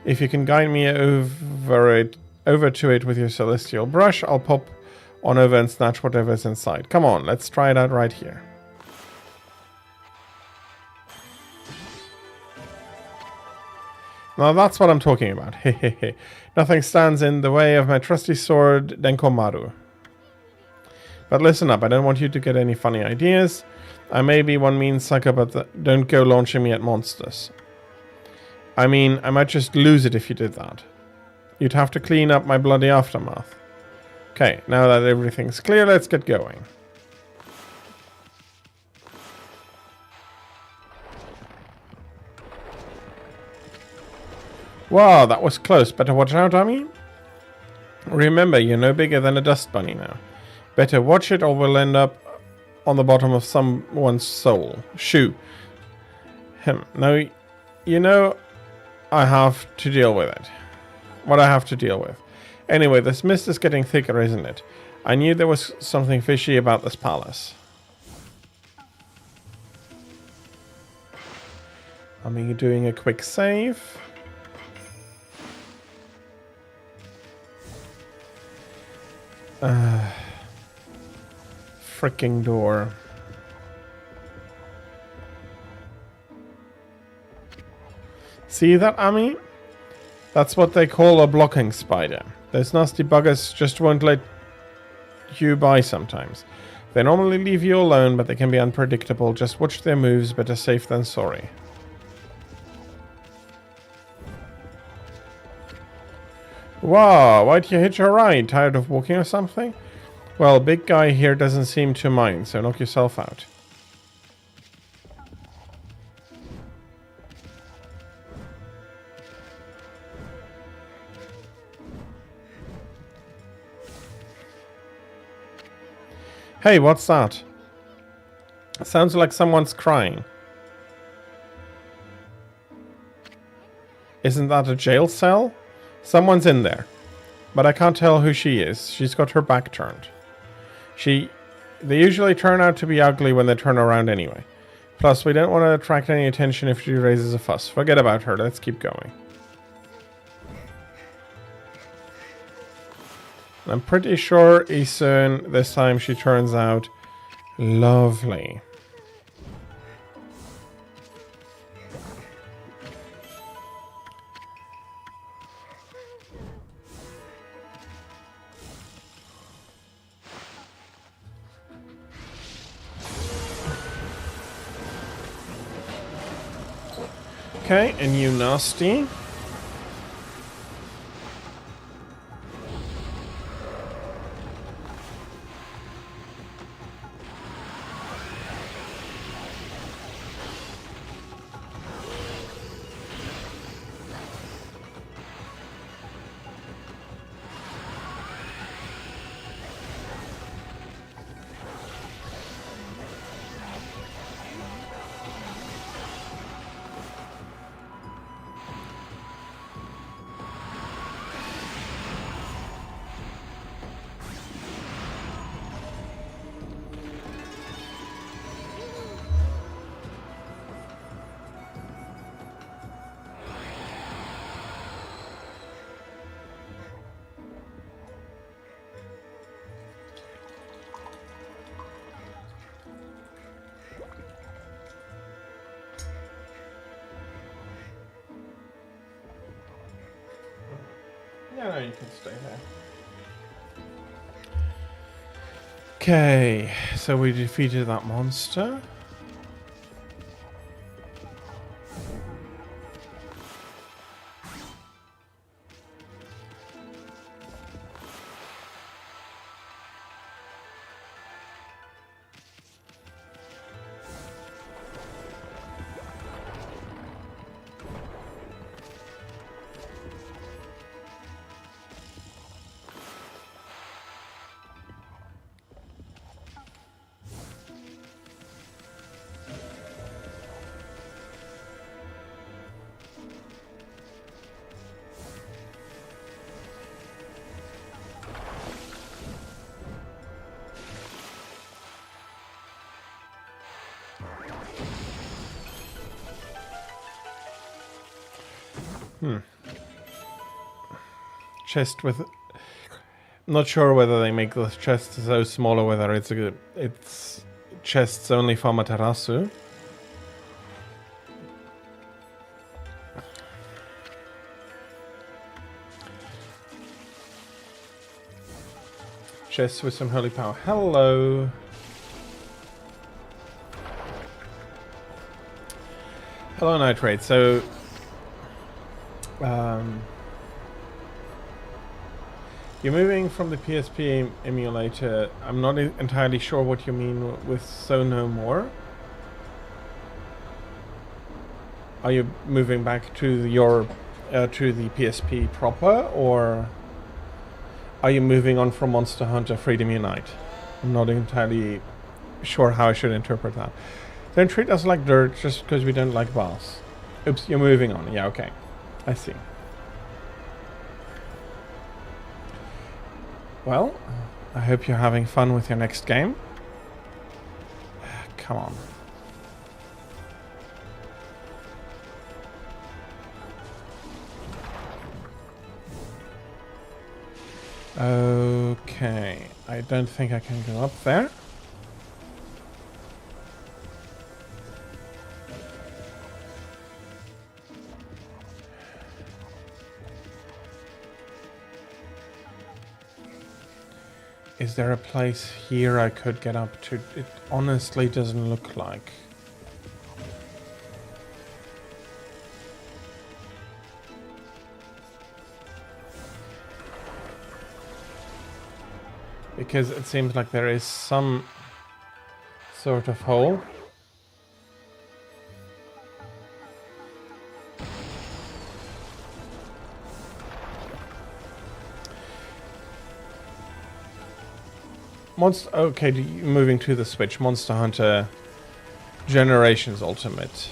S1: If you can guide me over to it with your celestial brush, I'll pop on over and snatch whatever's inside. Come on, let's try it out right here. Now that's what I'm talking about. Hehehe. Nothing stands in the way of my trusty sword, Denkomaru. But listen up, I don't want you to get any funny ideas. I may be one mean sucker, but don't go launching me at monsters. I mean, I might just lose it if you did that. You'd have to clean up my bloody aftermath. Okay, now that everything's clear, let's get going. Wow, that was close. Better watch out, Ami. Remember, you're no bigger than a dust bunny now. Better watch it or we'll end up on the bottom of someone's shoe. Now, you know, I have to deal with it. What I have to deal with. Anyway, this mist is getting thicker, isn't it? I knew there was something fishy about this palace. I'm doing a quick save. Freaking door. See that, Ami? That's what they call a blocking spider. Those nasty buggers just won't let you by sometimes. They normally leave you alone, but they can be unpredictable. Just watch their moves, better safe than sorry. Wow, why'd you hitch a ride? Tired of walking or something? Well, big guy here doesn't seem to mind, so knock yourself out. Hey, what's that? Sounds like someone's crying. Isn't that a jail cell? Someone's in there. But I can't tell who she is. She's got her back turned. They usually turn out to be ugly when they turn around anyway. Plus, we don't want to attract any attention if she raises a fuss. Forget about her. Let's keep going. I'm pretty sure Isun, this time she turns out lovely. Okay, and you nasty. Yeah, no, you can stay there. Okay, so we defeated that monster. Chest with... Not sure whether they make the chests so small or whether it's chests only for Materasu. Chests with some holy power. Hello. Hello, Nitrate. So... you're moving from the PSP emulator. I'm not entirely sure what you mean with So No More. Are you moving back to your to the PSP proper, or are you moving on from Monster Hunter Freedom Unite? I'm not entirely sure how I should interpret that. Don't treat us like dirt just because we don't like baths. Oops, you're moving on. Yeah, okay. I see. Well, I hope you're having fun with your next game. Come on. Okay, I don't think I can go up there. Is there a place here I could get up to? It honestly doesn't look like. Because it seems like there is some sort of hole. Okay, moving to the Switch. Monster Hunter Generations Ultimate.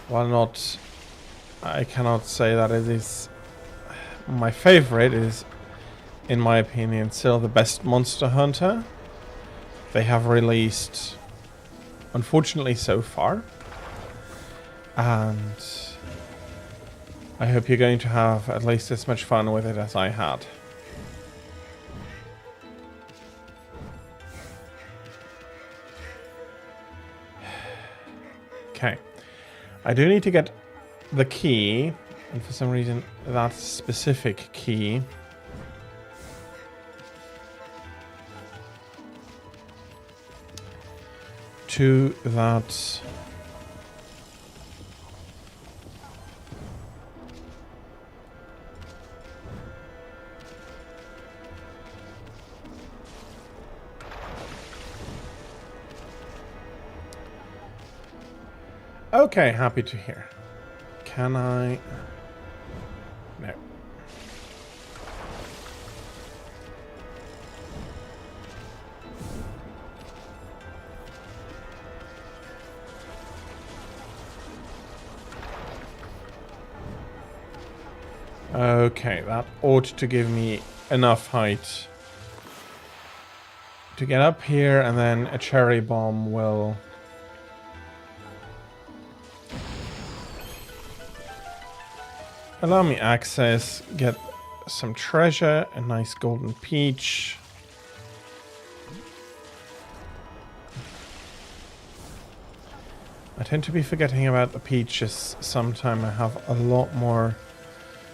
S1: While not... I cannot say that it is my favorite. It is, in my opinion, still the best Monster Hunter they have released, unfortunately, so far. And I hope you're going to have at least as much fun with it as I had. Okay, I do need to get the key, and for some reason that specific key to that Okay, happy to hear. Can I... No. Okay, that ought to give me enough height to get up here, and then a cherry bomb will... allow me access, get some treasure, a nice golden peach. I tend to be forgetting about the peaches sometime. I have a lot more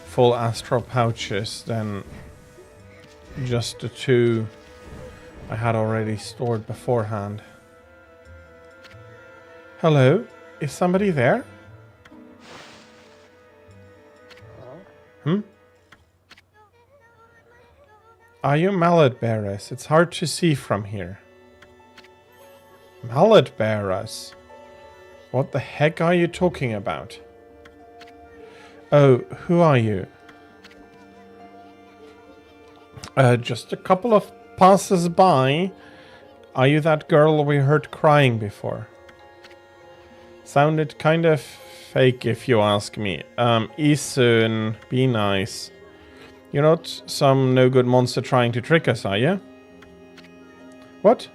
S1: full astral pouches than just the 2 I had already stored beforehand. Hello? Is somebody there? Are you mallet bearers? It's hard to see from here. Mallet bearers? What the heck are you talking about? Oh, who are you? Just a couple of passers-by. Are you that girl we heard crying before? Sounded kind of fake if you ask me. Isun, be nice. You're not some no-good monster trying to trick us, are you? What?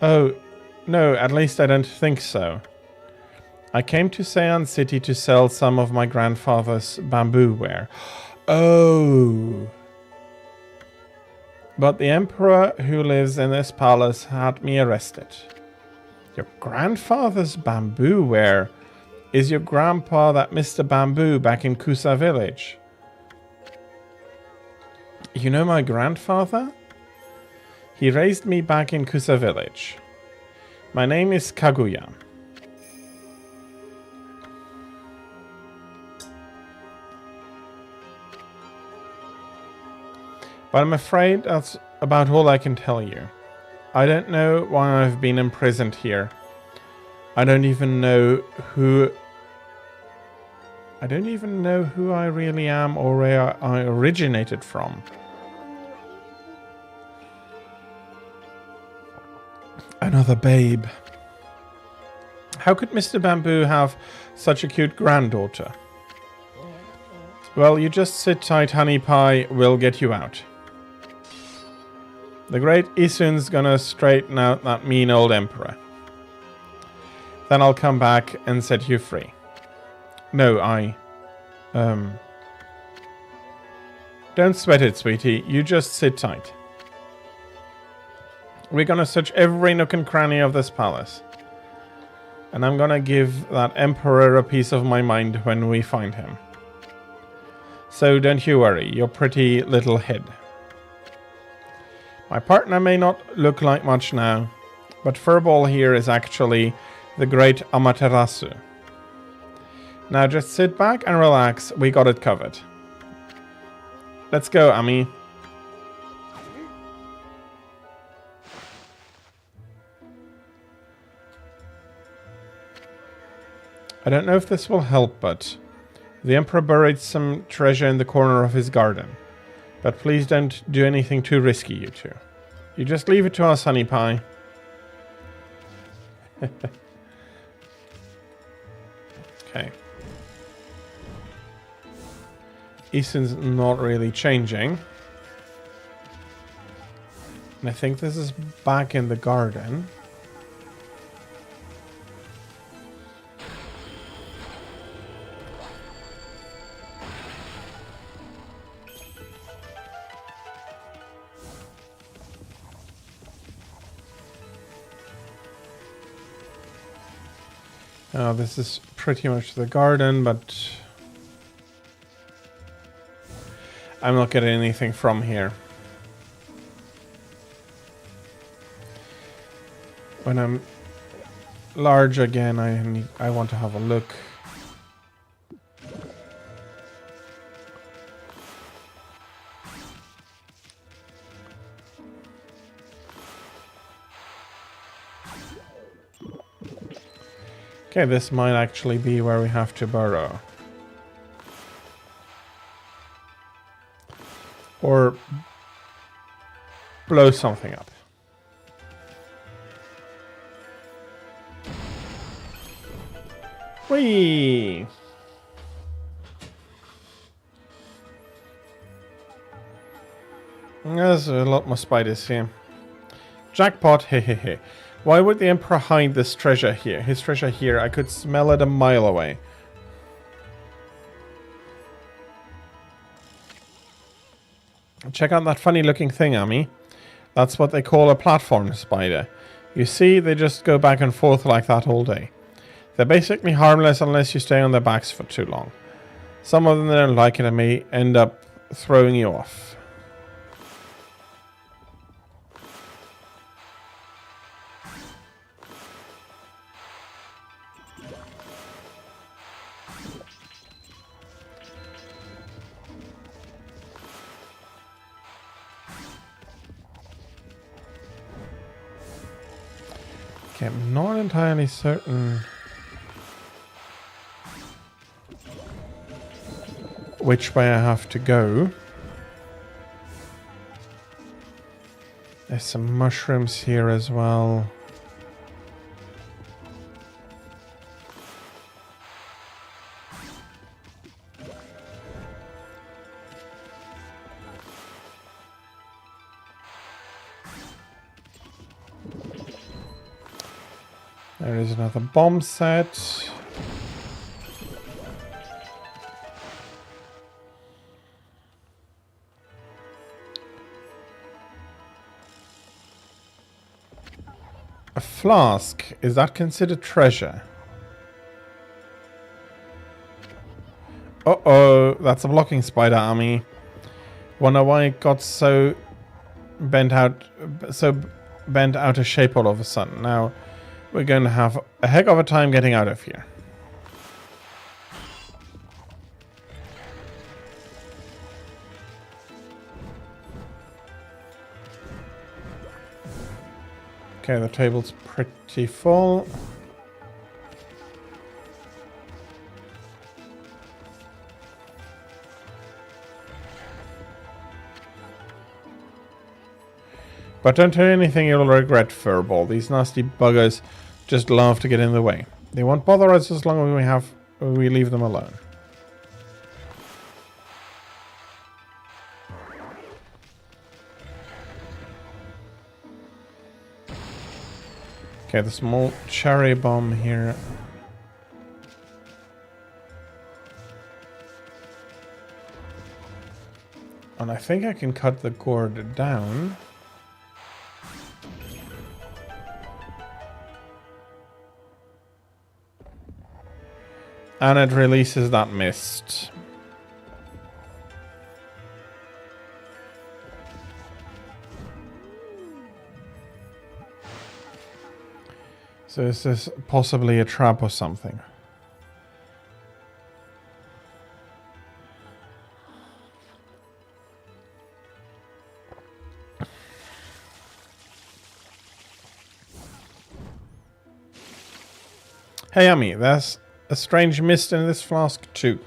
S1: Oh, no, at least I don't think so. I came to Seian City to sell some of my grandfather's bamboo ware. Oh. But the emperor who lives in this palace had me arrested. Your grandfather's bamboo ware? Is your grandpa that Mr. Bamboo back in Kusa village? You know my grandfather? He raised me back in Kusa village. My name is Kaguya. But I'm afraid that's about all I can tell you. I don't know why I've been imprisoned here. I don't even know who I really am or where I originated from. Another babe. How could Mr. Bamboo have such a cute granddaughter? Well, you just sit tight, honey pie. We'll get you out. The great Isun's gonna straighten out that mean old emperor. Then I'll come back and set you free. No, Don't sweat it, sweetie. You just sit tight. We're gonna search every nook and cranny of this palace. And I'm gonna give that emperor a piece of my mind when we find him. So don't you worry, your pretty little head. My partner may not look like much now, but Furball here is actually the great Amaterasu. Now just sit back and relax, we got it covered. Let's go, Ami. I don't know if this will help, but the Emperor buried some treasure in the corner of his garden. But please don't do anything too risky, you two. You just leave it to us, honey pie. Okay. Isun's not really changing. And I think this is back in the garden. This is pretty much the garden, but I'm not getting anything from here. When I'm large again, I want to have a look. Okay, this might actually be where we have to burrow. Or blow something up. Whee! There's a lot more spiders here. Jackpot, hehehe. Why would the Emperor hide this treasure here? His treasure here, I could smell it a mile away. Check out that funny looking thing, Ami. That's what they call a platform spider. You see, they just go back and forth like that all day. They're basically harmless unless you stay on their backs for too long. Some of them don't like it and may end up throwing you off. Okay, I'm not entirely certain which way I have to go. There's some mushrooms here as well. There is another bomb set. A flask. Is that considered treasure? Uh-oh. That's a blocking spider army. Wonder why it got so bent out of shape all of a sudden. Now, we're going to have a heck of a time getting out of here. Okay, the table's pretty full. But don't do anything you'll regret, Furball. These nasty buggers just love to get in the way. They won't bother us as long as we leave them alone. Okay, the small cherry bomb here. And I think I can cut the gourd down. And it releases that mist. So is this possibly a trap or something? Hey, Ami, there's a strange mist in this flask too.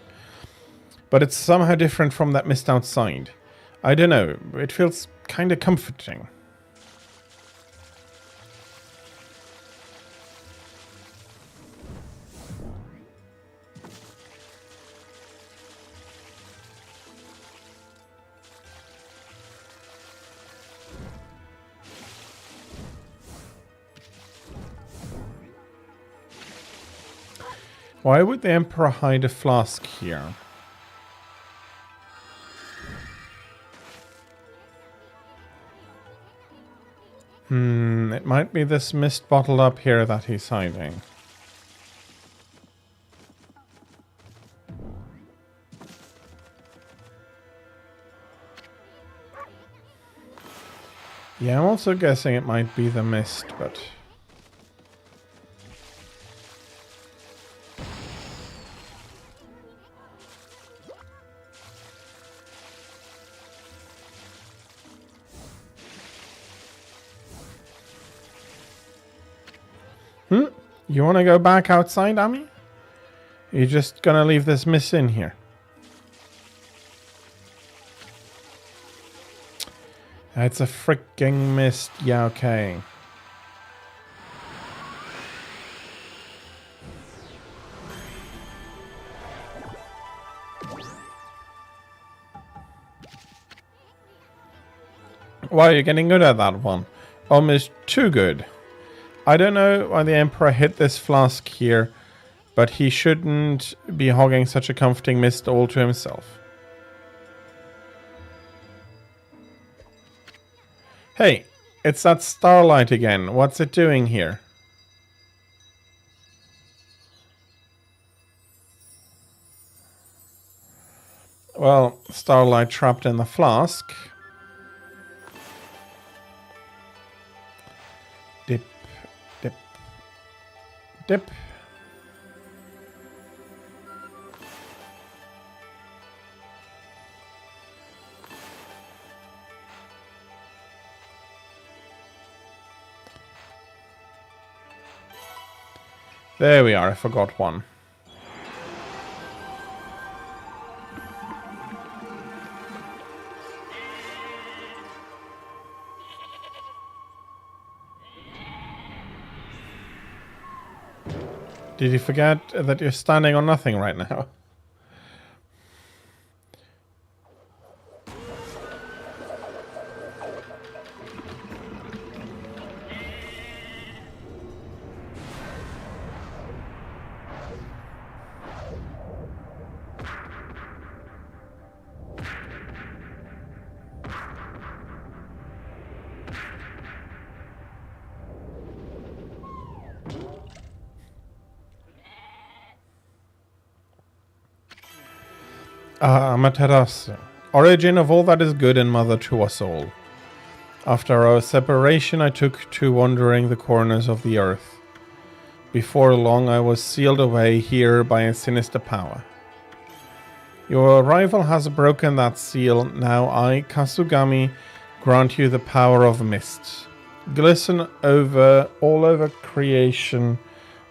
S1: But it's somehow different from that mist outside. I don't know, it feels kind of comforting. Why would the Emperor hide a flask here? It might be this mist bottled up here that he's hiding. Yeah, I'm also guessing it might be the mist, but... You want to go back outside, Ami? You're just gonna leave this mist in here? It's a freaking mist. Yeah, okay. Wow, you're getting good at that one. Almost too good. I don't know why the Emperor hid this flask here, but he shouldn't be hogging such a comforting mist all to himself. Hey, it's that starlight again. What's it doing here? Well, starlight trapped in the flask. Dip, dip, dip. There we are, I forgot one. Did you forget that you're standing on nothing right now? Amaterasu, origin of all that is good and mother to us all. After our separation, I took to wandering the corners of the earth. Before long, I was sealed away here by a sinister power. Your arrival has broken that seal. Now I, Kasugami, grant you the power of mist. Glisten all over creation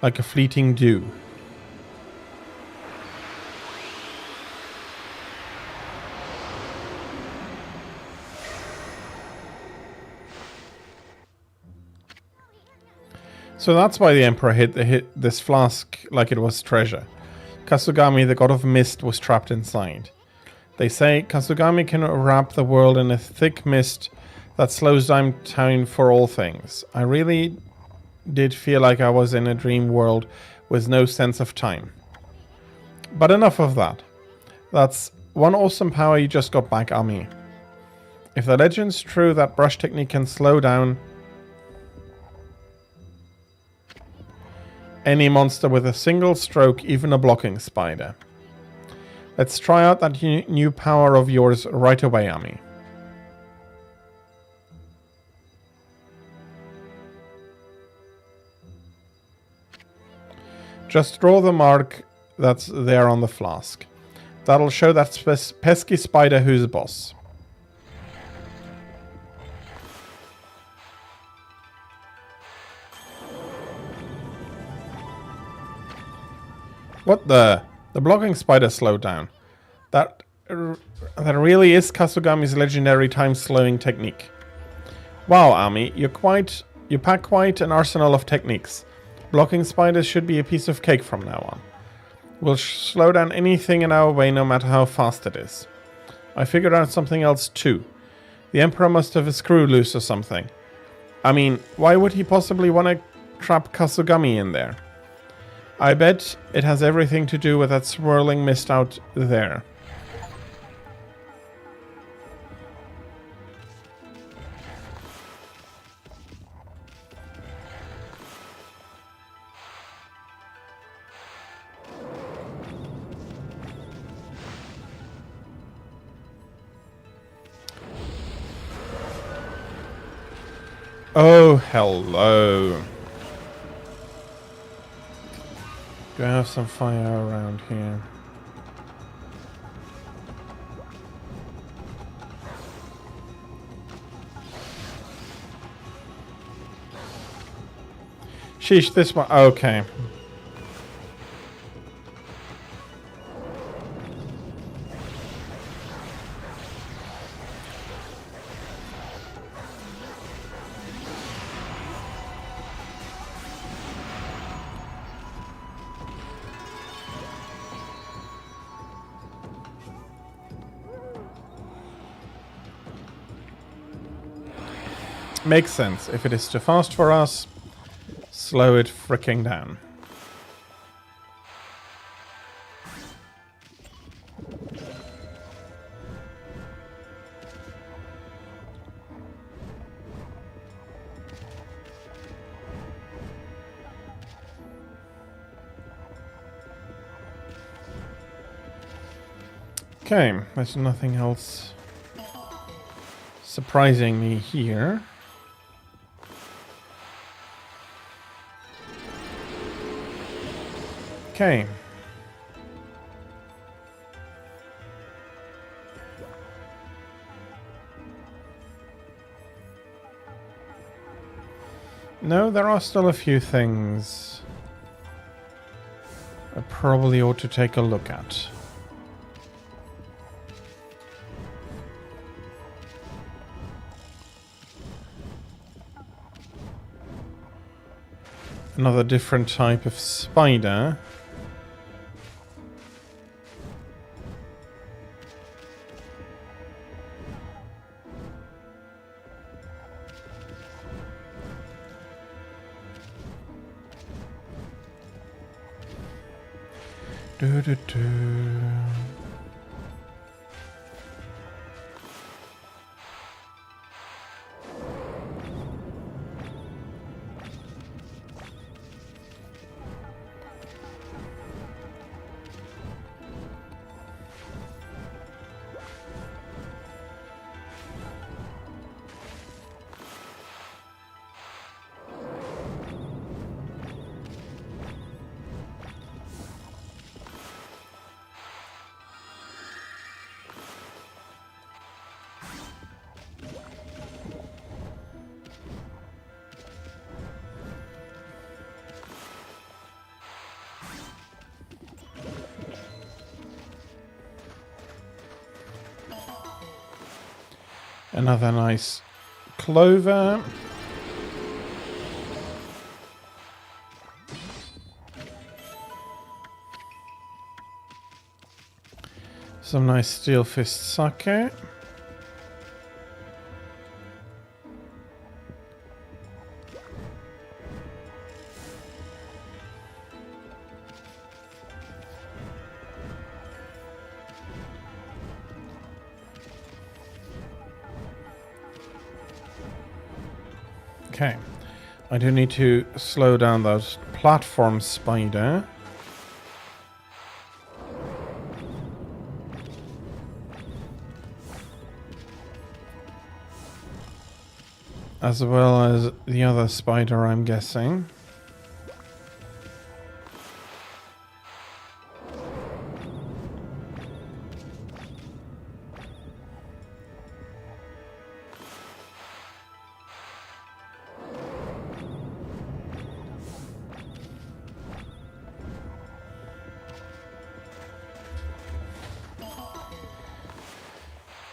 S1: like a fleeting dew. So that's why the Emperor hid this flask like it was treasure. Kasugami, the god of mist, was trapped inside. They say Kasugami can wrap the world in a thick mist that slows down time for all things. I really did feel like I was in a dream world with no sense of time. But enough of that. That's one awesome power you just got back, Ami. If the legend's true, that brush technique can slow down any monster with a single stroke, even a blocking spider. Let's try out that new power of yours right away, Ami. Just draw the mark that's there on the flask. That'll show that pesky spider who's boss. What the? The blocking spider slowed down. That really is Kasugami's legendary time-slowing technique. Wow, Ami, you pack quite an arsenal of techniques. Blocking spiders should be a piece of cake from now on. We'll slow down anything in our way, no matter how fast it is. I figured out something else too. The Emperor must have a screw loose or something. I mean, why would he possibly want to trap Kasugami in there? I bet it has everything to do with that swirling mist out there. Oh, hello. Do I have some fire around here? Sheesh, this one. Okay. Makes sense. If it is too fast for us, slow it fricking down. Okay, there's nothing else surprising me here. Okay. No, there are still a few things I probably ought to take a look at. Another different type of spider. Do, do, do. Another nice clover. Some nice steel fist sake. Okay, I do need to slow down those platform spider. As well as the other spider, I'm guessing.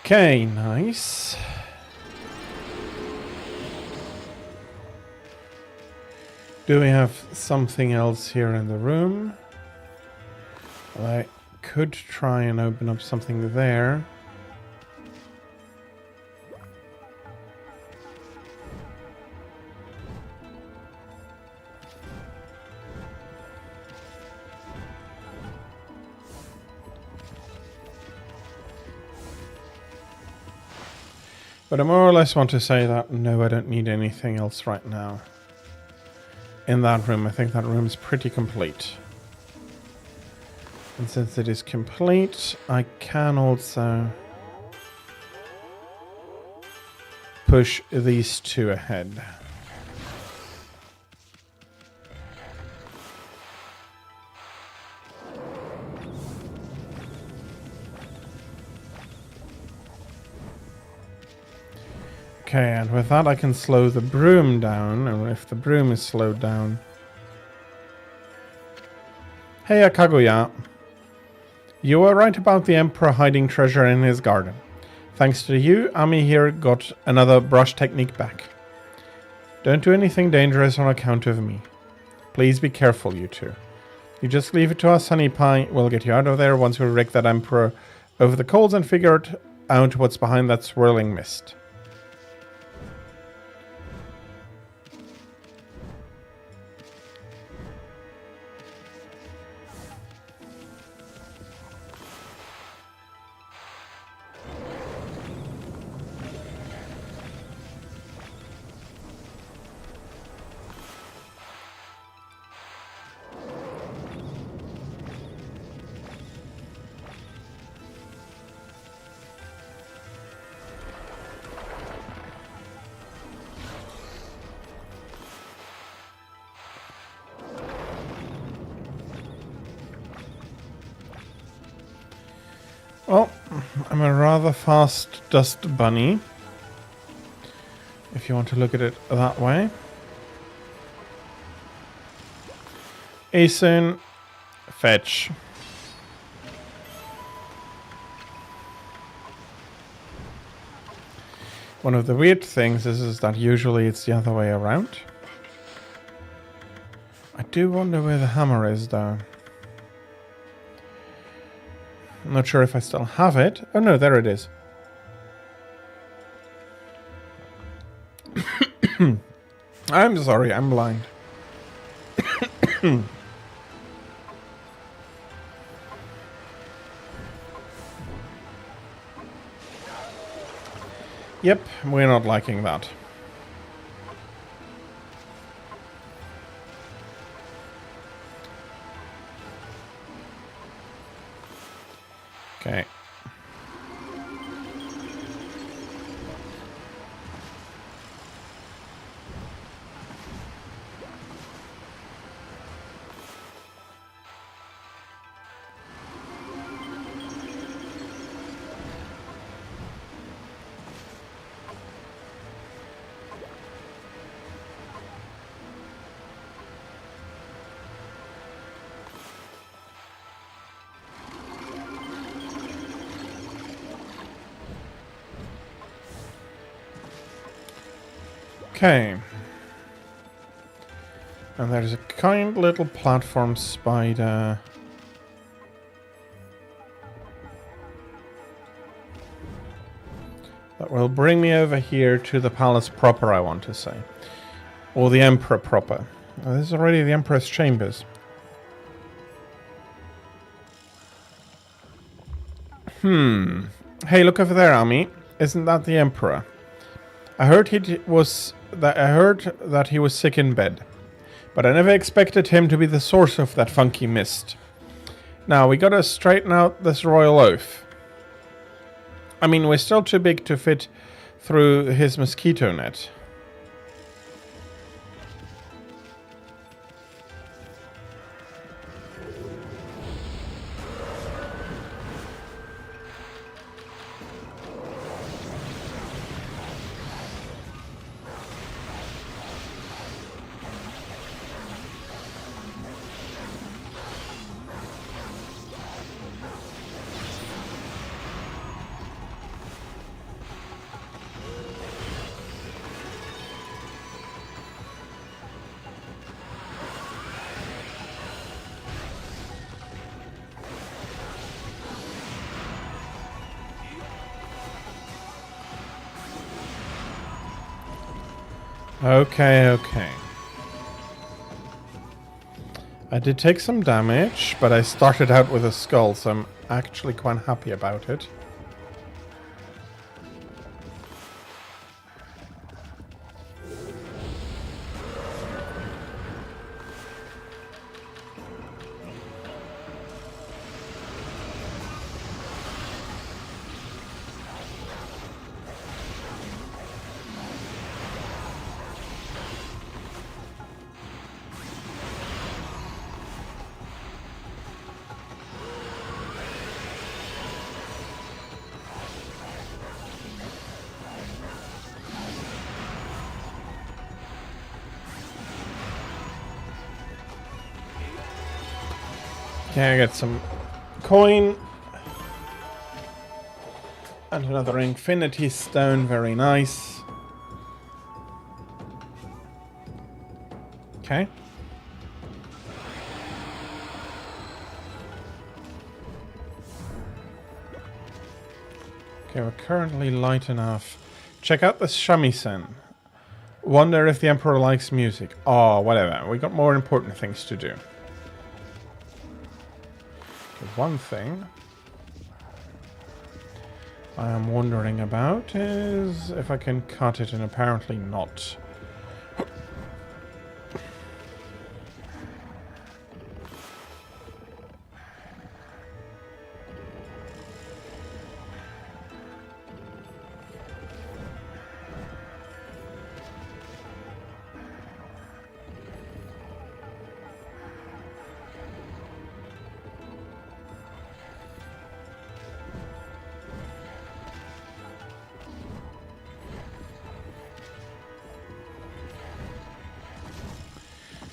S1: Okay, nice. Do we have something else here in the room? I could try and open up something there. But I more or less want to say that no, I don't need anything else right now. In that room, I think that room is pretty complete. And since it is complete, I can also push these two ahead. Okay, and with that I can slow the broom down, and if the broom is slowed down, Hey Kaguya. You were right about the Emperor hiding treasure in his garden. Thanks to you, Ami here got another brush technique back. Don't do anything dangerous on account of me. Please be careful, you two. You just leave it to us, Honey Pie. We'll get you out of there once we rig that Emperor over the coals and figure out what's behind that swirling mist. Well, I'm a rather fast dust bunny, if you want to look at it that way. Asun, fetch. One of the weird things is that usually it's the other way around. I do wonder where the hammer is, though. I'm not sure if I still have it. Oh no, there it is. I'm sorry, I'm blind. Yep, we're not liking that. Okay. Okay. And there's a kind little platform spider. That will bring me over here to the palace proper, I want to say. Or the Emperor proper. Oh, this is already the Emperor's chambers. Hey, look over there, Ami. Isn't that the Emperor? I heard that he was sick in bed, but I never expected him to be the source of that funky mist. Now we gotta straighten out this royal oaf. I mean, we're still too big to fit through his mosquito net. Okay. I did take some damage, but I started out with a skull, so I'm actually quite happy about it. Okay, I get some coin. And another infinity stone, very nice. Okay. Okay, we're currently light enough. Check out the shamisen. Wonder if the Emperor likes music. Oh, whatever. We got more important things to do. Okay, one thing I am wondering about is if I can cut it, and apparently not.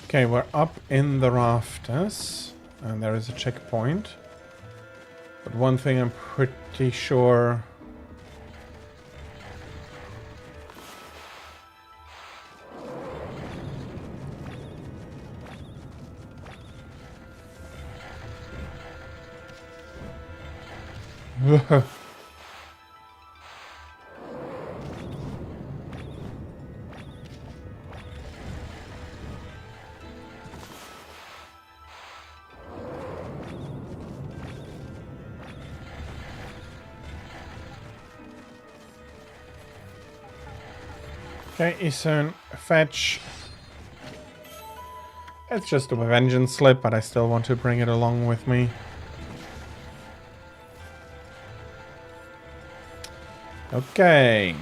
S1: Okay, we're up in the rafters, and there is a checkpoint. But one thing I'm pretty sure... Okay, Isun, fetch. It's just a vengeance slip, but I still want to bring it along with me. Okay.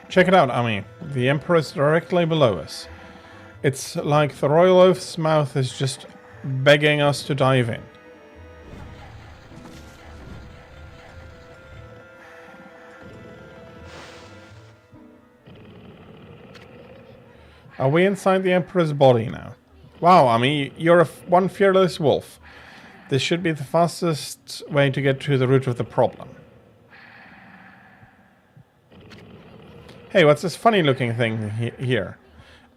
S1: Check it out, Ami. The Emperor is directly below us. It's like the Royal Oath's mouth is just begging us to dive in. Are we inside the Emperor's body now? Wow, Ami, you're one fearless wolf. This should be the fastest way to get to the root of the problem. Hey, what's this funny looking thing here?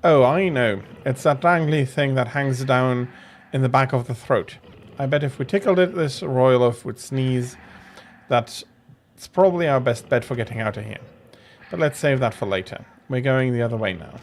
S1: Oh, I know. It's that dangly thing that hangs down in the back of the throat. I bet if we tickled it, this royal oaf would sneeze. That's probably our best bet for getting out of here. But let's save that for later. We're going the other way now.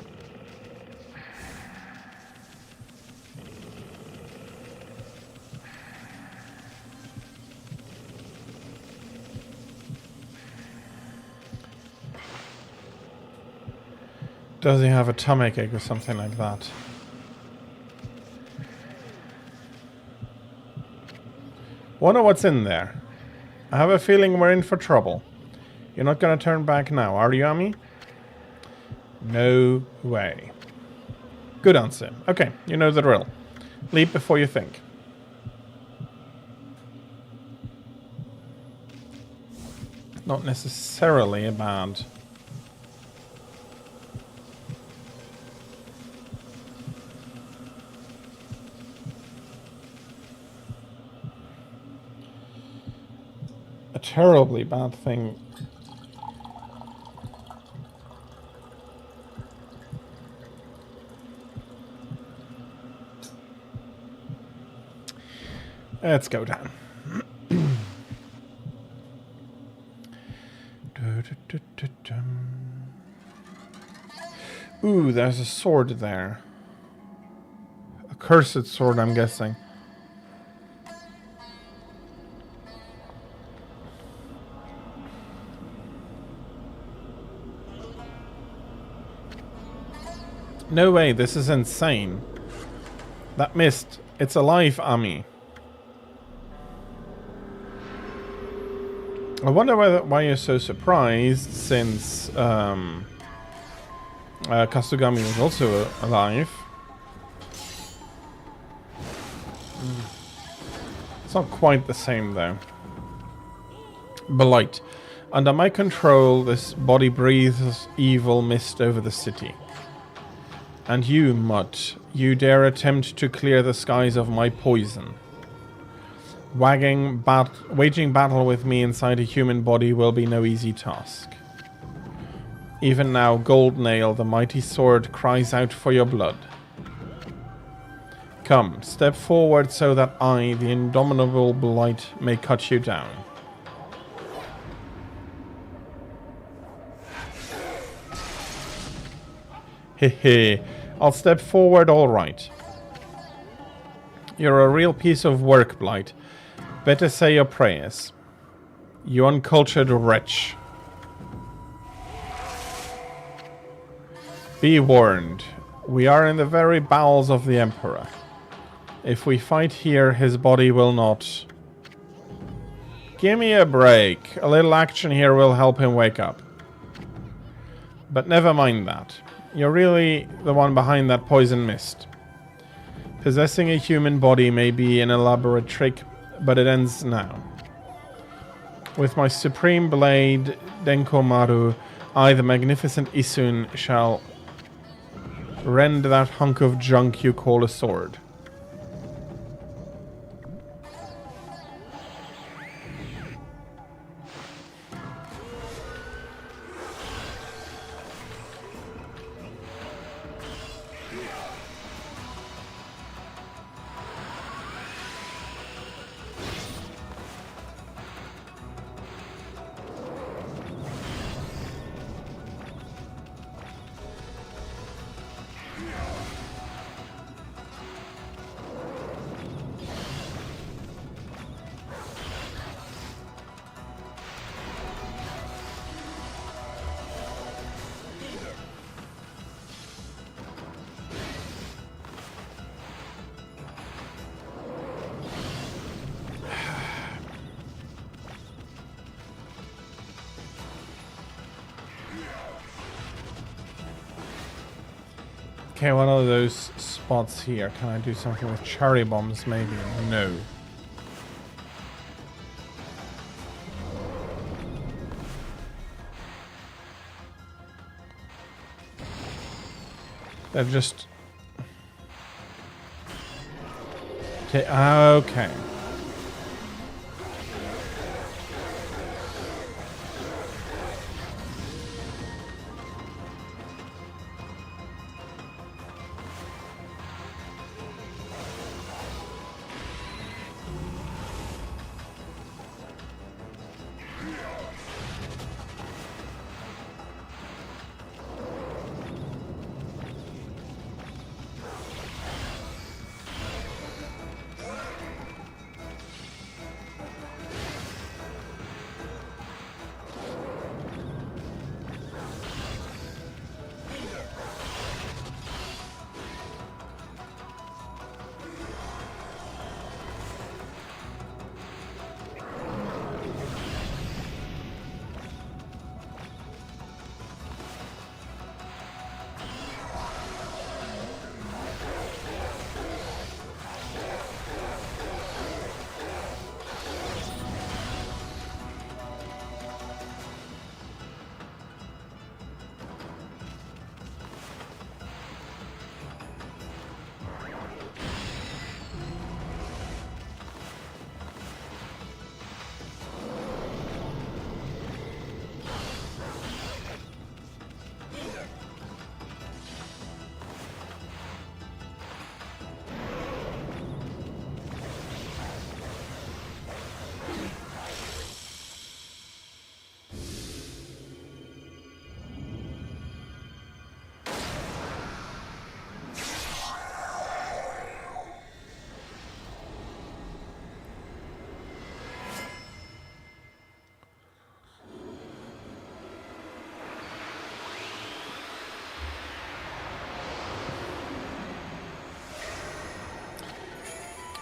S1: Does he have a tummy ache or something like that? Wonder what's in there. I have a feeling we're in for trouble. You're not gonna turn back now, are you, Ami? No way. Good answer. Okay, you know the drill. Leap before you think. Not necessarily a bad... a terribly bad thing. Let's go down. Ooh, there's a sword there. A cursed sword, I'm guessing. No way, this is insane. That mist, it's alive, Ami. I wonder why you're so surprised, since Kasugami was also alive. It's not quite the same, though. Blight. Under my control, this body breathes evil mist over the city. And you, Mutt, you dare attempt to clear the skies of my poison. Waging battle with me inside a human body will be no easy task. Even now, Goldnail, the mighty sword, cries out for your blood. Come, step forward so that I, the indomitable Blight, may cut you down. Hehe, I'll step forward all right. You're a real piece of work, Blight. Better say your prayers. You uncultured wretch. Be warned. We are in the very bowels of the Emperor. If we fight here, his body will not... Give me a break. A little action here will help him wake up. But never mind that. You're really the one behind that poison mist. Possessing a human body may be an elaborate trick, but it ends now. With my supreme blade, Denkomaru, I, the magnificent Isun, shall rend that hunk of junk you call a sword. Okay, one of those spots here. Can I do something with cherry bombs, maybe? No. They're just... Okay.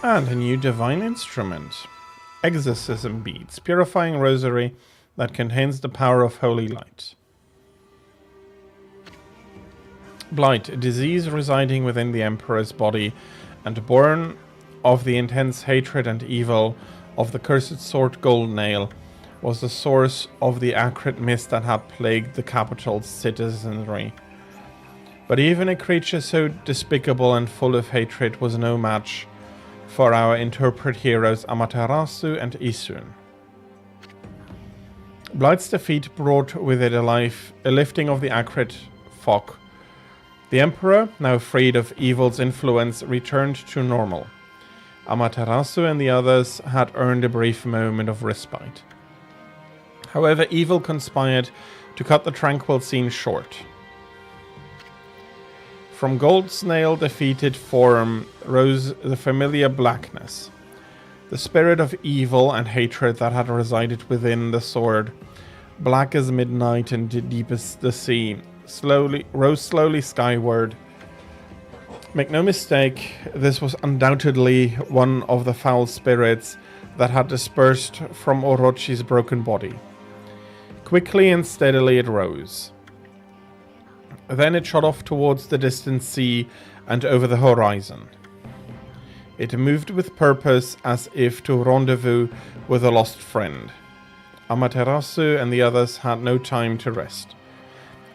S1: And a new divine instrument. Exorcism beads. Purifying rosary that contains the power of holy light. Blight. A disease residing within the Emperor's body and born of the intense hatred and evil of the cursed sword Goldnail was the source of the acrid mist that had plagued the capital's citizenry. But even a creature so despicable and full of hatred was no match for our interpret heroes Amaterasu and Isun. Blight's defeat brought with it a lifting of the acrid fog. The Emperor, now freed of evil's influence, returned to normal. Amaterasu and the others had earned a brief moment of respite. However, evil conspired to cut the tranquil scene short. From Gold's nail-defeated form rose the familiar blackness. The spirit of evil and hatred that had resided within the sword, black as midnight and deep as the sea, rose slowly skyward. Make no mistake, this was undoubtedly one of the foul spirits that had dispersed from Orochi's broken body. Quickly and steadily it rose. Then it shot off towards the distant sea and over the horizon. It moved with purpose, as if to rendezvous with a lost friend. Amaterasu and the others had no time to rest.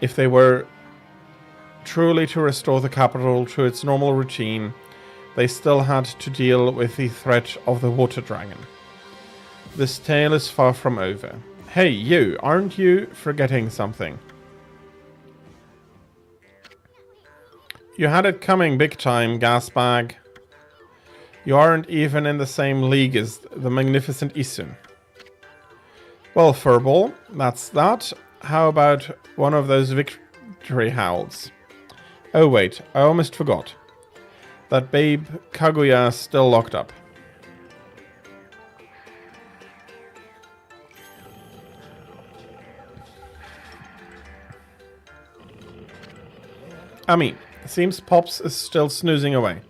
S1: If they were truly to restore the capital to its normal routine, they still had to deal with the threat of the water dragon. This tale is far from over. Hey, you, aren't you forgetting something? You had it coming big time, gasbag. You aren't even in the same league as the magnificent Isun. Well, Furball, that's that. How about one of those victory howls? Oh wait, I almost forgot. That babe Kaguya's still locked up. Ami, seems Pops is still snoozing away.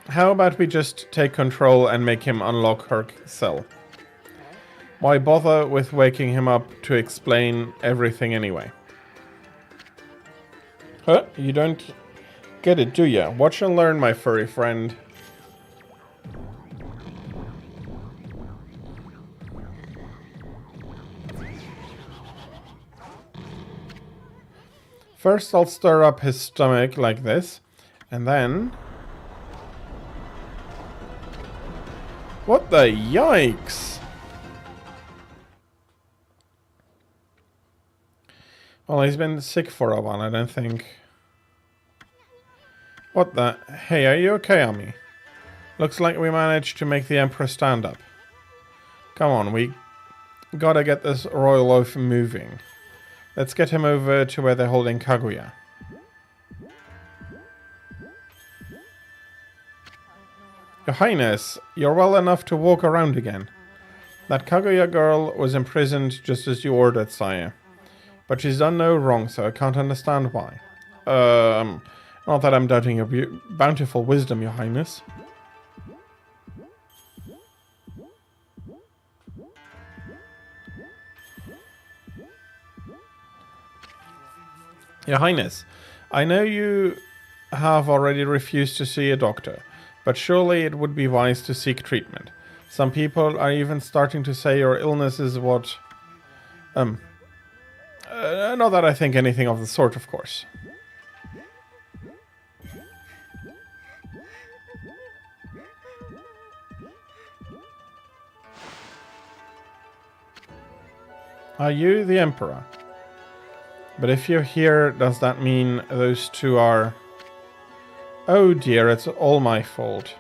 S1: How about we just take control and make him unlock her cell? Why bother with waking him up to explain everything anyway? Huh? You don't get it, do ya? Watch and learn, my furry friend. First, I'll stir up his stomach like this, and then... What the yikes? Well, he's been sick for a while, I don't think. What the... Hey, are you okay, Ami? Looks like we managed to make the Emperor stand up. Come on, we gotta get this royal oaf moving. Let's get him over to where they're holding Kaguya. Your Highness, you're well enough to walk around again. That Kaguya girl was imprisoned just as you ordered, sire. But she's done no wrong, so I can't understand why. Not that I'm doubting your bountiful wisdom, Your Highness. Your Highness, I know you have already refused to see a doctor, but surely it would be wise to seek treatment. Some people are even starting to say your illness is what... not that I think anything of the sort, of course. Are you the Emperor? But if you're here, does that mean those two are... Oh dear, it's all my fault.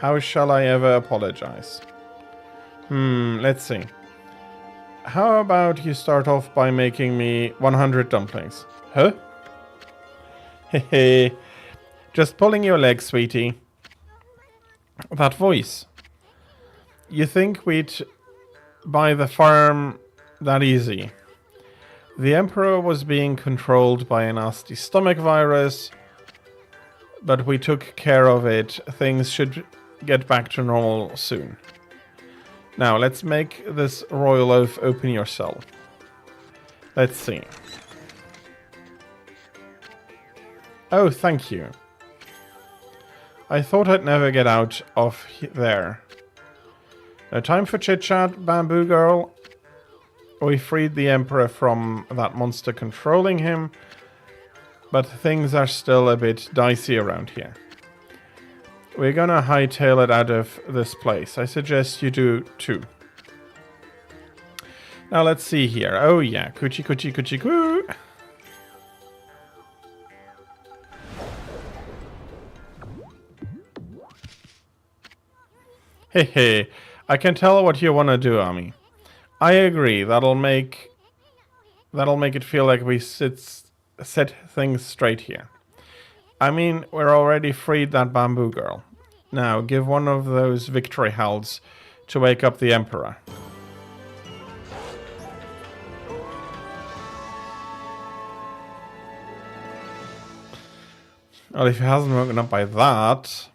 S1: How shall I ever apologize? Let's see. How about you start off by making me 100 dumplings? Huh? Hehe. Just pulling your leg, sweetie. That voice. You think we'd buy the farm that easy? The Emperor was being controlled by a nasty stomach virus, but we took care of it. Things should get back to normal soon. Now, let's make this royal oaf open your cell. Let's see. Oh, thank you. I thought I'd never get out of there. No time for chit-chat, Bamboo Girl. We freed the Emperor from that monster controlling him, but things are still a bit dicey around here. We're gonna hightail it out of this place. I suggest you do too. Now let's see here. Oh yeah, coochie coochie coochie coo. Hey hey, I can tell what you wanna do, Ami. I agree. That'll make it feel like we set things straight here. I mean, we're already freed that Bamboo Girl. Now, give one of those victory howls to wake up the Emperor. Well, if he hasn't woken up by that...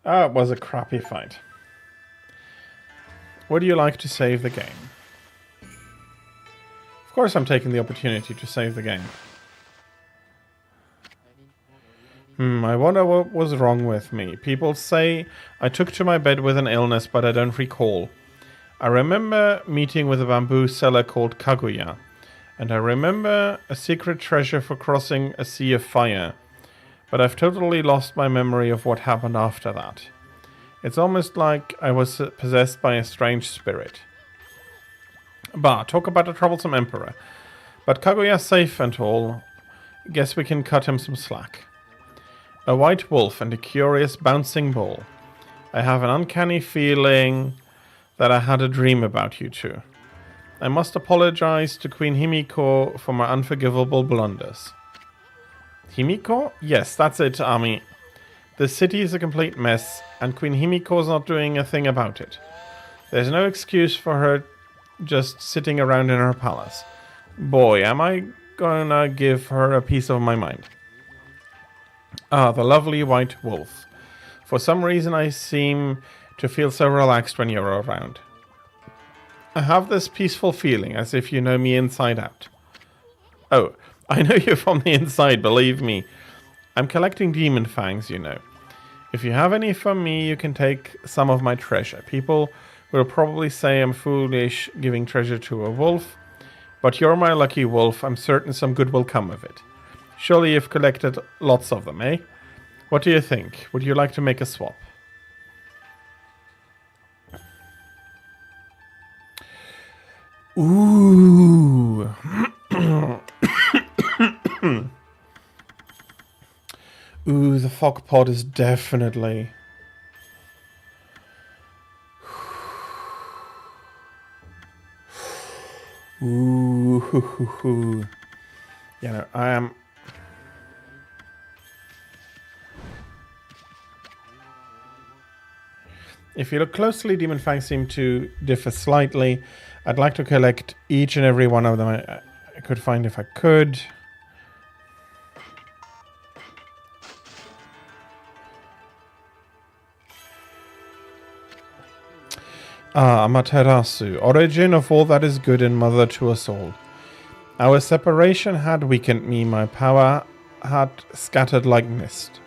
S1: Oh, it was a crappy fight. Would you like to save the game? Of course I'm taking the opportunity to save the game. I wonder what was wrong with me. People say I took to my bed with an illness, but I don't recall. I remember meeting with a bamboo seller called Kaguya, and I remember a secret treasure for crossing a sea of fire, but I've totally lost my memory of what happened after that. It's almost like I was possessed by a strange spirit. Bah, talk about a troublesome emperor. But Kaguya's safe and all. Guess we can cut him some slack. A white wolf and a curious bouncing ball. I have an uncanny feeling that I had a dream about you two. I must apologize to Queen Himiko for my unforgivable blunders. Himiko? Yes, that's it, Ami. The city is a complete mess, and Queen Himiko's not doing a thing about it. There's no excuse for her just sitting around in her palace. Boy, am I gonna give her a piece of my mind. Ah, the lovely white wolf. For some reason I seem to feel so relaxed when you're around. I have this peaceful feeling, as if you know me inside out. Oh, I know you from the inside, believe me. I'm collecting demon fangs, you know. If you have any for me, you can take some of my treasure. People will probably say I'm foolish giving treasure to a wolf, but you're my lucky wolf. I'm certain some good will come of it. Surely you've collected lots of them, eh? What do you think? Would you like to make a swap? Ooh. Ooh, the fog pod is definitely... Ooh. You know, I am... If you look closely, Demon Fangs seem to differ slightly. I'd like to collect each and every one of them I could find if I could. Ah, Amaterasu, origin of all that is good and mother to us all. Our separation had weakened me, my power had scattered like mist.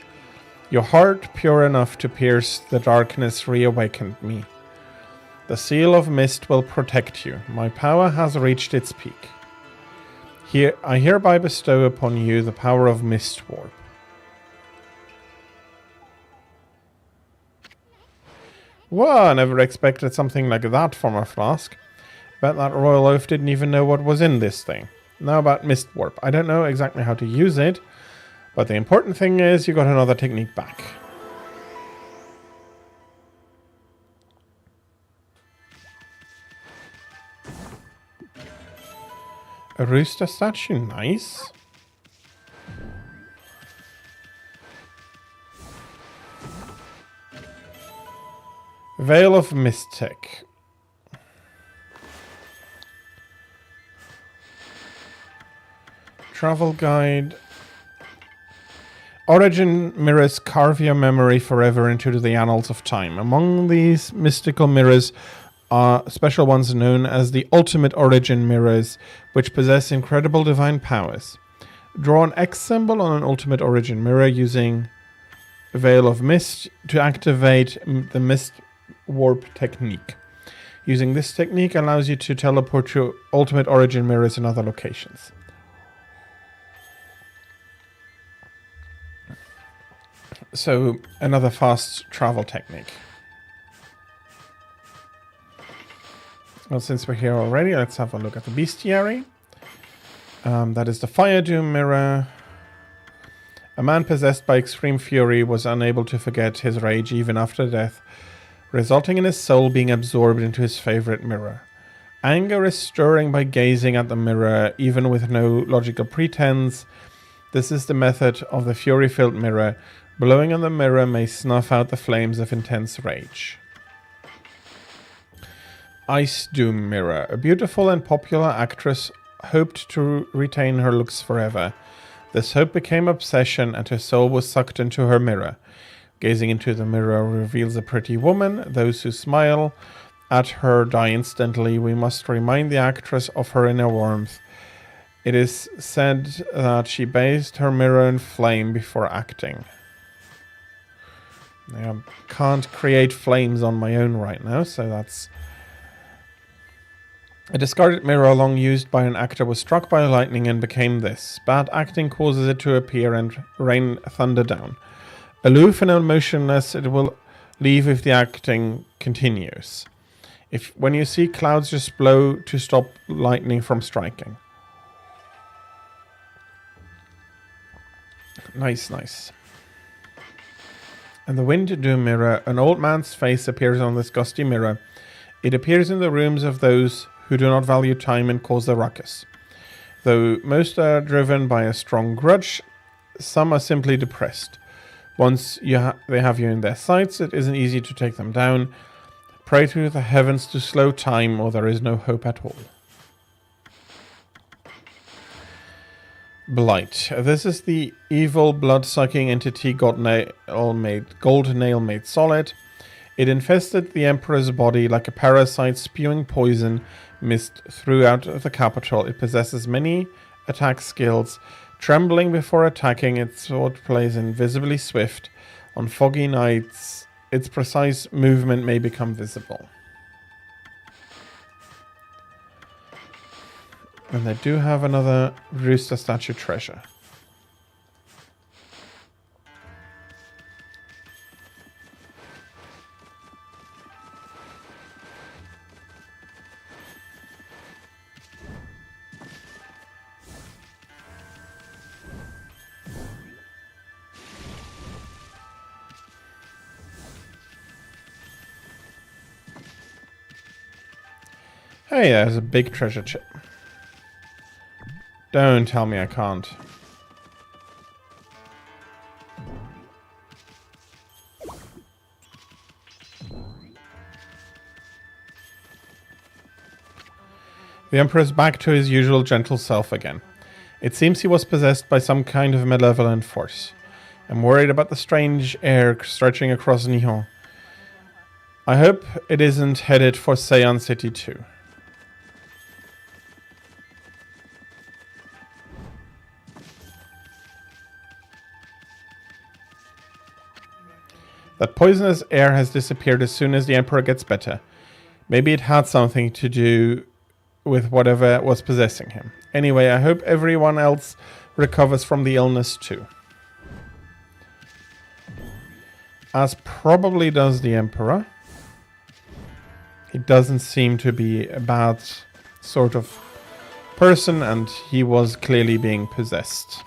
S1: Your heart, pure enough to pierce the darkness, reawakened me. The seal of mist will protect you. My power has reached its peak. Here, I hereby bestow upon you the power of Mist Warp. Well, I never expected something like that from a flask. Bet that royal oaf didn't even know what was in this thing. Now about Mist Warp. I don't know exactly how to use it, but the important thing is you got another technique back. A rooster statue, nice. Veil of Mystic. Travel guide. Origin mirrors carve your memory forever into the annals of time. Among these mystical mirrors are special ones known as the ultimate origin mirrors, which possess incredible divine powers. Draw an X symbol on an ultimate origin mirror using Veil of Mist to activate the Mist Warp technique. Using this technique allows you to teleport to ultimate origin mirrors in other locations. So, another fast travel technique. Well, since we're here already, let's have a look at the bestiary. That is the Fire Doom mirror. A man possessed by extreme fury was unable to forget his rage even after death, resulting in his soul being absorbed into his favorite mirror. Anger is stirring by gazing at the mirror, even with no logical pretense. This is the method of the fury-filled mirror. Blowing on the mirror may snuff out the flames of intense rage. Ice Doom mirror. A beautiful and popular actress hoped to retain her looks forever. This hope became obsession, and her soul was sucked into her mirror. Gazing into the mirror reveals a pretty woman. Those who smile at her die instantly. We must remind the actress of her inner warmth. It is said that she bathed her mirror in flame before acting. I can't create flames on my own right now, so that's... A discarded mirror long used by an actor was struck by lightning and became this. Bad acting causes it to appear and rain thunder down. Aloof and emotionless, it will leave if the acting continues. When you see clouds, just blow to stop lightning from striking. Nice, nice. And the Wind Doom mirror. An old man's face appears on this gusty mirror. It appears in the rooms of those who do not value time and cause a ruckus. Though most are driven by a strong grudge, some are simply depressed. Once they have you in their sights, it isn't easy to take them down. Pray to the heavens to slow time, or there is no hope at all. Blight. This is the evil blood-sucking entity Gold Nail made solid. It infested the Emperor's body like a parasite, spewing poison mist throughout the capital. It possesses many attack skills. Trembling before attacking, its sword plays invisibly swift. On foggy nights, its precise movement may become visible. And they do have another rooster statue treasure. Hey, there's a big treasure chip. Don't tell me I can't. The Emperor is back to his usual gentle self again. It seems he was possessed by some kind of malevolent force. I'm worried about the strange air stretching across Nihon. I hope it isn't headed for Seian City too. That poisonous air has disappeared as soon as the Emperor gets better. Maybe it had something to do with whatever was possessing him. Anyway, I hope everyone else recovers from the illness too. As probably does the Emperor. He doesn't seem to be a bad sort of person, and he was clearly being possessed.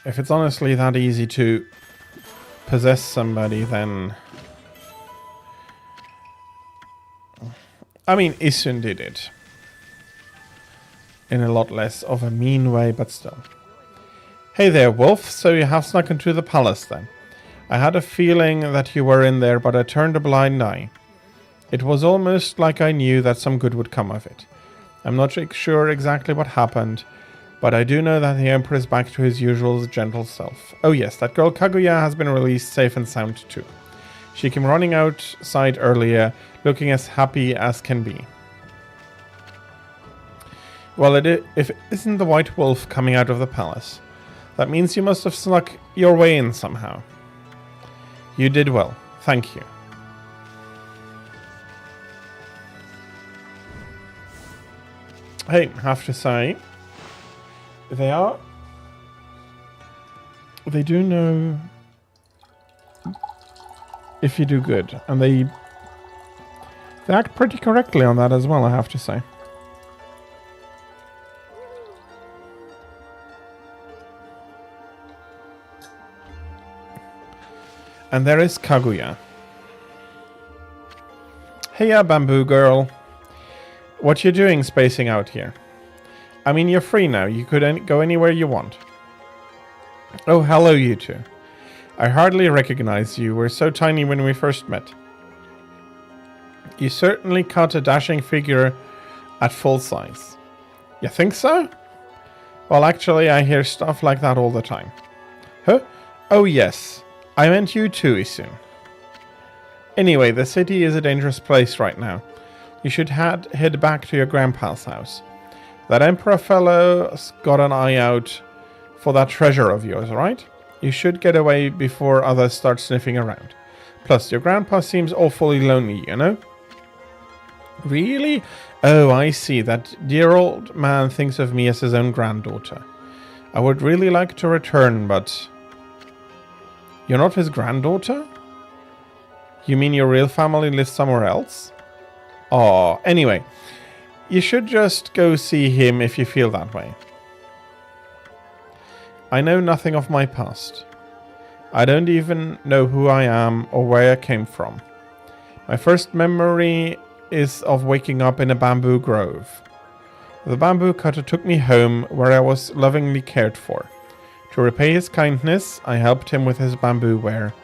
S1: If it's honestly that easy to possess somebody, then... I mean, Isun did it. In a lot less of a mean way, but still. Hey there, Wolf. So you have snuck into the palace then. I had a feeling that you were in there, but I turned a blind eye. It was almost like I knew that some good would come of it. I'm not sure exactly what happened, but I do know that the Emperor is back to his usual gentle self. Oh yes, that girl Kaguya has been released safe and sound too. She came running outside earlier, looking as happy as can be. Well, if it isn't the White Wolf coming out of the palace. That means you must have snuck your way in somehow. You did well. Thank you. Hey, have to say, they do know if you do good, and they act pretty correctly on that as well, I have to say. And there is Kaguya. Heya, bamboo girl. What you doing spacing out here? I mean, you're free now. You could go anywhere you want. Oh, hello, you two. I hardly recognize you. We're so tiny when we first met. You certainly cut a dashing figure at full size. You think so? Well, actually, I hear stuff like that all the time. Huh? Oh, yes. I meant you too, Isun. Anyway, the city is a dangerous place right now. You should head back to your grandpa's house. That emperor fellow's got an eye out for that treasure of yours, right? You should get away before others start sniffing around. Plus, your grandpa seems awfully lonely, you know? Really? Oh, I see. That dear old man thinks of me as his own granddaughter. I would really like to return, but... You're not his granddaughter? You mean your real family lives somewhere else? Oh, anyway. You should just go see him if you feel that way. I know nothing of my past. I don't even know who I am or where I came from. My first memory is of waking up in a bamboo grove. The bamboo cutter took me home where I was lovingly cared for. To repay his kindness, I helped him with his bamboo ware.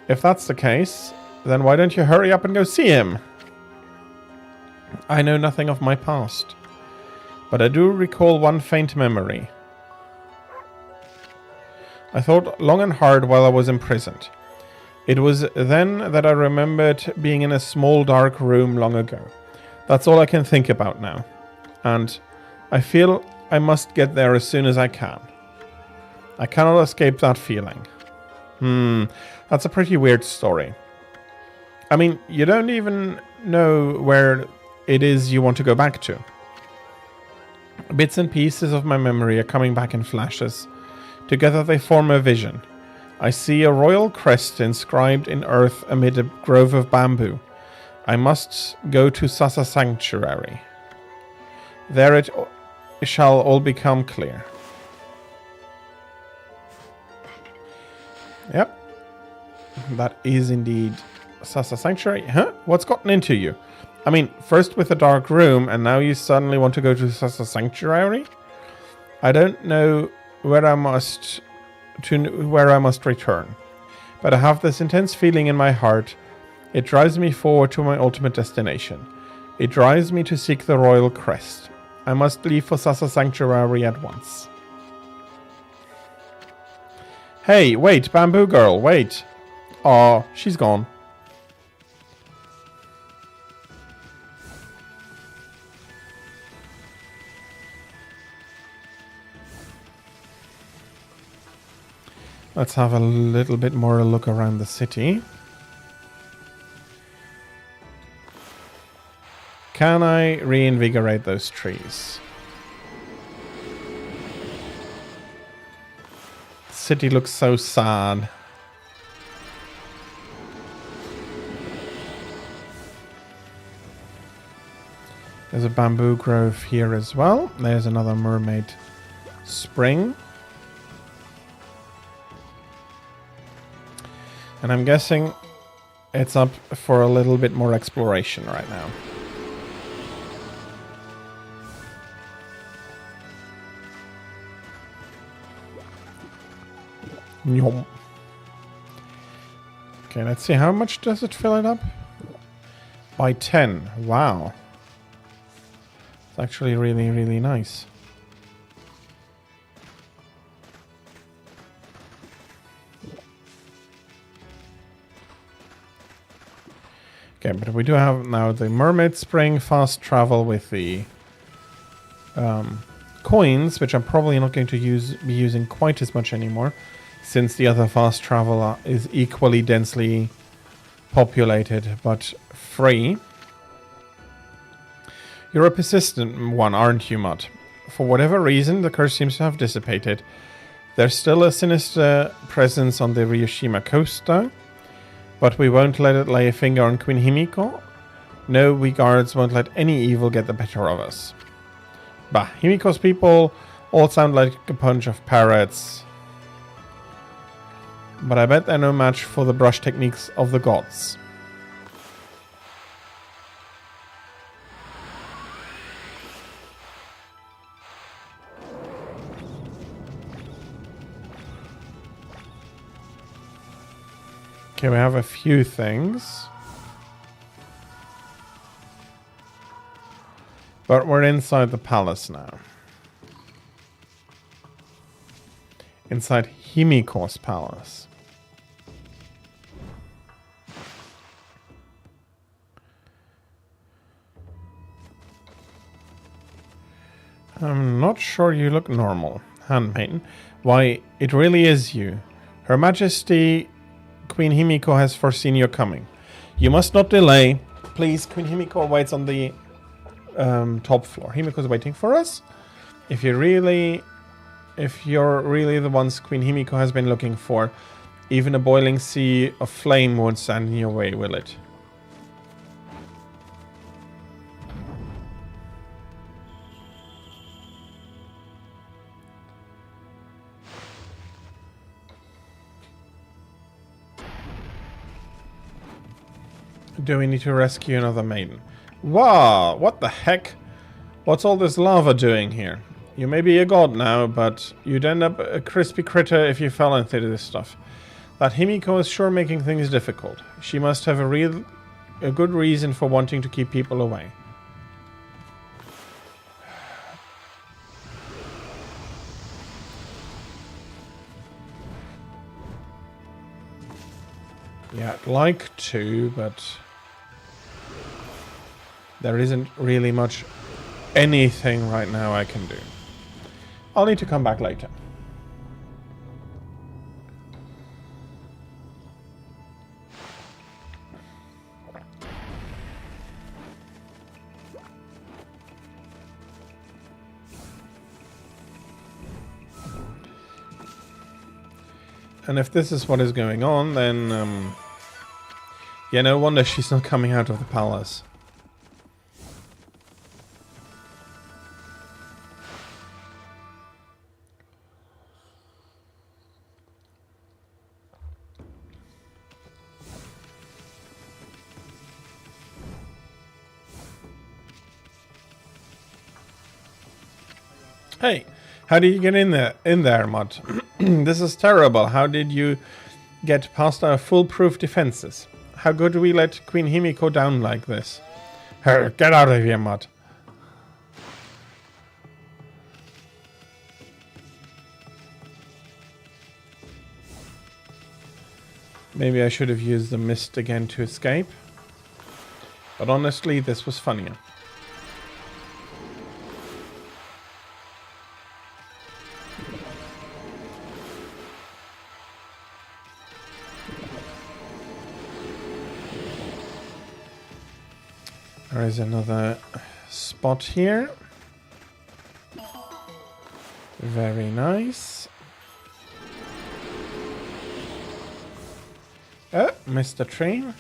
S1: If that's the case, then why don't you hurry up and go see him? I know nothing of my past, but I do recall one faint memory. I thought long and hard while I was imprisoned. It was then that I remembered being in a small dark room long ago. That's all I can think about now, and I feel I must get there as soon as I can. I cannot escape that feeling. That's a pretty weird story. I mean, you don't even know where it is you want to go back to. Bits and pieces of my memory are coming back in flashes. Together they form a vision. I see a royal crest inscribed in earth amid a grove of bamboo. I must go to Sasa Sanctuary. There it shall all become clear. Yep. That is indeed Sasa Sanctuary. Huh? What's gotten into you? I mean, first with a dark room, and now you suddenly want to go to Sasa Sanctuary? I don't know where I must return, but I have this intense feeling in my heart. It drives me forward to my ultimate destination. It drives me to seek the royal crest. I must leave for Sasa Sanctuary at once. Hey, wait, bamboo girl, wait. Aw, she's gone. Let's have a little bit more look around the city. Can I reinvigorate those trees? The city looks so sad. There's a bamboo grove here as well. There's another mermaid spring. And I'm guessing it's up for a little bit more exploration right now. Yum. Okay, let's see. How much does it fill it up? By 10. Wow. It's actually really, really nice. Okay, but we do have now the Mermaid Spring, fast travel with the coins, which I'm probably not going to be using quite as much anymore, since the other fast travel is equally densely populated, but free. You're a persistent one, aren't you, Mutt? For whatever reason, the curse seems to have dissipated. There's still a sinister presence on the Ryoshima coast, though, but we won't let it lay a finger on Queen Himiko. No, we guards won't let any evil get the better of us. Bah, Himiko's people all sound like a bunch of parrots. But I bet they're no match for the brush techniques of the gods. Okay, we have a few things. But we're inside the palace now. Inside Himiko's palace. I'm not sure you look normal, handmaiden. Why, it really is you. Her Majesty Queen Himiko has foreseen your coming. You must not delay. Please, Queen Himiko waits on the top floor. Himiko's waiting for us. If you're really the ones Queen Himiko has been looking for, even a boiling sea of flame won't stand in your way, will it? Do we need to rescue another maiden? Wow, what the heck? What's all this lava doing here? You may be a god now, but you'd end up a crispy critter if you fell into this stuff. That Himiko is sure making things difficult. She must have a good reason for wanting to keep people away. Yeah, I'd like to, but there isn't really much anything right now I can do. I'll need to come back later. And if this is what is going on, then yeah, no wonder she's not coming out of the palace. Hey, how did you get in there, Mutt? This is terrible. How did you get past our foolproof defenses? How could we let Queen Himiko down like this? Get out of here, Mutt. Maybe I should have used the mist again to escape. But honestly, this was funnier. There is another spot here. Very nice. Oh, missed the train.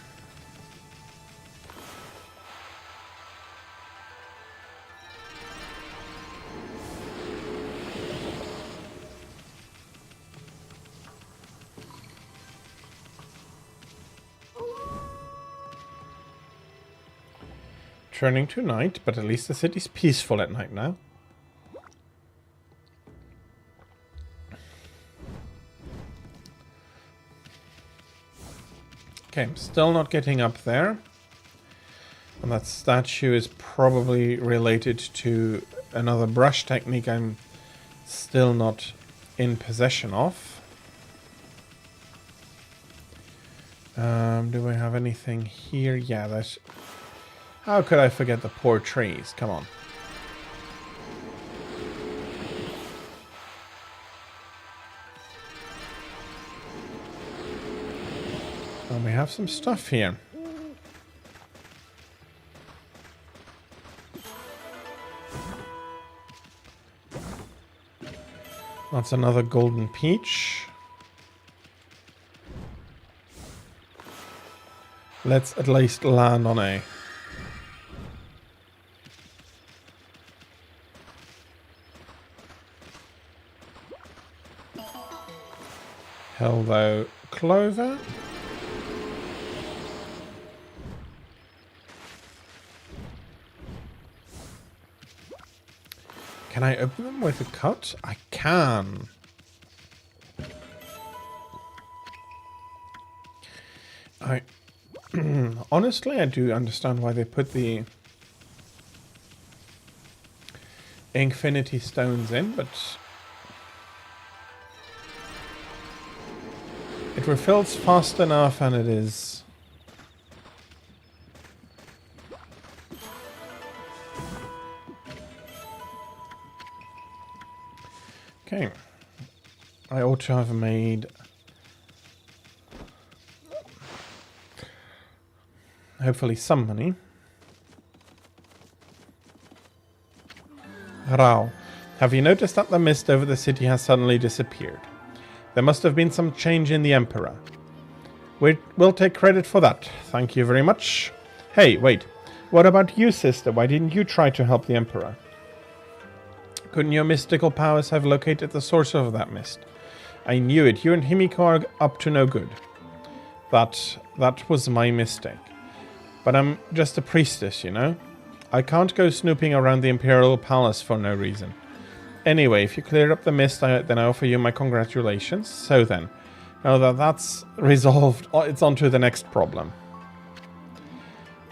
S1: Turning to night, but at least the city's peaceful at night now. Okay, I'm still not getting up there. And that statue is probably related to another brush technique I'm still not in possession of. Do we have anything here? Yeah, that's... How could I forget the poor trees? Come on. And we have some stuff here. That's another golden peach. Let's at least land on A. Hello, clover. Can I open them with a cut? I can. Honestly, I do understand why they put the infinity stones in, but it refills fast enough, and it is. Okay. I ought to have made hopefully some money. Rao, have you noticed that the mist over the city has suddenly disappeared? There must have been some change in the Emperor. We'll take credit for that. Thank you very much. Hey, wait. What about you, sister? Why didn't you try to help the Emperor? Couldn't your mystical powers have located the source of that mist? I knew it. You and Himiko are up to no good. That was my mistake. But I'm just a priestess, you know? I can't go snooping around the Imperial Palace for no reason. Anyway, if you clear up the mist, then I offer you my congratulations. So then, now that that's resolved, it's on to the next problem.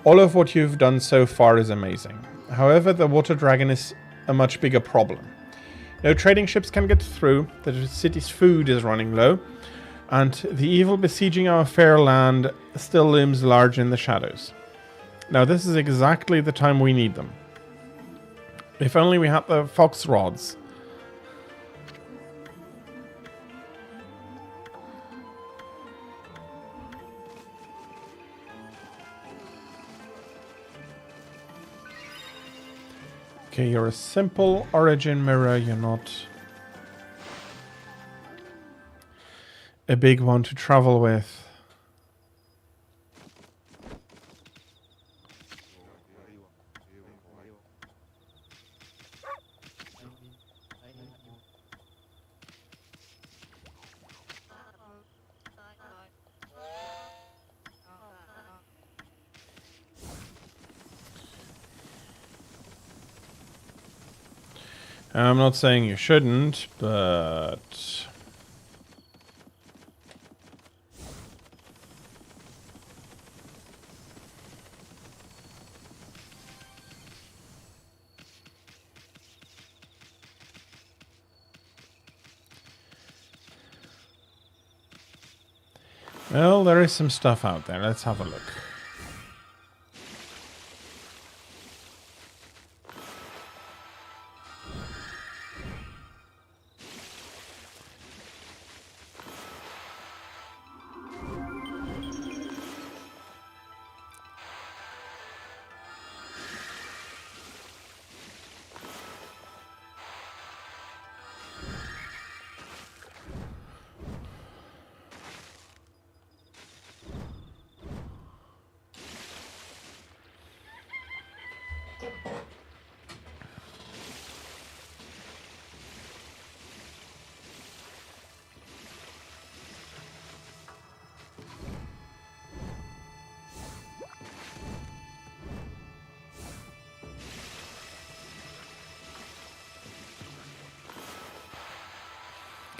S1: All of what you've done so far is amazing. However, the water dragon is a much bigger problem. No trading ships can get through, the city's food is running low, and the evil besieging our fair land still looms large in the shadows. Now this is exactly the time we need them. If only we had the fox rods. Okay, you're a simple origin mirror, you're not a big one to travel with. I'm not saying you shouldn't, but... Well, there is some stuff out there. Let's have a look.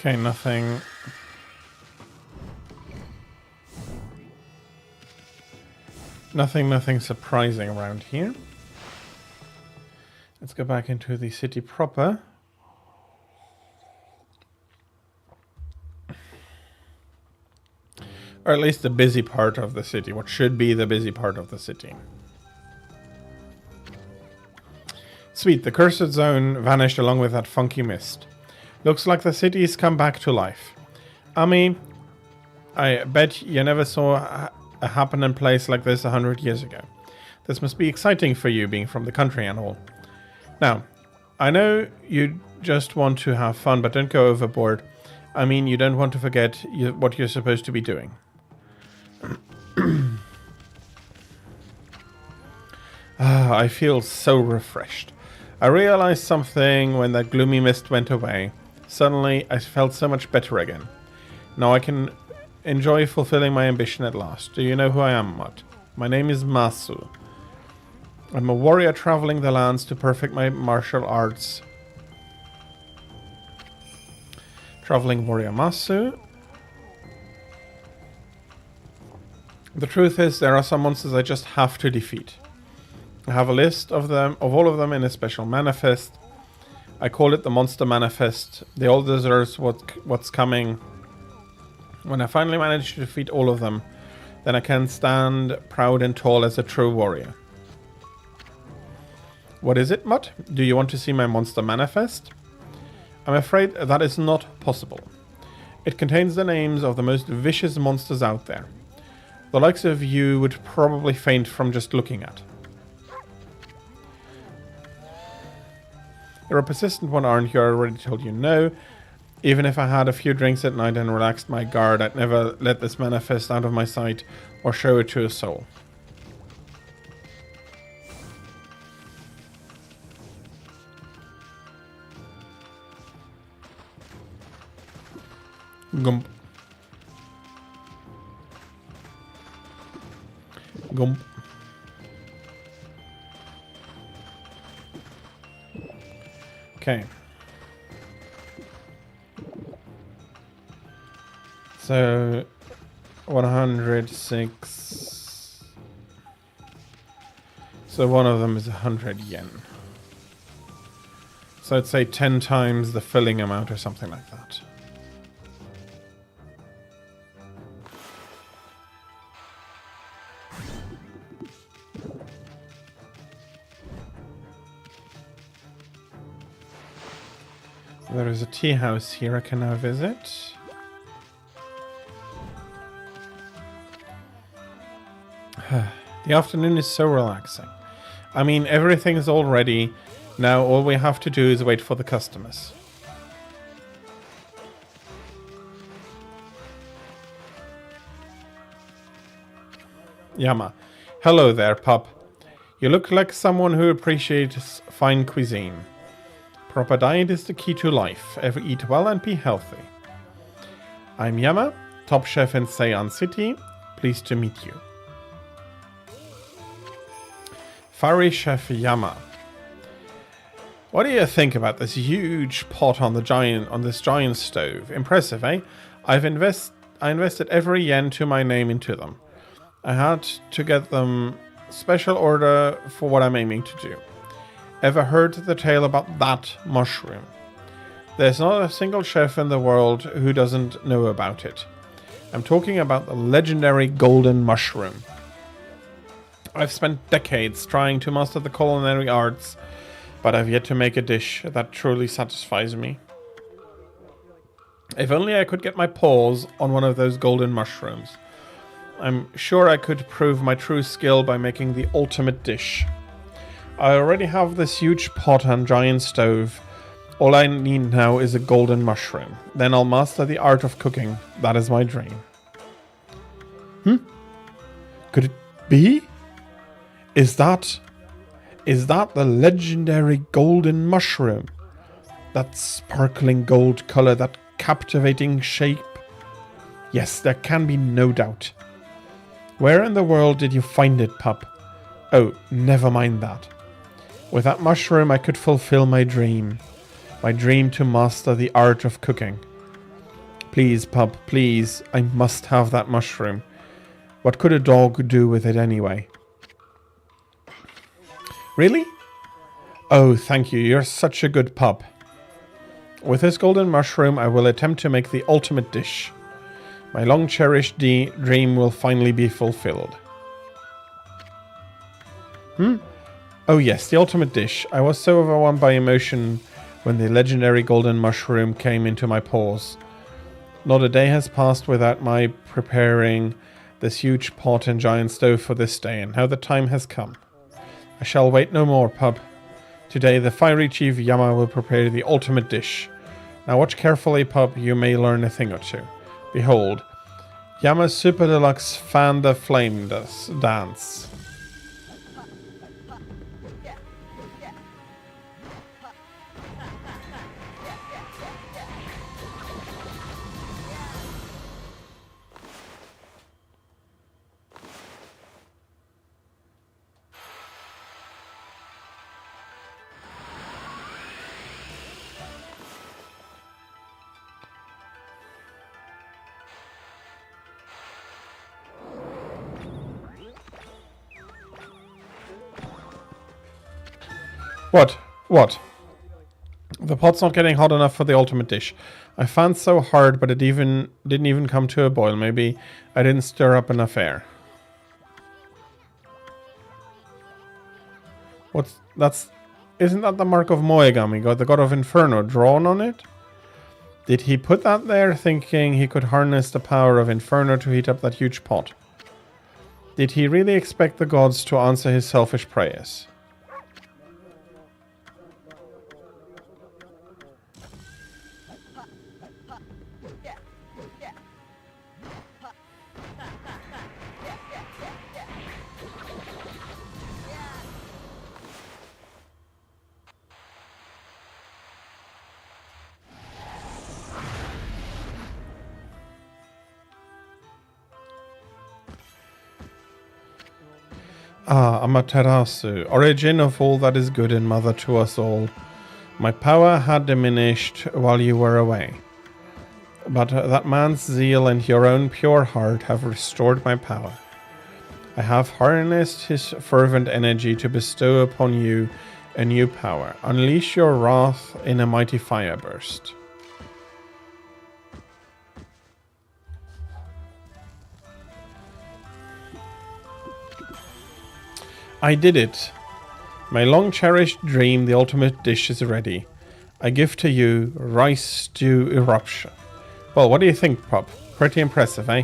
S1: Okay, nothing. Nothing surprising around here. Let's go back into the city proper. Or at least the busy part of the city. What should be the busy part of the city. Sweet, the cursed zone vanished along with that funky mist. Looks like the city's come back to life. I I bet you never saw a happening place like this 100 years ago. This must be exciting for you, being from the country and all. Now, I know you just want to have fun, but don't go overboard. I mean, you don't want to forget what you're supposed to be doing. I feel so refreshed. I realized something when that gloomy mist went away. Suddenly, I felt so much better again. Now I can enjoy fulfilling my ambition at last. Do you know who I am, Mutt? My name is Masu. I'm a warrior traveling the lands to perfect my martial arts. Traveling warrior Masu. The truth is, there are some monsters I just have to defeat. I have a list of them, of all of them, in a special manifest. I call it the Monster Manifest. They all deserve what's coming. When I finally manage to defeat all of them, then I can stand proud and tall as a true warrior. What is it, Mutt? Do you want to see my Monster Manifest? I'm afraid that is not possible. It contains the names of the most vicious monsters out there. The likes of you would probably faint from just looking at. You're a persistent one, aren't you? I already told you no. Even if I had a few drinks at night and relaxed my guard, I'd never let this manifest out of my sight or show it to a soul. Gump. Gump. Okay. So 106. So one of them is 100 yen. So I'd say 10 times the filling amount or something like that. There is a tea house here I can now visit. The afternoon is so relaxing. I mean, everything is all ready. Now all we have to do is wait for the customers. Yama. Hello there, pup. You look like someone who appreciates fine cuisine. Proper diet is the key to life. Ever eat well and be healthy. I'm Yama, top chef in Seian City. Pleased to meet you. Fiery Chef Yama. What do you think about this huge pot on this giant stove? Impressive, eh? I invested every yen to my name into them. I had to get them special order for what I'm aiming to do. Ever heard the tale about that mushroom? There's not a single chef in the world who doesn't know about it. I'm talking about the legendary golden mushroom. I've spent decades trying to master the culinary arts, but I've yet to make a dish that truly satisfies me. If only I could get my paws on one of those golden mushrooms. I'm sure I could prove my true skill by making the ultimate dish. I already have this huge pot and giant stove. All I need now is a golden mushroom. Then I'll master the art of cooking. That is my dream. Could it be? Is that the legendary golden mushroom? That sparkling gold color, that captivating shape? Yes, there can be no doubt. Where in the world did you find it, pup? Oh, never mind that. With that mushroom, I could fulfill my dream. My dream to master the art of cooking. Please, pup, please, I must have that mushroom. What could a dog do with it anyway? Really? Oh, thank you, you're such a good pup. With this golden mushroom, I will attempt to make the ultimate dish. My long-cherished dream will finally be fulfilled. Oh yes, the ultimate dish. I was so overwhelmed by emotion when the legendary golden mushroom came into my paws. Not a day has passed without my preparing this huge pot and giant stove for this day, and how the time has come. I shall wait no more, pup. Today the fiery chief Yama will prepare the ultimate dish. Now watch carefully, pup, you may learn a thing or two. Behold, Yama's Super Deluxe Fan the Flame Dance. What? What? The pot's not getting hot enough for the ultimate dish. I fanned so hard, but it didn't even come to a boil. Maybe I didn't stir up enough air. Isn't that the mark of Moegami, the god of Inferno, drawn on it? Did he put that there thinking he could harness the power of Inferno to heat up that huge pot? Did he really expect the gods to answer his selfish prayers? Ah, Amaterasu, origin of all that is good and mother to us all. My power had diminished while you were away. But that man's zeal and your own pure heart have restored my power. I have harnessed his fervent energy to bestow upon you a new power. Unleash your wrath in a mighty fire burst. I did it. My long-cherished dream, the ultimate dish, is ready. I give to you rice stew eruption. Well, what do you think, pup? Pretty impressive, eh?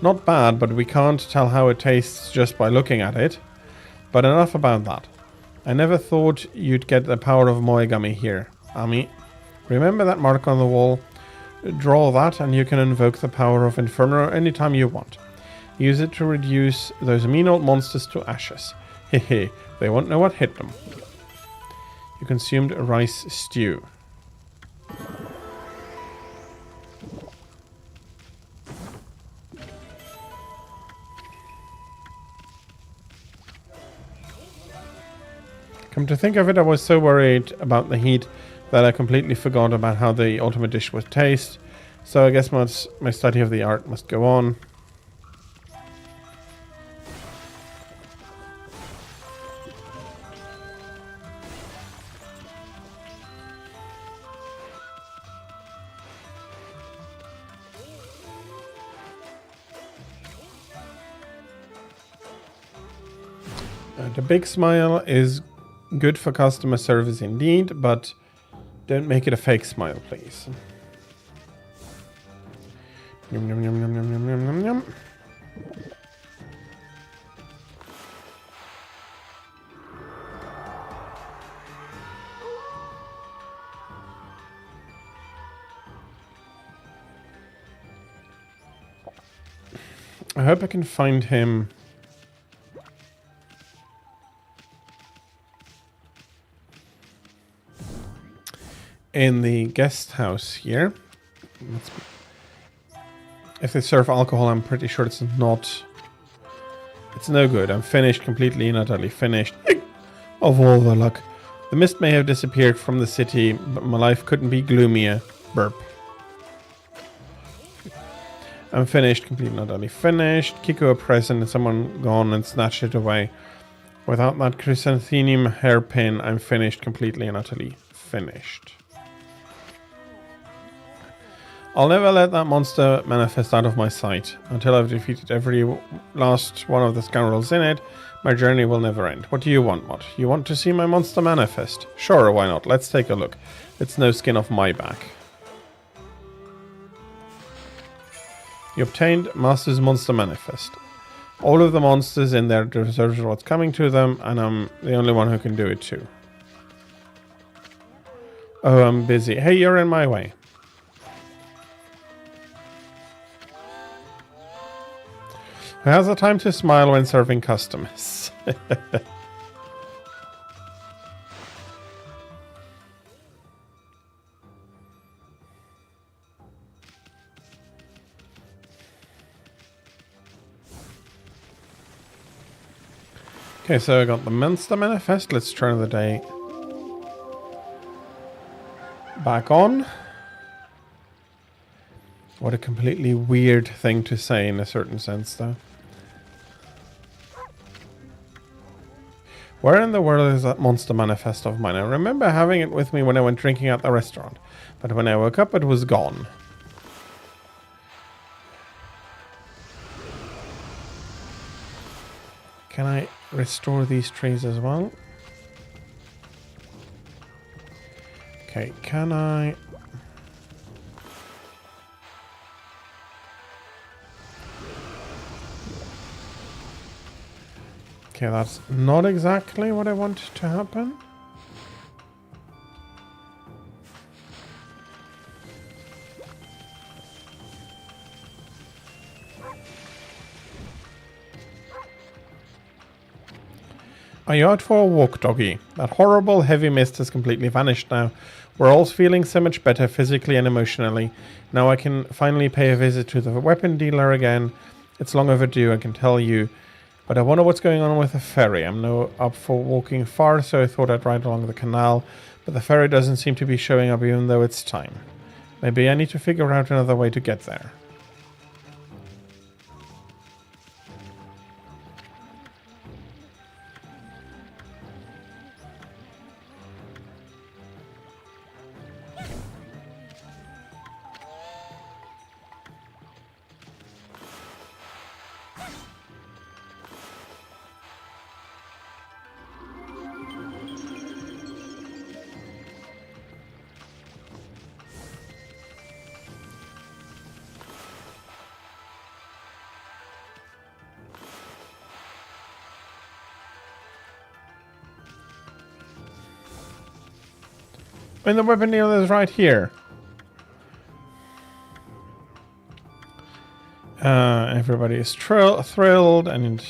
S1: Not bad, but we can't tell how it tastes just by looking at it. But enough about that. I never thought you'd get the power of Moegami here, Ami. Remember that mark on the wall? Draw that and you can invoke the power of Inferno anytime you want. Use it to reduce those mean old monsters to ashes. Hehe, they won't know what hit them. You consumed a rice stew. Come to think of it, I was so worried about the heat that I completely forgot about how the ultimate dish would taste. So I guess my study of the art must go on. The big smile is good for customer service indeed, but don't make it a fake smile, please. Yum, yum, yum, yum, yum, yum, yum, yum. I hope I can find him. In the guest house here. If they serve alcohol, I'm pretty sure it's not. It's no good. I'm finished, completely and utterly finished. Of all the luck. The mist may have disappeared from the city, but my life couldn't be gloomier. Burp. I'm finished, completely and utterly finished. Kiko a present and someone gone and snatched it away. Without that chrysanthemum hairpin, I'm finished, completely and utterly finished. I'll never let that monster manifest out of my sight until I've defeated every last one of the scoundrels in it. My journey will never end. What do you want, Mod? You want to see my monster manifest? Sure, why not? Let's take a look. It's no skin off my back. You obtained Master's Monster Manifest. All of the monsters in there deserve what's coming to them, and I'm the only one who can do it too. Oh, I'm busy. Hey, you're in my way. Who has the time to smile when serving customers? Okay, so I got the Monster Manifest. Let's turn the day back on. What a completely weird thing to say in a certain sense, though. Where in the world is that Monster Manifest of mine? I remember having it with me when I went drinking at the restaurant, but when I woke up it was gone. Can I restore these trees as well? Okay, can I... Okay, that's not exactly what I want to happen. Are you out for a walk, doggy? That horrible heavy mist has completely vanished now. We're all feeling so much better physically and emotionally. Now I can finally pay a visit to the weapon dealer again. It's long overdue, I can tell you. But I wonder what's going on with the ferry. I'm no up for walking far, so I thought I'd ride along the canal. But the ferry doesn't seem to be showing up even though it's time. Maybe I need to figure out another way to get there. And the weapon dealer is right here. Everybody is thrilled, and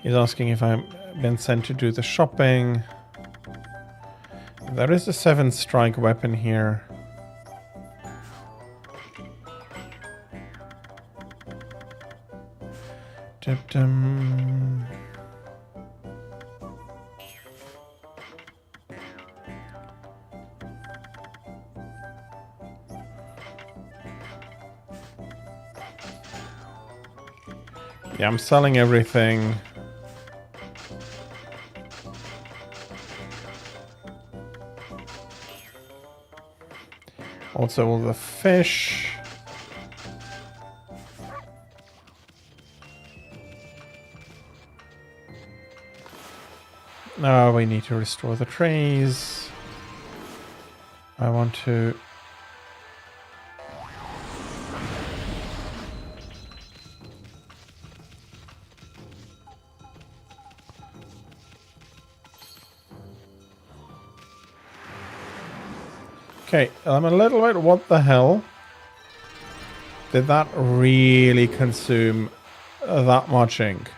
S1: he's asking if I've been sent to do the shopping. There is a 7-strike weapon here. Dum-dum. Yeah, I'm selling everything. Also all the fish. Now we need to restore the trees. I want to... Okay, I'm a little bit, what the hell? Did that really consume that much ink?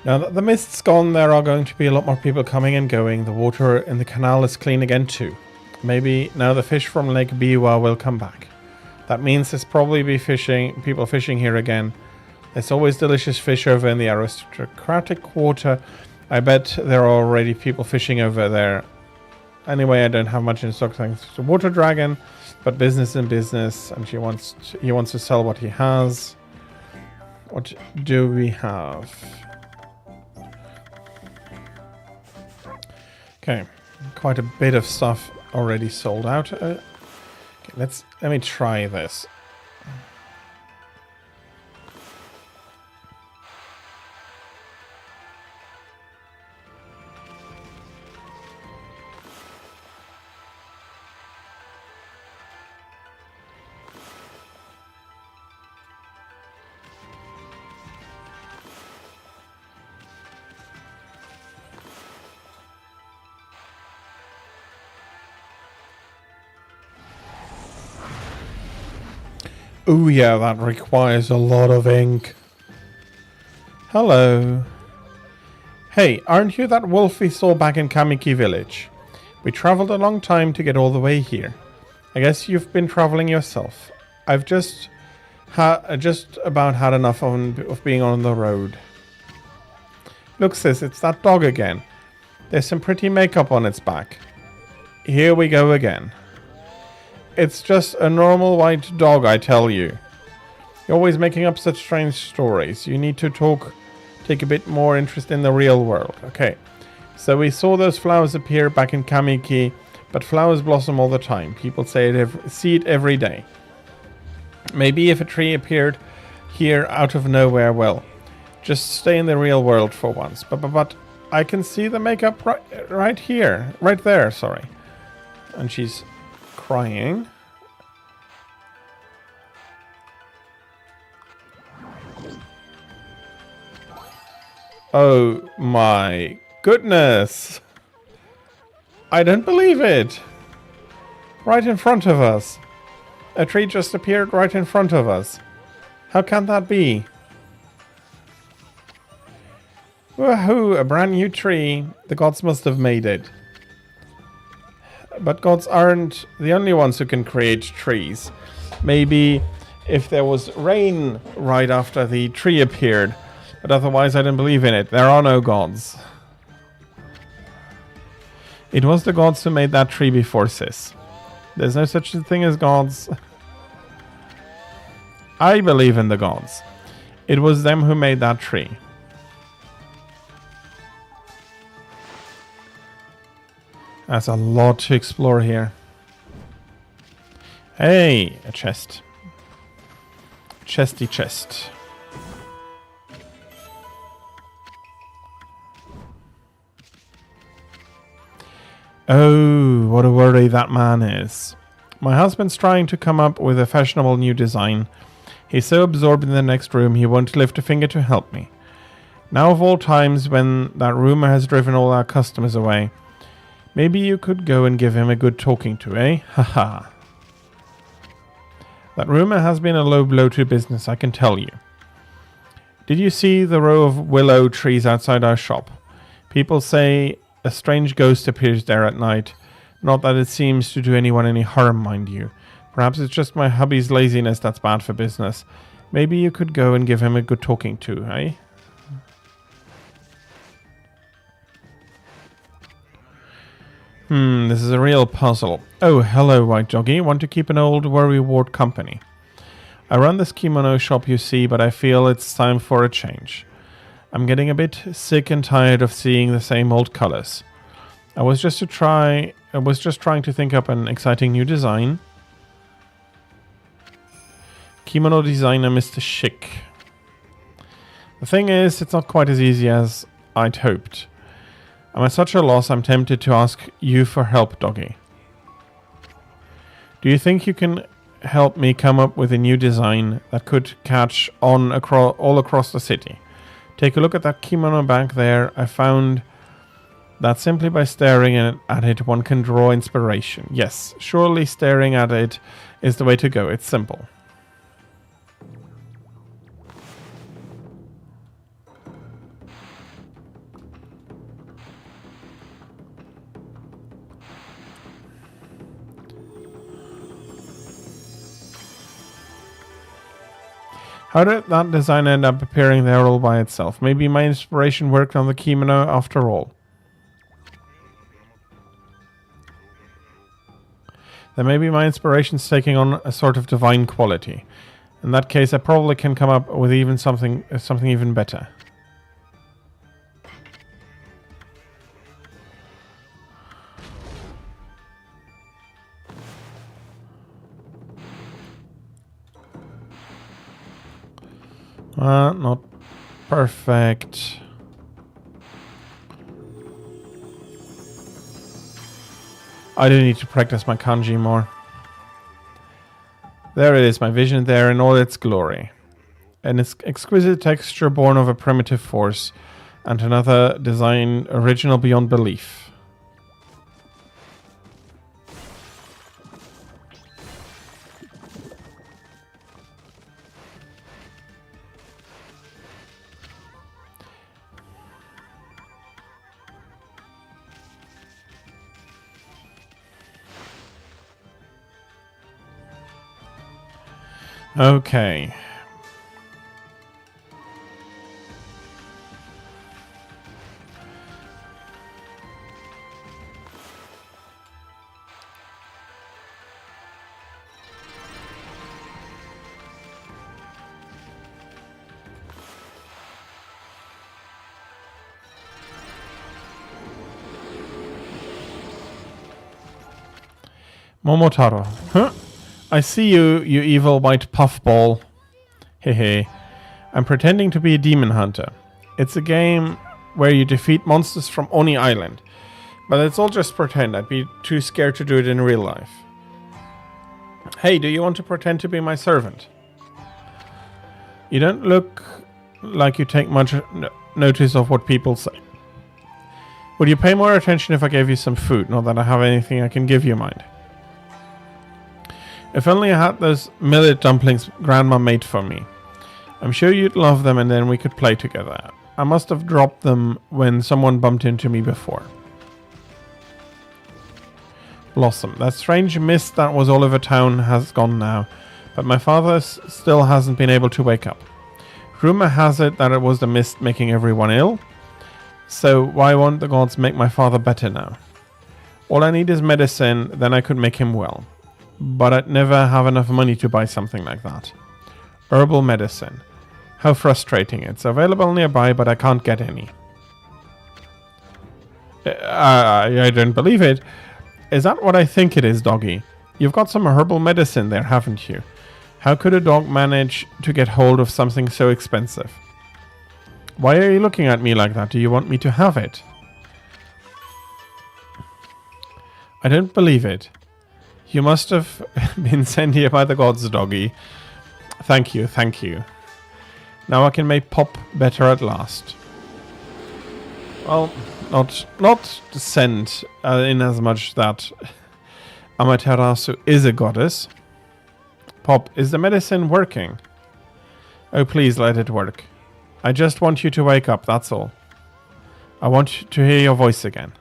S1: Now that the mist's gone, there are going to be a lot more people coming and going. The water in the canal is clean again too. Maybe now the fish from Lake Biwa will come back. That means there's probably be people fishing here again. There's always delicious fish over in the aristocratic quarter I bet there are already people fishing over there. Anyway, I don't have much in stock thanks to Water Dragon, but business and business, and he wants to sell what he has. What do we have? Okay, quite a bit of stuff already sold out. Okay, let me try this. Oh yeah, that requires a lot of ink. Hello. Hey, aren't you that wolf we saw back in Kamiki village? We traveled a long time to get all the way here. I guess you've been traveling yourself. I've just about had enough of being on the road. Look sis, it's that dog again. There's some pretty makeup on its back. Here we go again. It's just a normal white dog, I tell you. You're always making up such strange stories. You need to take a bit more interest in the real world. Okay, so we saw those flowers appear back in Kamiki, but flowers blossom all the time. People see it every day. Maybe if a tree appeared here out of nowhere, well, just stay in the real world for once. But I can see the makeup right here, right there, sorry. And she's crying. Oh my goodness. I don't believe it. Right in front of us. A tree just appeared right in front of us. How can that be? Woohoo, a brand new tree. The gods must have made it. But gods aren't the only ones who can create trees. Maybe if there was rain right after the tree appeared, but otherwise I don't believe in it. There are no gods. It was the gods who made that tree before, sis. There's no such thing as gods. I believe in the gods. It was them who made that tree. That's a lot to explore here. Hey, a chest. Chesty chest. Oh, what a worry that man is. My husband's trying to come up with a fashionable new design. He's so absorbed in the next room he won't lift a finger to help me. Now of all times when that rumor has driven all our customers away. Maybe you could go and give him a good talking to, eh? Haha. That rumor has been a low blow to business, I can tell you. Did you see the row of willow trees outside our shop? People say a strange ghost appears there at night. Not that it seems to do anyone any harm, mind you. Perhaps it's just my hubby's laziness that's bad for business. Maybe you could go and give him a good talking to, eh? This is a real puzzle. Oh, hello, White Doggy. Want to keep an old worry ward company. I run this kimono shop, you see, but I feel it's time for a change. I'm getting a bit sick and tired of seeing the same old colors. I was just trying to think up an exciting new design. Kimono designer Mr. Chic. The thing is, it's not quite as easy as I'd hoped. I'm at such a loss, I'm tempted to ask you for help, Doggy. Do you think you can help me come up with a new design that could catch on all across the city? Take a look at that kimono back there. I found that simply by staring at it, one can draw inspiration. Yes, surely staring at it is the way to go. It's simple. How did that design end up appearing there all by itself? Maybe my inspiration worked on the kimono after all. Then maybe my inspiration's taking on a sort of divine quality. In that case, I probably can come up with even something even better. Not perfect. I do need to practice my kanji more. There it is, my vision there in all its glory. An exquisite texture born of a primitive force, and another design original beyond belief. Okay. Momotaro. Huh? I see you, you evil white puffball. Hehe. I'm pretending to be a demon hunter. It's a game where you defeat monsters from Oni Island. But it's all just pretend. I'd be too scared to do it in real life. Hey, do you want to pretend to be my servant? You don't look like you take much notice of what people say. Would you pay more attention if I gave you some food? Not that I have anything I can give you, mind. If only I had those millet dumplings Grandma made for me. I'm sure you'd love them and then we could play together. I must have dropped them when someone bumped into me before. Blossom. That strange mist that was all over town has gone now, but my father still hasn't been able to wake up. Rumor has it that it was the mist making everyone ill. So why won't the gods make my father better now? All I need is medicine, then I could make him well. But I'd never have enough money to buy something like that. Herbal medicine. How frustrating. It's available nearby, but I can't get any. I don't believe it. Is that what I think it is, doggy? You've got some herbal medicine there, haven't you? How could a dog manage to get hold of something so expensive? Why are you looking at me like that? Do you want me to have it? I don't believe it. You must have been sent here by the gods, doggy. Thank you, thank you. Now I can make Pop better at last. Well, not sent in as much that Amaterasu is a goddess. Pop, is the medicine working? Oh, please let it work. I just want you to wake up, that's all. I want to hear your voice again.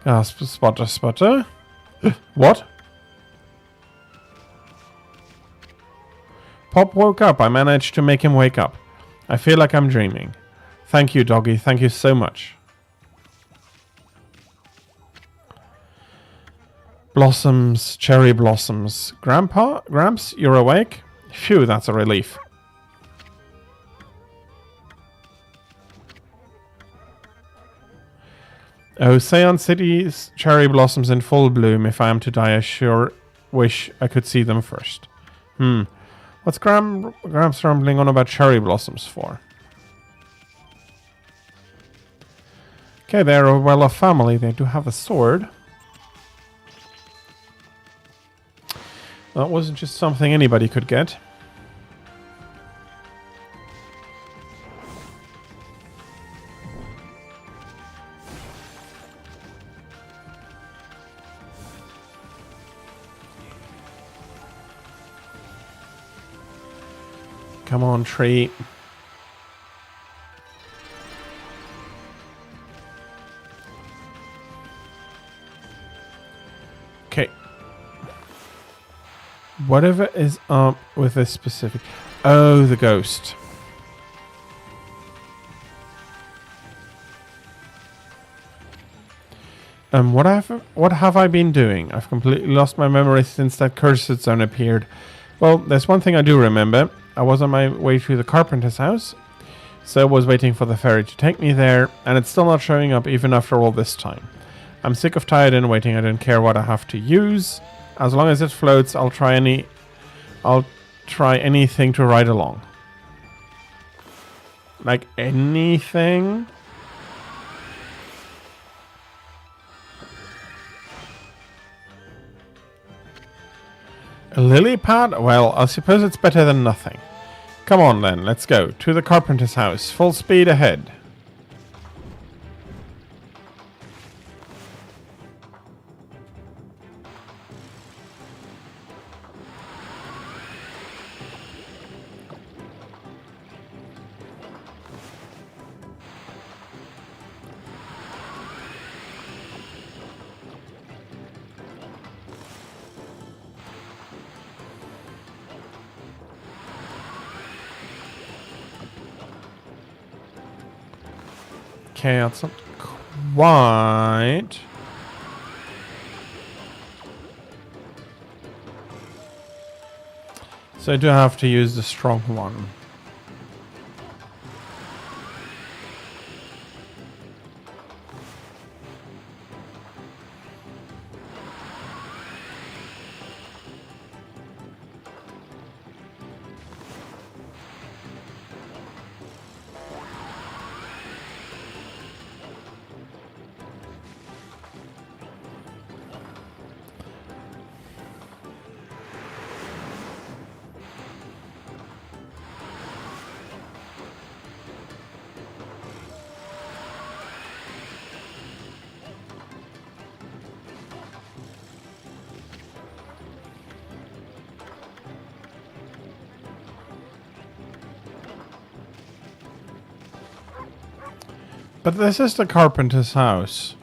S1: Gasp, spotter, spotter. What? Pop woke up. I managed to make him wake up. I feel like I'm dreaming. Thank you, doggy. Thank you so much. Blossoms, cherry blossoms. Grandpa? Gramps, you're awake? Phew, that's a relief. Oh, Seon City's cherry blossoms in full bloom. If I am to die, I sure wish I could see them first. What's Gramps rambling on about cherry blossoms for? Okay, they're a well-off family. They do have a sword. That wasn't just something anybody could get. Come on, tree. Okay. Whatever is up with this specific... Oh, the ghost. What have I been doing? I've completely lost my memory since that cursed zone appeared. Well, there's one thing I do remember. I was on my way to the carpenter's house, so I was waiting for the ferry to take me there, and it's still not showing up even after all this time. I'm sick of tired and waiting. I don't care what I have to use. As long as it floats, I'll try anything to ride along. Like anything? A lily pad? Well, I suppose it's better than nothing. Come on then, let's go. To the carpenter's house. Full speed ahead. Okay, that's not quite... So I do have to use the strong one. But this is the carpenter's house.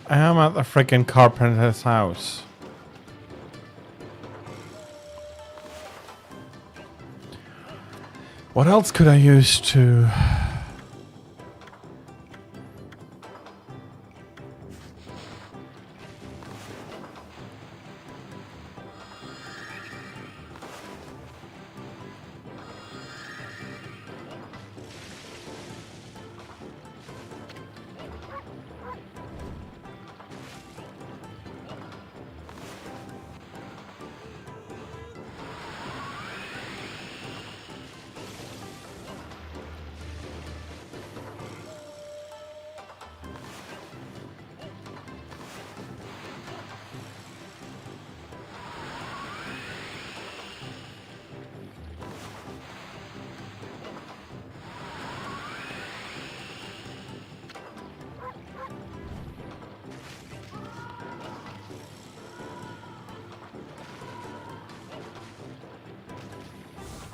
S1: I am at the freaking carpenter's house. What else could I use to...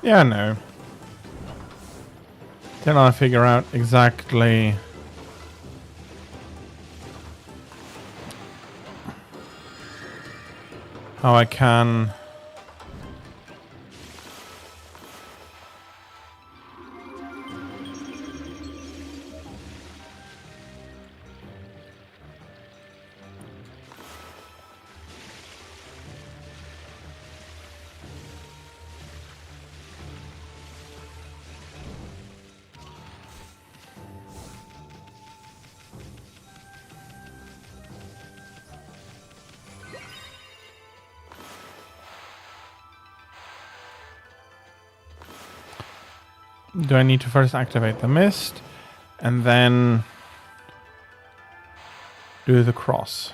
S1: Yeah, no. Can I figure out exactly how I can... Do I need to first activate the mist and then do the cross?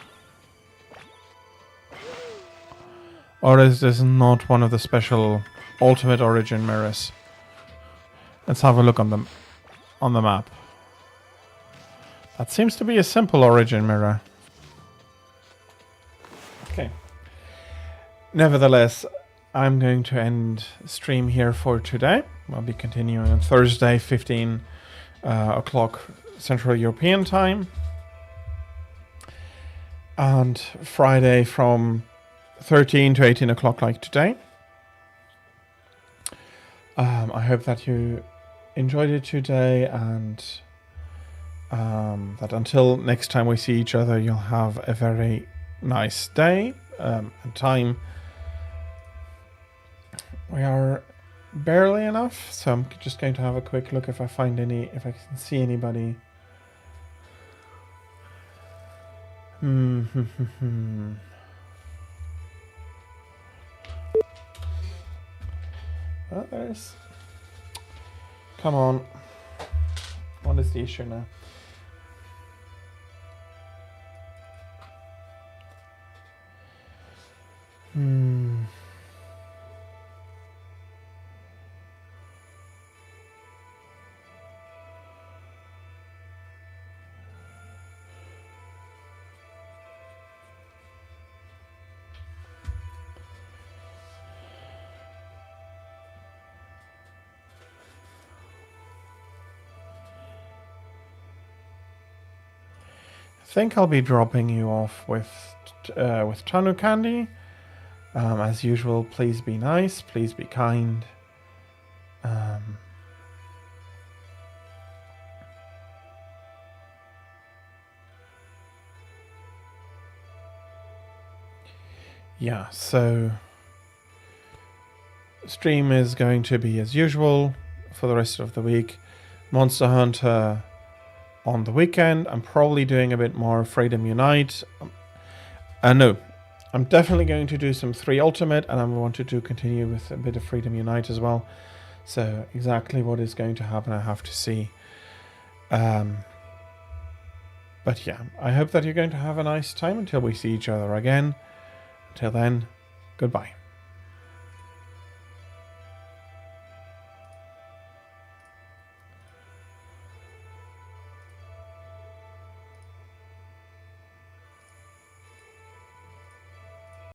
S1: Or is this not one of the special ultimate origin mirrors? Let's have a look on the map. That seems to be a simple origin mirror. Okay. Nevertheless, I'm going to end stream here for today. I'll be continuing on Thursday, 15 o'clock Central European time. And Friday from 13 to 18 o'clock like today. I hope that you enjoyed it today, and that until next time we see each other, you'll have a very nice day and time. We are barely enough, so I'm just going to have a quick look if I can see anybody. Oh, there's... Come on. What is the issue now? I think I'll be dropping you off with Tanu Candy. As usual, please be nice, please be kind. Yeah, so stream is going to be as usual for the rest of the week. Monster Hunter on the weekend. I'm probably doing a bit more Freedom Unite. No, I'm definitely going to do some 3 Ultimate, and I wanted to continue with a bit of Freedom Unite as well. So exactly what is going to happen, I have to see. But yeah, I hope that you're going to have a nice time until we see each other again. Until then, goodbye.